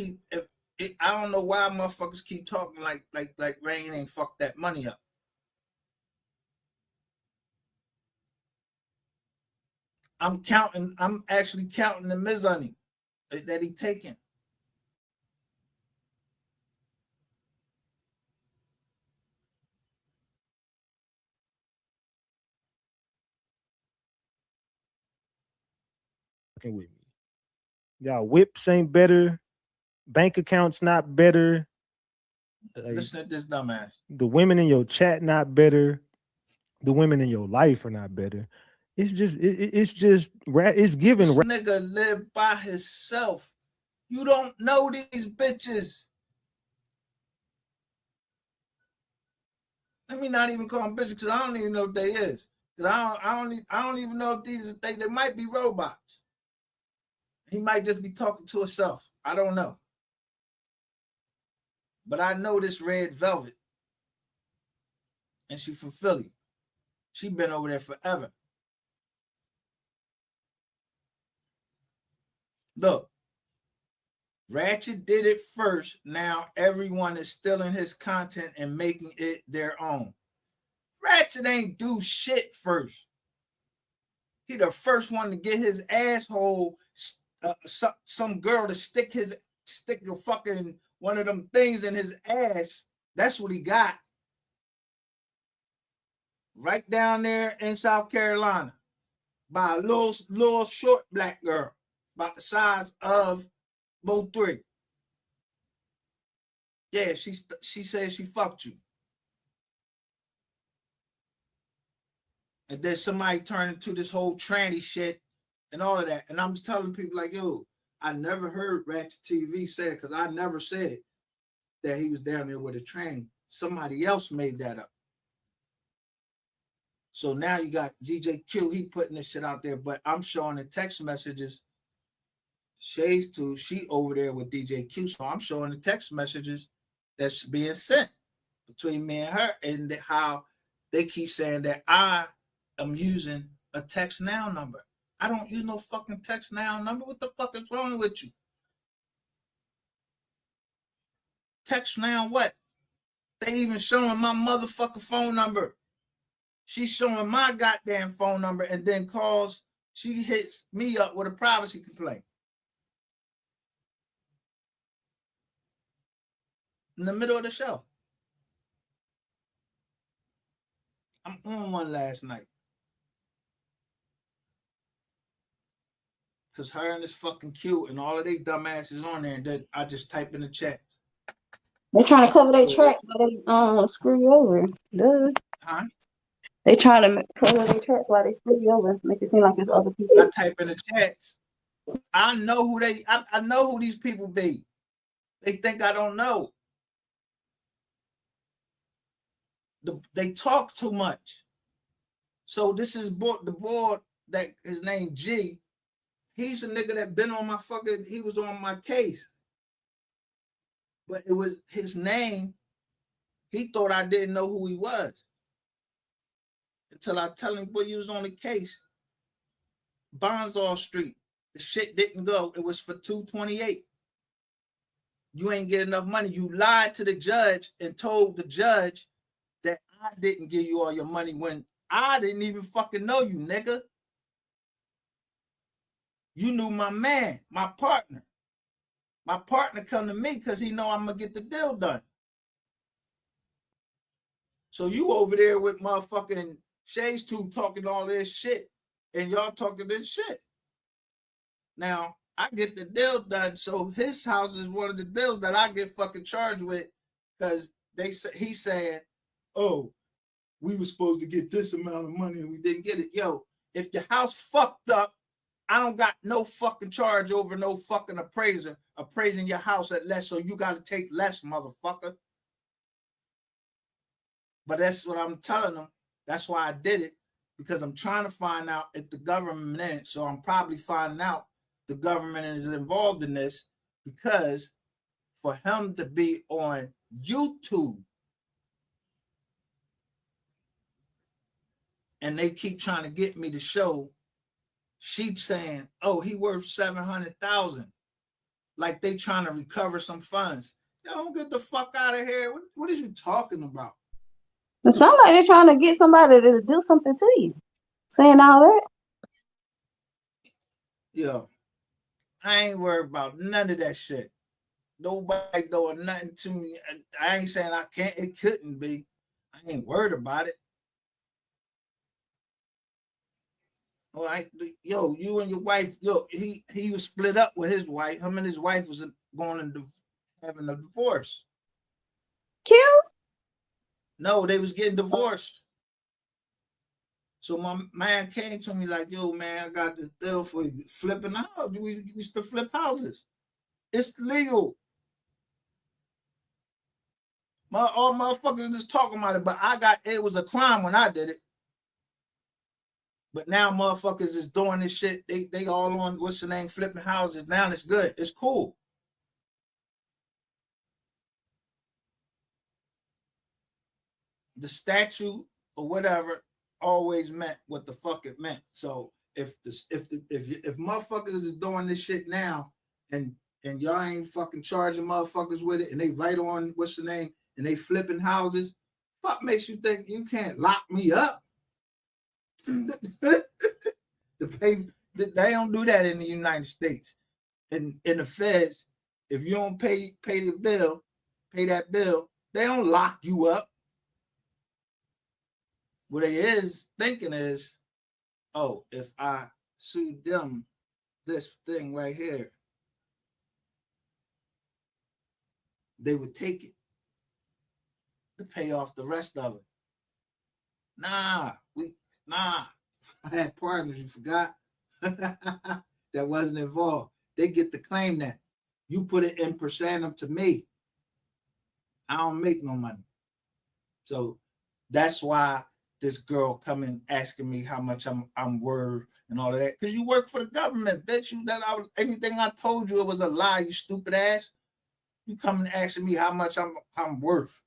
I don't know why motherfuckers keep talking like Rain ain't fucked that money up. I'm actually counting the money that he taking. With me. Y'all whips ain't better. Bank accounts not better. Listen to this dumbass. The women in your chat not better. The women in your life are not better. It's just it's giving. This nigga live by himself. You don't know these bitches. Let me not even call them bitches because I don't even know what they is. Because I don't even know if they might be robots. He might just be talking to himself. I don't know. But I know this Red Velvet. And she from Philly. She been over there forever. Look, Ratchet did it first. Now everyone is stealing his content and making it their own. Ratchet ain't do shit first. He the first one to get his asshole, some girl to stick a fucking one of them things in his ass. That's what he got. Right down there in South Carolina by a little short black girl about the size of Mo 3. Yeah, she said she fucked you. And then somebody turned into this whole tranny shit and all of that. And I'm just telling people like, yo, I never heard Ratchet TV say it because I never said that he was down there with a tranny. Somebody else made that up. So now you got DJ Q, he putting this shit out there, but I'm showing the text messages. Shay's too, she over there with DJ Q, so I'm showing the text messages that's being sent between me and her, and how they keep saying that I am using a text now number. I don't use no fucking text now number. What the fuck is wrong with you? Text now what? They even showing my motherfucking phone number. She's showing my goddamn phone number and then calls, she hits me up with a privacy complaint. In the middle of the show. I'm on one last night. Because her and this fucking Q and all of they dumbasses on there, and then I just type in the chat. They trying to cover their tracks, but they screw you over. Duh. Huh? They trying to cover their tracks while they screw you over, make it seem like it's other people. I type in the chats. I know who I know who these people be. They think I don't know. They talk too much. So this is the board that his name G. He's a nigga that been on my fucking, he was on my case. But it was his name. He thought I didn't know who he was. Until I tell him, boy, you was on the case. Bonsall Street. The shit didn't go. It was for $228. You ain't get enough money. You lied to the judge and told the judge that I didn't give you all your money when I didn't even fucking know you, nigga. You knew my man, my partner. My partner come to me because he know I'm going to get the deal done. So you over there with motherfucking Shay's two talking all this shit and y'all talking this shit. Now, I get the deal done, so his house is one of the deals that I get fucking charged with because he's saying, oh, we were supposed to get this amount of money and we didn't get it. Yo, if your house fucked up, I don't got no fucking charge over no fucking appraiser appraising your house at less, so you got to take less, motherfucker. But that's what I'm telling them. That's why I did it, because I'm trying to find out if the government in it. So I'm probably finding out the government is involved in this, because for him to be on YouTube and they keep trying to get me to show, she's saying, oh, he worth $700,000. Like they trying to recover some funds. Yo, don't get the fuck out of here. What are you talking about? It sounds like they're trying to get somebody to do something to you. Saying all that. Yo, I ain't worried about none of that shit. Nobody doing nothing to me. I ain't saying I can't, it couldn't be. I ain't worried about it. All right, yo, you and your wife, yo, he was split up with his wife. Him and his wife was going into having a divorce. Cute? No, they was getting divorced. So my man came to me like, yo, man, I got this deal for you. Flipping out. We used to flip houses. It's legal. All motherfuckers just talking about it, but it was a crime when I did it. But now motherfuckers is doing this shit. They all on, what's the name, flipping houses. Now it's good. It's cool. The statute or whatever always meant what the fuck it meant. So if motherfuckers is doing this shit now and y'all ain't fucking charging motherfuckers with it and they right on, what's the name, and they flipping houses, what makes you think you can't lock me up? They don't do that in the United States. In the feds, if you don't pay that bill, they don't lock you up. What they is thinking is, oh, if I sued them, this thing right here, they would take it to pay off the rest of it. Nah. I had partners, you forgot? That wasn't involved. They get to claim that. You put it in percentage to me. I don't make no money. So that's why this girl coming asking me how much I'm worth and all of that. Because you work for the government, bitch. Anything I told you, it was a lie, you stupid ass. You coming asking me how much I'm worth.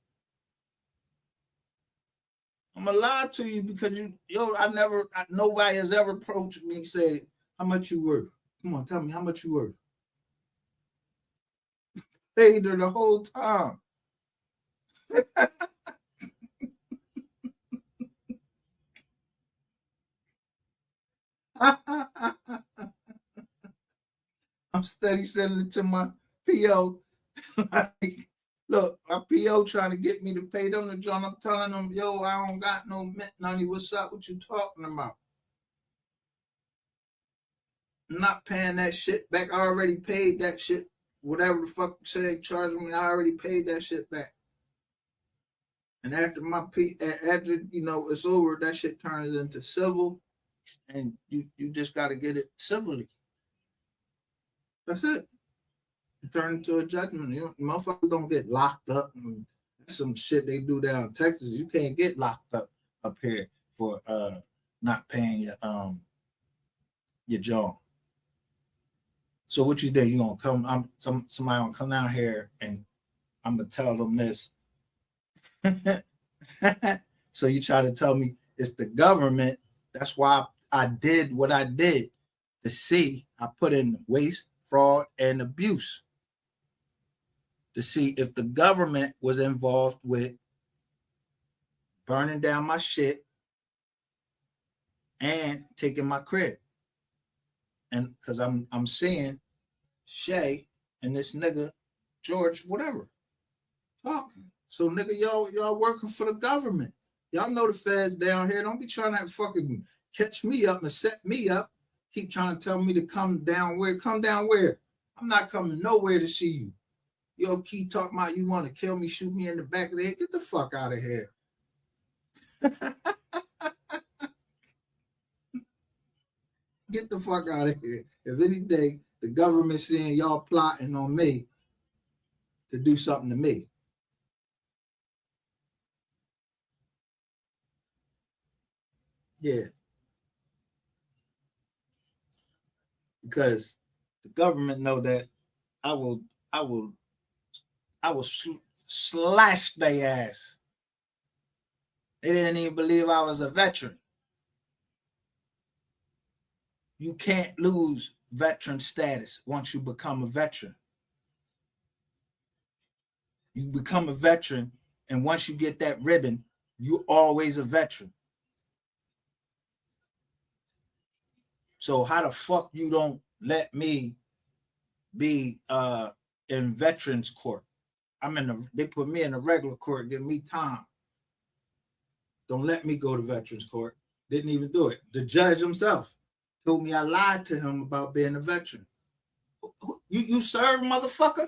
I'm gonna lie to you because nobody has ever approached me and said, how much you worth? Come on, tell me how much you worth. Paid her the whole time. I'm steady sending it to my PO. Look, my PO trying to get me to pay them the joint. I'm telling them, yo, I don't got no mint money. What's up? What you talking about? I'm not paying that shit back. I already paid that shit. Whatever the fuck you say they charging me, I already paid that shit back. And after it's over, that shit turns into civil, and you just got to get it civilly. That's it. Turn into a judgment. Motherfuckers don't get locked up. That's some shit they do down in Texas. You can't get locked up here for not paying your job. So what you think? You gonna come? Somebody gonna come down here and I'm gonna tell them this. So you try to tell me it's the government. That's why I did what I did to see. I put in waste, fraud, and abuse to see if the government was involved with burning down my shit and taking my crib. And because I'm seeing Shay and this nigga George, whatever, talking. So nigga, y'all working for the government. Y'all know the feds down here. Don't be trying to fucking catch me up and set me up. Keep trying to tell me to come down where? Come down where? I'm not coming nowhere to see you. Yo, keep talking about you want to kill me, shoot me in the back of the head. Get the fuck out of here. Get the fuck out of here. If anything, the government seeing y'all plotting on me to do something to me. Yeah. Because the government know that I will slash their ass. They didn't even believe I was a veteran. You can't lose veteran status once you become a veteran. You become a veteran, and once you get that ribbon, you're always a veteran. So how the fuck you don't let me be in veterans court? They put me in a regular court, give me time. Don't let me go to veterans court. Didn't even do it. The judge himself told me I lied to him about being a veteran. You serve, motherfucker?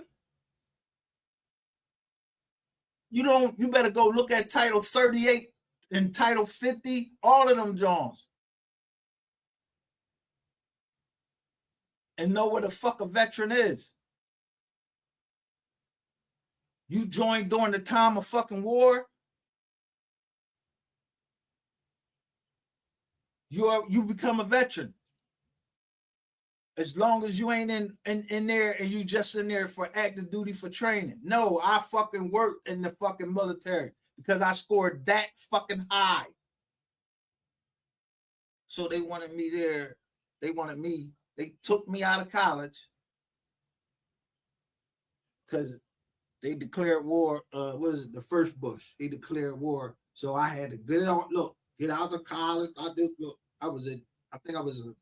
You better go look at Title 38 and Title 50, all of them Johns. And know what the fuck a veteran is. You joined during the time of fucking war. you become a veteran. As long as you ain't in there and you just in there for active duty for training. No, I fucking worked in the fucking military because I scored that fucking high. So they wanted me there. They took me out of college because they declared war. What is it? The first Bush. He declared war. So I had to get out of college. I think I was a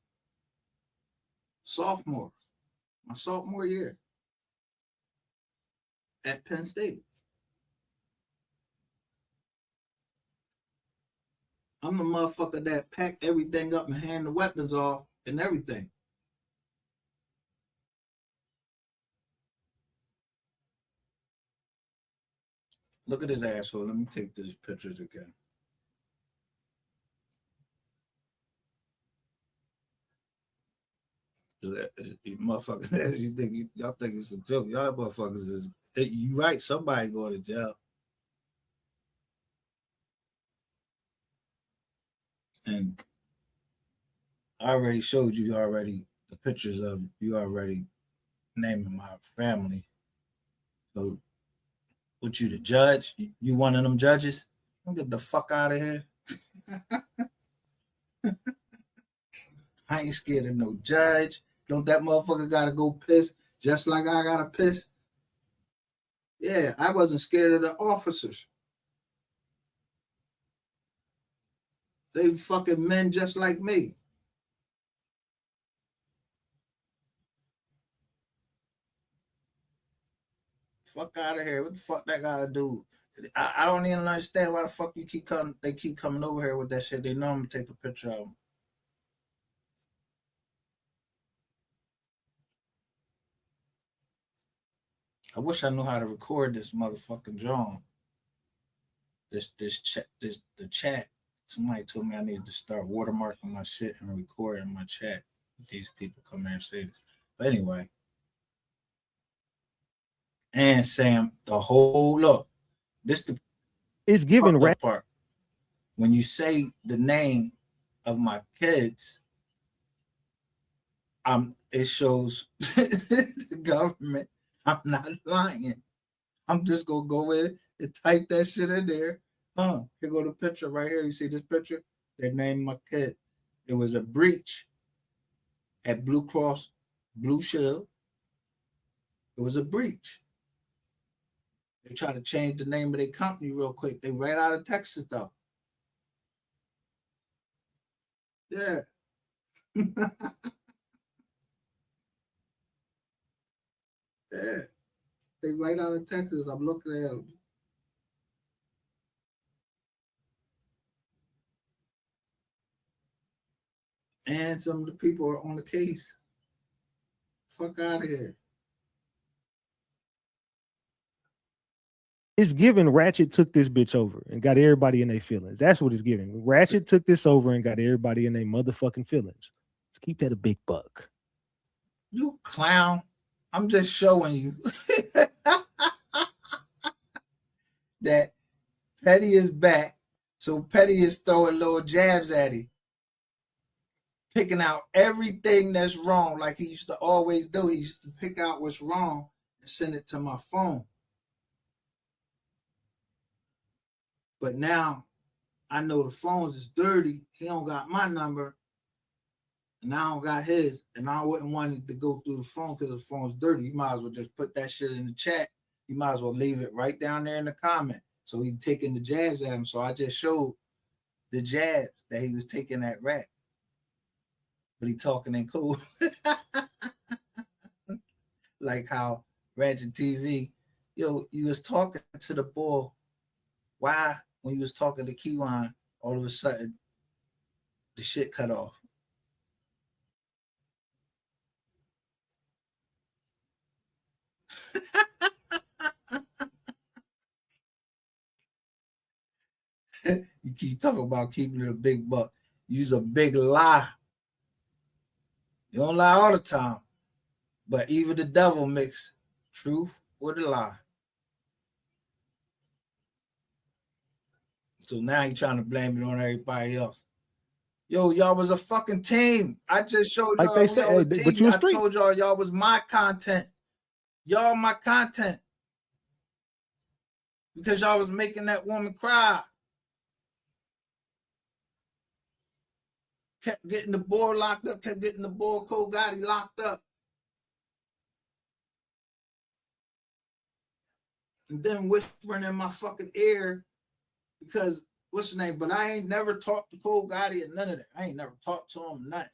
sophomore, my sophomore year at Penn State. I'm the motherfucker that packed everything up and hand the weapons off and everything. Look at this asshole. Let me take these pictures again. You motherfucker, y'all think it's a joke. Y'all motherfuckers is, you right, somebody going to jail. And I already showed you the pictures of you already naming my family. So what, you the judge? You one of them judges? Don't get the fuck out of here. I ain't scared of no judge. Don't that motherfucker gotta go piss just like I gotta piss? Yeah, I wasn't scared of the officers. They fucking men just like me. Fuck out of here. What the fuck that gotta do? I don't even understand why the fuck they keep coming over here with that shit. They know I'm gonna take a picture of them. I wish I knew how to record this motherfucking John. The chat. Somebody told me I need to start watermarking my shit and recording my chat. These people come here and say this. But anyway. And Sam, the whole look. It's giving that part. When you say the name of my kids, it shows the government. I'm not lying. I'm just gonna go in and type that shit in there. Here go the picture right here. You see this picture? They named my kid. It was a breach at Blue Cross Blue Shield. It was a breach. They tried to change the name of their company real quick. They ran out of Texas though. Yeah. Yeah. They right out of Texas. I'm looking at them. And some of the people are on the case. Fuck out of here. It's giving Ratchet took this bitch over and got everybody in their feelings. That's what it's giving. Ratchet took this over and got everybody in their motherfucking feelings. Let's keep that a big buck. You clown. I'm just showing you that Petty is back. So Petty is throwing little jabs at him. Picking out everything that's wrong like he used to always do. He used to pick out what's wrong and send it to my phone. But now I know the phones is dirty. He don't got my number. And I don't got his. And I wouldn't want it to go through the phone because the phone's dirty. You might as well just put that shit in the chat. You might as well leave it right down there in the comment. So he taking the jabs at him. So I just showed the jabs that he was taking at Rat. But he talking in cool. Like how Ratchet TV, yo, you was talking to the bull. Why, when you was talking to Keywan, all of a sudden, the shit cut off? You keep talking about keeping it a big buck. Use a big lie. You don't lie all the time. But even the devil mix truth with a lie. So now you're trying to blame it on everybody else. Yo, y'all was a fucking team. I just showed y'all Like they said, y'all was but team. you a I street. told y'all was my content. Y'all my content. Because y'all was making that woman cry. Kept getting the boy locked up, kept getting the boy Cole Gotti locked up. And then whispering in my fucking ear because what's the name? But I ain't never talked to Cole Gotti and none of that. I ain't never talked to him, nothing.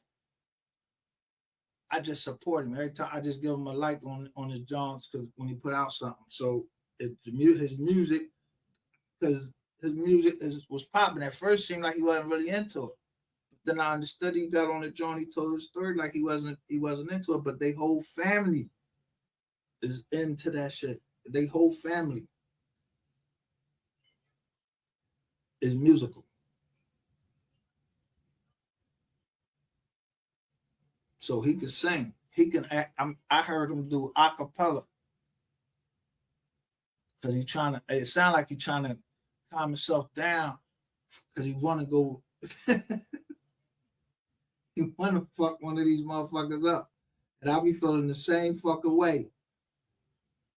I just support him every time. I just give him a like on his Johns because when he put out something. So his music, because his music was popping. At first, seemed like he wasn't really into it. Then I understood he got on the joint. He told his story like he wasn't into it. But they whole family is into that shit. They whole family is musical. So he can sing. He can act. I heard him do a cappella. Because he's trying to, it sounds like he's trying to calm himself down because he want to go, he want to fuck one of these motherfuckers up. And I'll be feeling the same fucking way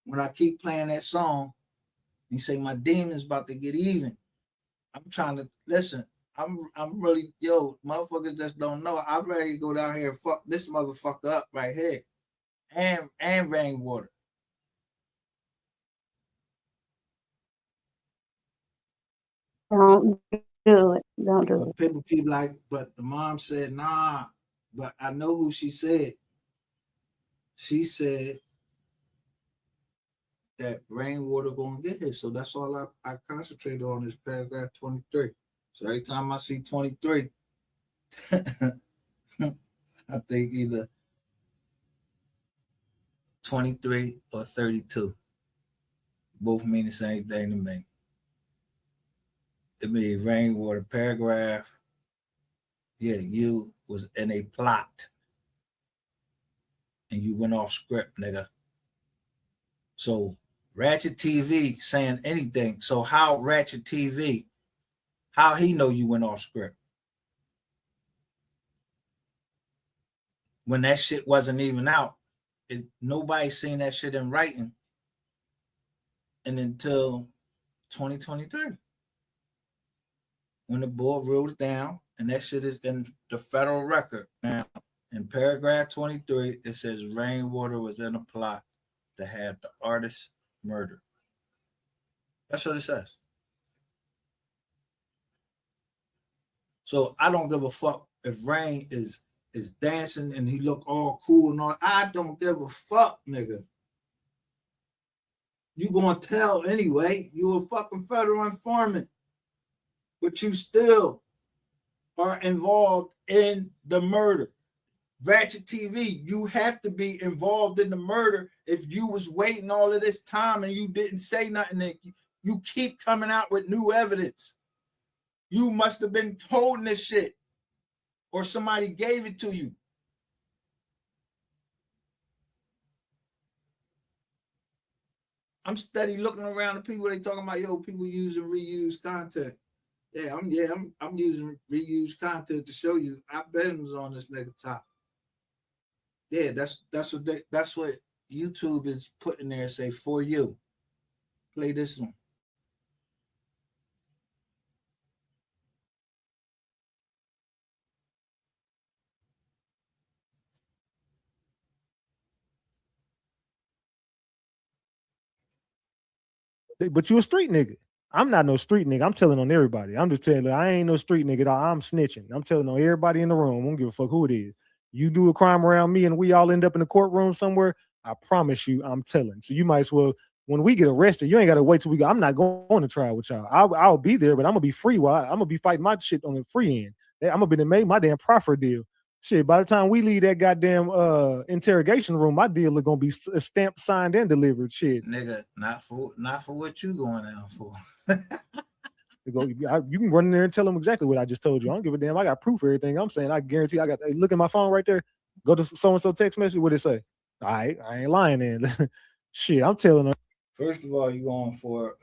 when I keep playing that song. He say, my demon's about to get even. I'm trying to, listen, I'm really, motherfuckers just don't know. I'm ready to go down here and fuck this motherfucker up right here. And Rainwater. Don't do it. Don't do it. People keep like, but the mom said, nah. But I know who she said. She said that Rainwater gonna get here. So that's all I concentrated on is paragraph 23. So every time I see 23, I think either 23 or 32. Both mean the same thing to me. It means Rainwater paragraph. Yeah, you was in a plot. And you went off script, nigga. So Ratchet TV saying anything. So how Ratchet TV, how he know you went off script? When that shit wasn't even out, nobody seen that shit in writing and until 2023. When the board wrote it down, and that shit is in the federal record. Now, in paragraph 23, it says Rainwater was in a plot to have the artist murdered. That's what it says. So I don't give a fuck if Rain is dancing and he look all cool and all. I don't give a fuck, nigga. You gonna tell anyway. You a fucking federal informant. But you still are involved in the murder. Ratchet TV, you have to be involved in the murder if you was waiting all of this time and you didn't say nothing. You keep coming out with new evidence. You must have been holding this shit or somebody gave it to you. I'm steady looking around the people they talking about, people use and reuse content. I'm using reused content to show you. I bet it was on this nigga top. Yeah, that's what YouTube is putting there. Say for you. Play this one. But you a street nigga. I'm not no street nigga. I'm telling on everybody. I'm just telling you, I ain't no street nigga. I'm snitching. I'm telling on everybody in the room. I don't give a fuck who it is. You do a crime around me and we all end up in the courtroom somewhere, I promise you, I'm telling. So you might as well, when we get arrested, you ain't got to wait till we go. I'm not going to trial with y'all. I'll be there, but I'm going to be free. I'm going to be fighting my shit on the free end. I'm going to be make my damn proffer deal. Shit, by the time we leave that goddamn interrogation room, my deal is gonna be stamped, signed, and delivered. Shit, nigga, not for what you going down for. You can run in there and tell them exactly what I just told you. I don't give a damn. I got proof of everything I'm saying. I guarantee. I got. Hey, look at my phone right there. Go to so and so text message. What it say? All right, I ain't lying. Then, shit, I'm telling them. First of all, you going for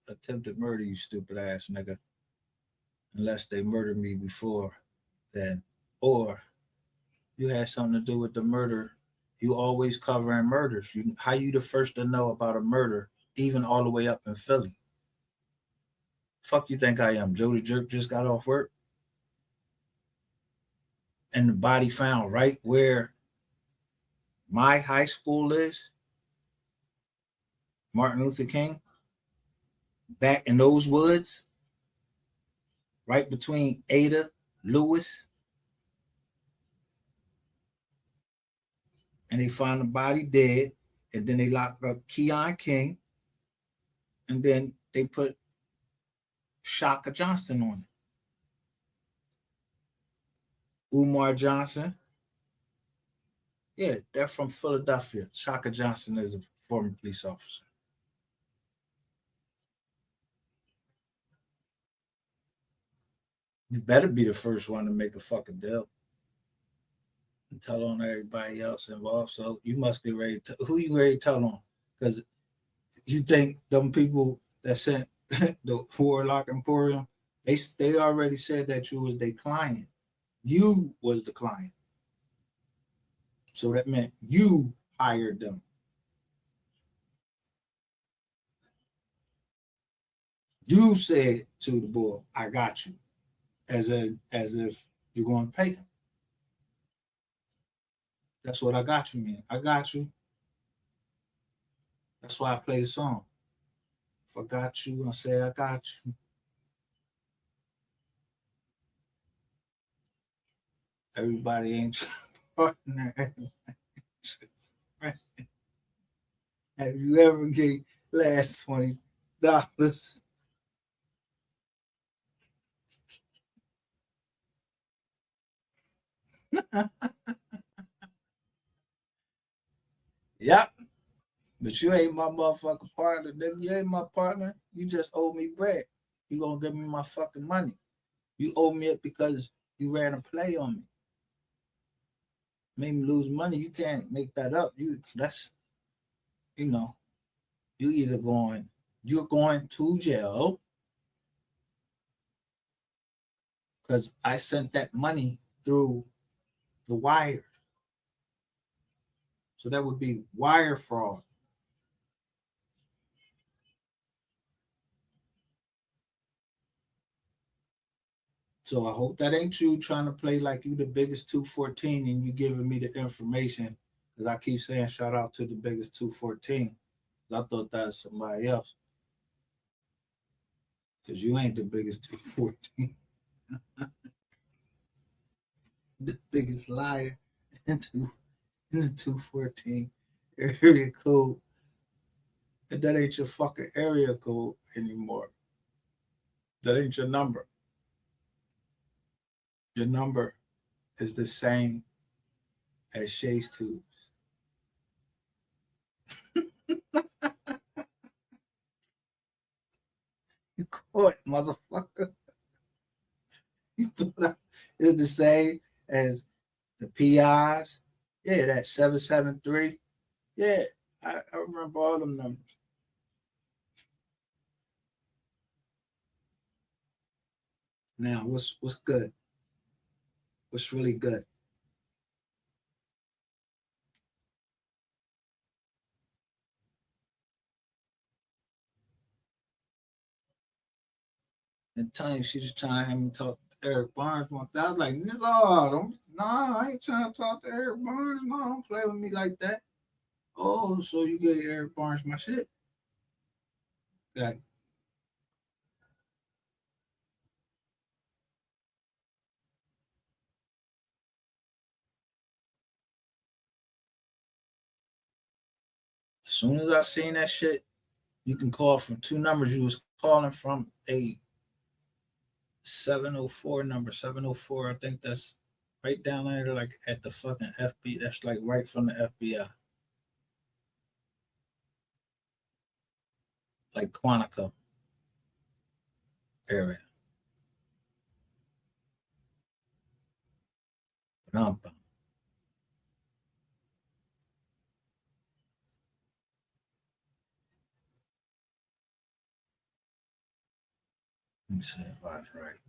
attempted murder, you stupid ass nigga. Unless they murdered me before then, or you had something to do with the murder. You always covering murders. How you the first to know about a murder, even all the way up in Philly? Fuck you think I am? Joe the Jerk just got off work. And the body found right where my high school is, Martin Luther King, back in those woods, right between Ada, Lewis, and they found the body dead, and then they locked up Keon King, and then they put Shaka Johnson on it. Umar Johnson. Yeah, they're from Philadelphia. Shaka Johnson is a former police officer. You better be the first one to make a fucking deal and tell on everybody else involved. So you must be ready to, who you ready to tell on? Because you think them people that sent the Warlock Emporium, they already said that you was their client. You was the client. So that meant you hired them. You said to the boy, I got you, as if you're going to pay him. That's what I got you mean. I got you. That's why I play the song. If I got you, I say I got you. Everybody ain't your partner. Have you ever get last $20? Yep. But you ain't my motherfucking partner, nigga. You ain't my partner. You just owe me bread. You gonna give me my fucking money. You owe me it because you ran a play on me. Made me lose money. You can't make that up. That's you either you're going to jail because I sent that money through the wire. So that would be wire fraud. So I hope that ain't you trying to play like you the biggest 214 and you giving me the information. Because I keep saying shout out to the biggest 214. I thought that was somebody else. Because you ain't the biggest 214. The biggest liar in the 214 area code. And that ain't your fucking area code anymore. That ain't your number. Your number is the same as Shay's Tubes. You caught, motherfucker. You thought it was the same as the PIs. Yeah, that 773. Yeah, I remember all them numbers. Now, what's good? What's really good? And telling you she just trying to have me talk to Eric Barnes. I was like, I ain't trying to talk to Eric Barnes. No, don't play with me like that. Oh, so you gave Eric Barnes my shit? Okay. As soon as I seen that shit, you can call from two numbers. You was calling from a 704 number. 704, I think that's right down there, like at the fucking FBI. That's like right from the FBI. Like Quantico area. Let me see if I was right.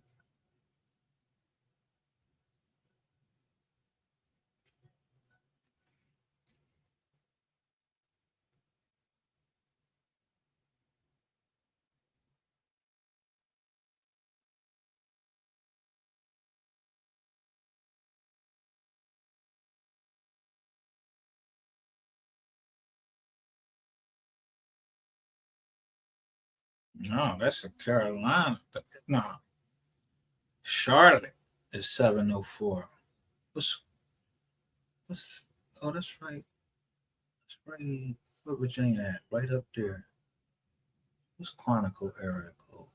No, that's a Carolina. No, Charlotte is 704. What's oh, that's right. That's right. Where Virginia at? Right up there. What's Quantico area code?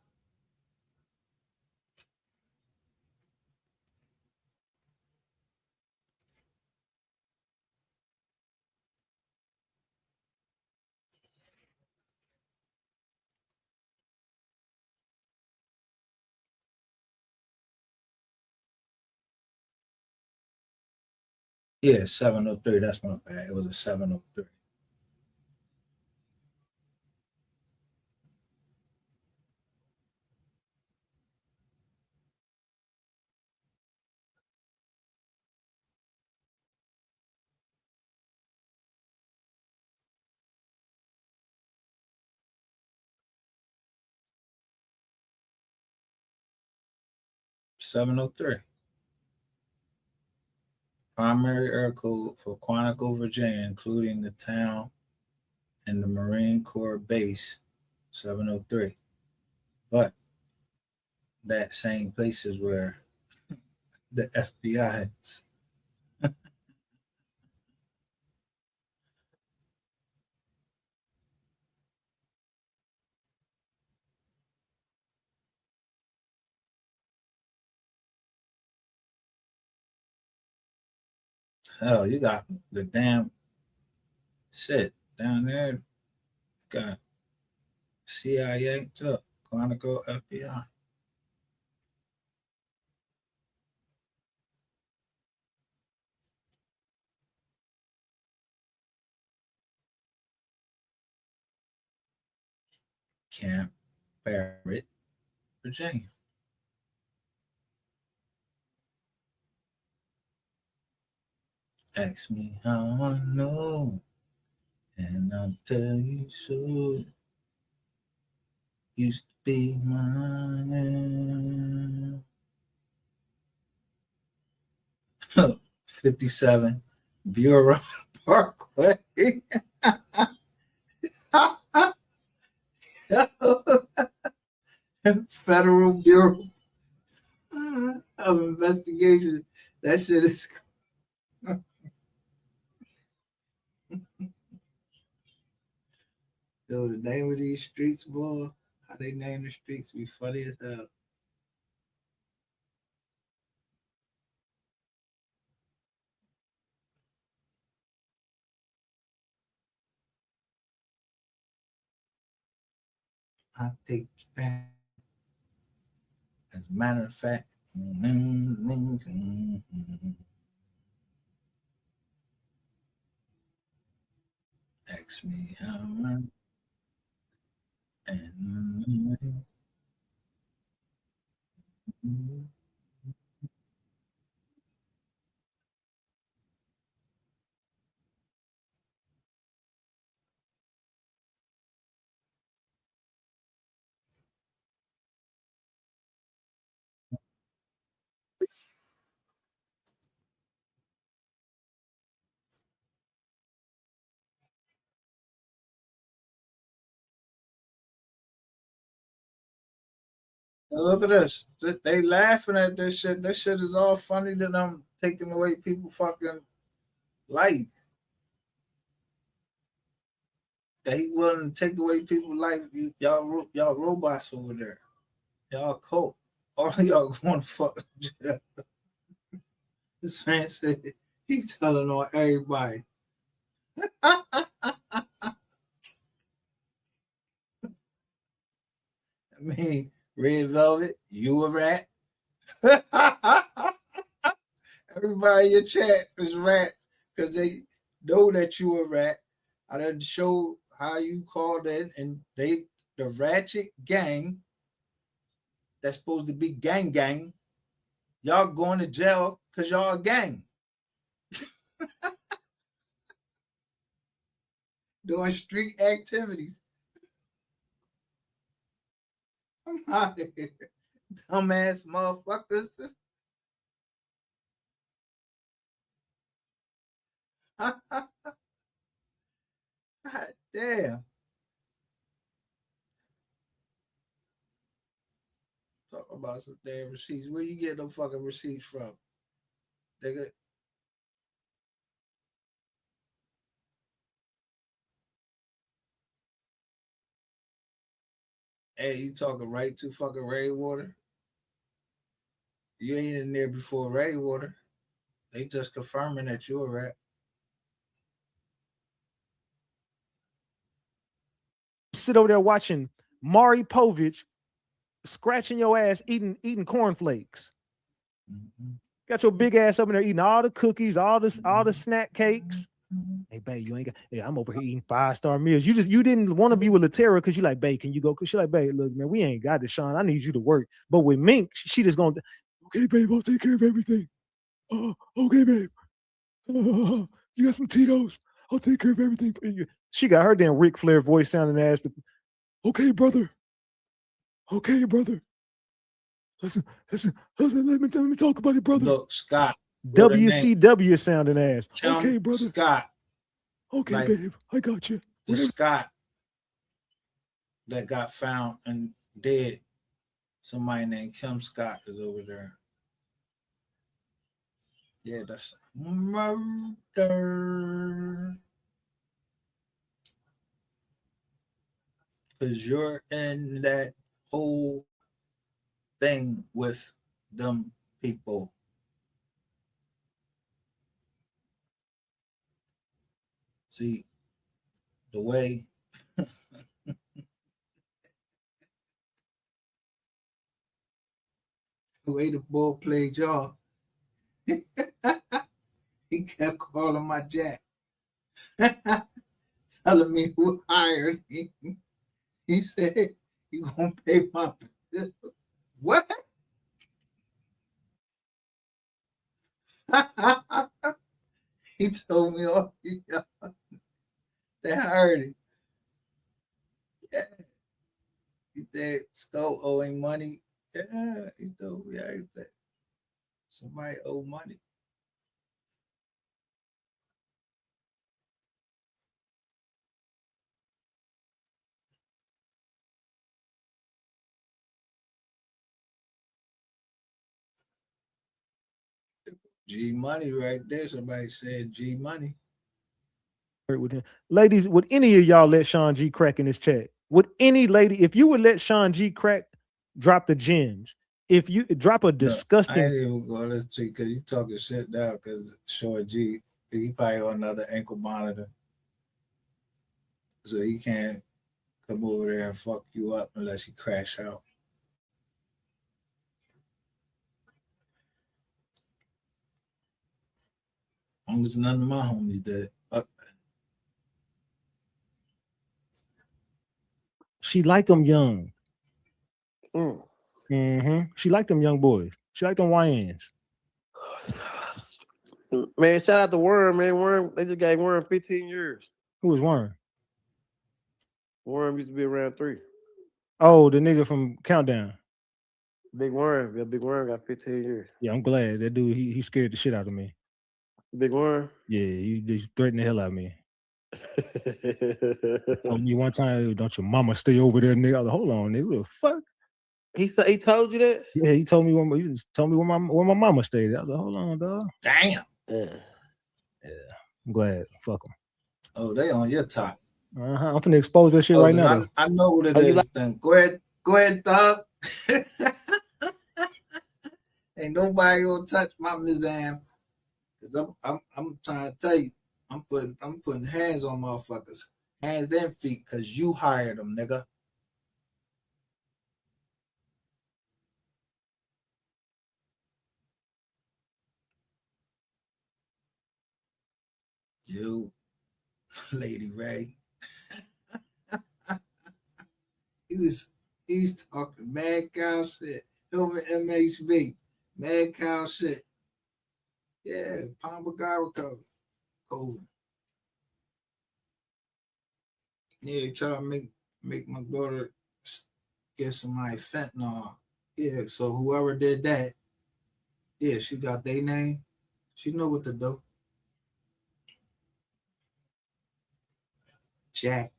Yeah, 703. That's my bad. It was a 703. Primary area code for Quantico, Virginia, including the town and the Marine Corps base, 703. But that same place is where the FBI is. Hell, you got the damn shit down there. You got CIA, look, Quantico, FBI. Camp Barrett, Virginia. Ask me how I know, and I'll tell you so. Used to be mine. 57 Bureau Parkway. Federal Bureau of Investigation. That shit is. Yo, the name of these streets, boy, how they name the streets be funny as hell. I take you back. As a matter of fact, ask me how I'm and look at this. They laughing at this shit. This shit is all funny to them taking away people fucking life. That he willing to take away people's life. Y'all robots over there. Y'all cold. All of y'all going to fuck jail. This man said he telling on everybody. I mean, Red Velvet, you a rat? Everybody in your chat is rats because they know that you a rat. I done showed how you called in, and the ratchet gang that's supposed to be gang, y'all going to jail because y'all a gang. Doing street activities. I'm out of here. Dumbass motherfuckers. God damn. talking about some damn receipts. Where you get them fucking receipts from? Nigga. Hey, you talking right to fucking Rainwater? You ain't in there before Rainwater. They just confirming that you're a rat. Sit over there watching Maury Povich scratching your ass, eating cornflakes. Mm-hmm. Got your big ass up in there eating all the cookies, all the snack cakes. Hey, babe, you ain't got. Hey, I'm over here eating 5-star meals. You didn't want to be with Latera because you like, babe, can you go? Because she like, babe, look, man, we ain't got this, Sean. I need you to work. But with Mink, she just gonna, okay, babe, I'll take care of everything. Okay, babe. You got some Tito's. I'll take care of everything for you. She got her damn Ric Flair voice sounding ass. Okay, brother. Okay, brother. Listen. Let me talk about it, brother. Look, Scott. WCW sounding ass. Okay, brother. Scott. Okay, like, babe, I got you. The Scott that got found and dead. Somebody named Kim Scott is over there. Yeah, that's murder. Because you're in that whole thing with them people. See, the way the way the bull played y'all, he kept calling my jack, telling me who hired him. He said, "You gonna pay my bill?" What? He told me all they hired him. Yeah. He said, "Stole owing money." Yeah, he told me everything. Somebody owe money. G Money right there. Somebody said G Money. With him. Ladies, would any of y'all let Sean G crack in his chat? Would any lady, if you would let Sean G crack, drop the gems. If you drop a disgusting, I ain't even gonna listen to you because you talking shit now. Because Short G, he probably on another ankle monitor, so he can't come over there and fuck you up unless he crash out. As long as none of my homies did it. She like them young. She like them young boys. She like them YNs. Man, shout out to Worm, man. Worm, they just gave Worm 15 years. Who was Worm? Worm used to be around 3. Oh, the nigga from Countdown. Big Worm. Yeah, Big Worm got 15 years. Yeah, I'm glad. That dude, he scared the shit out of me. Big Worm? Yeah, he threatened the hell out of me. Told me one time, don't your mama stay over there, nigga. I was like, hold on, nigga. What the fuck? He told you that? Yeah, he told me where my mama stayed. I was like, hold on, dog. Damn. Yeah. I'm glad. Fuck them. Oh, they on your top. I'm finna expose that shit right now. I know what it is. Then go ahead, dog. Ain't nobody gonna touch my Mizam. I'm trying to tell you, I'm putting hands on motherfuckers, hands and feet, cause you hired them, nigga. You, Lady Ray. he was talking mad cow shit. Over MHB, mad cow shit. Yeah, Palmbagara COVID. Yeah, try to make my daughter get somebody fentanyl. Yeah, so whoever did that, yeah, she got their name. She know what to do. Jack.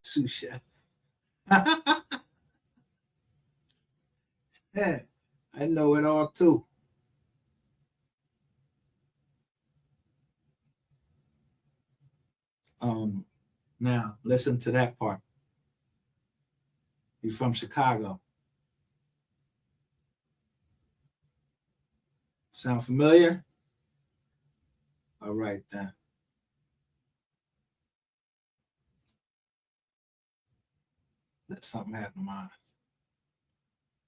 Sous chef. Yeah, I know it all too. Now listen to that part. You from Chicago? Sound familiar? All right then. Let something happen to mine.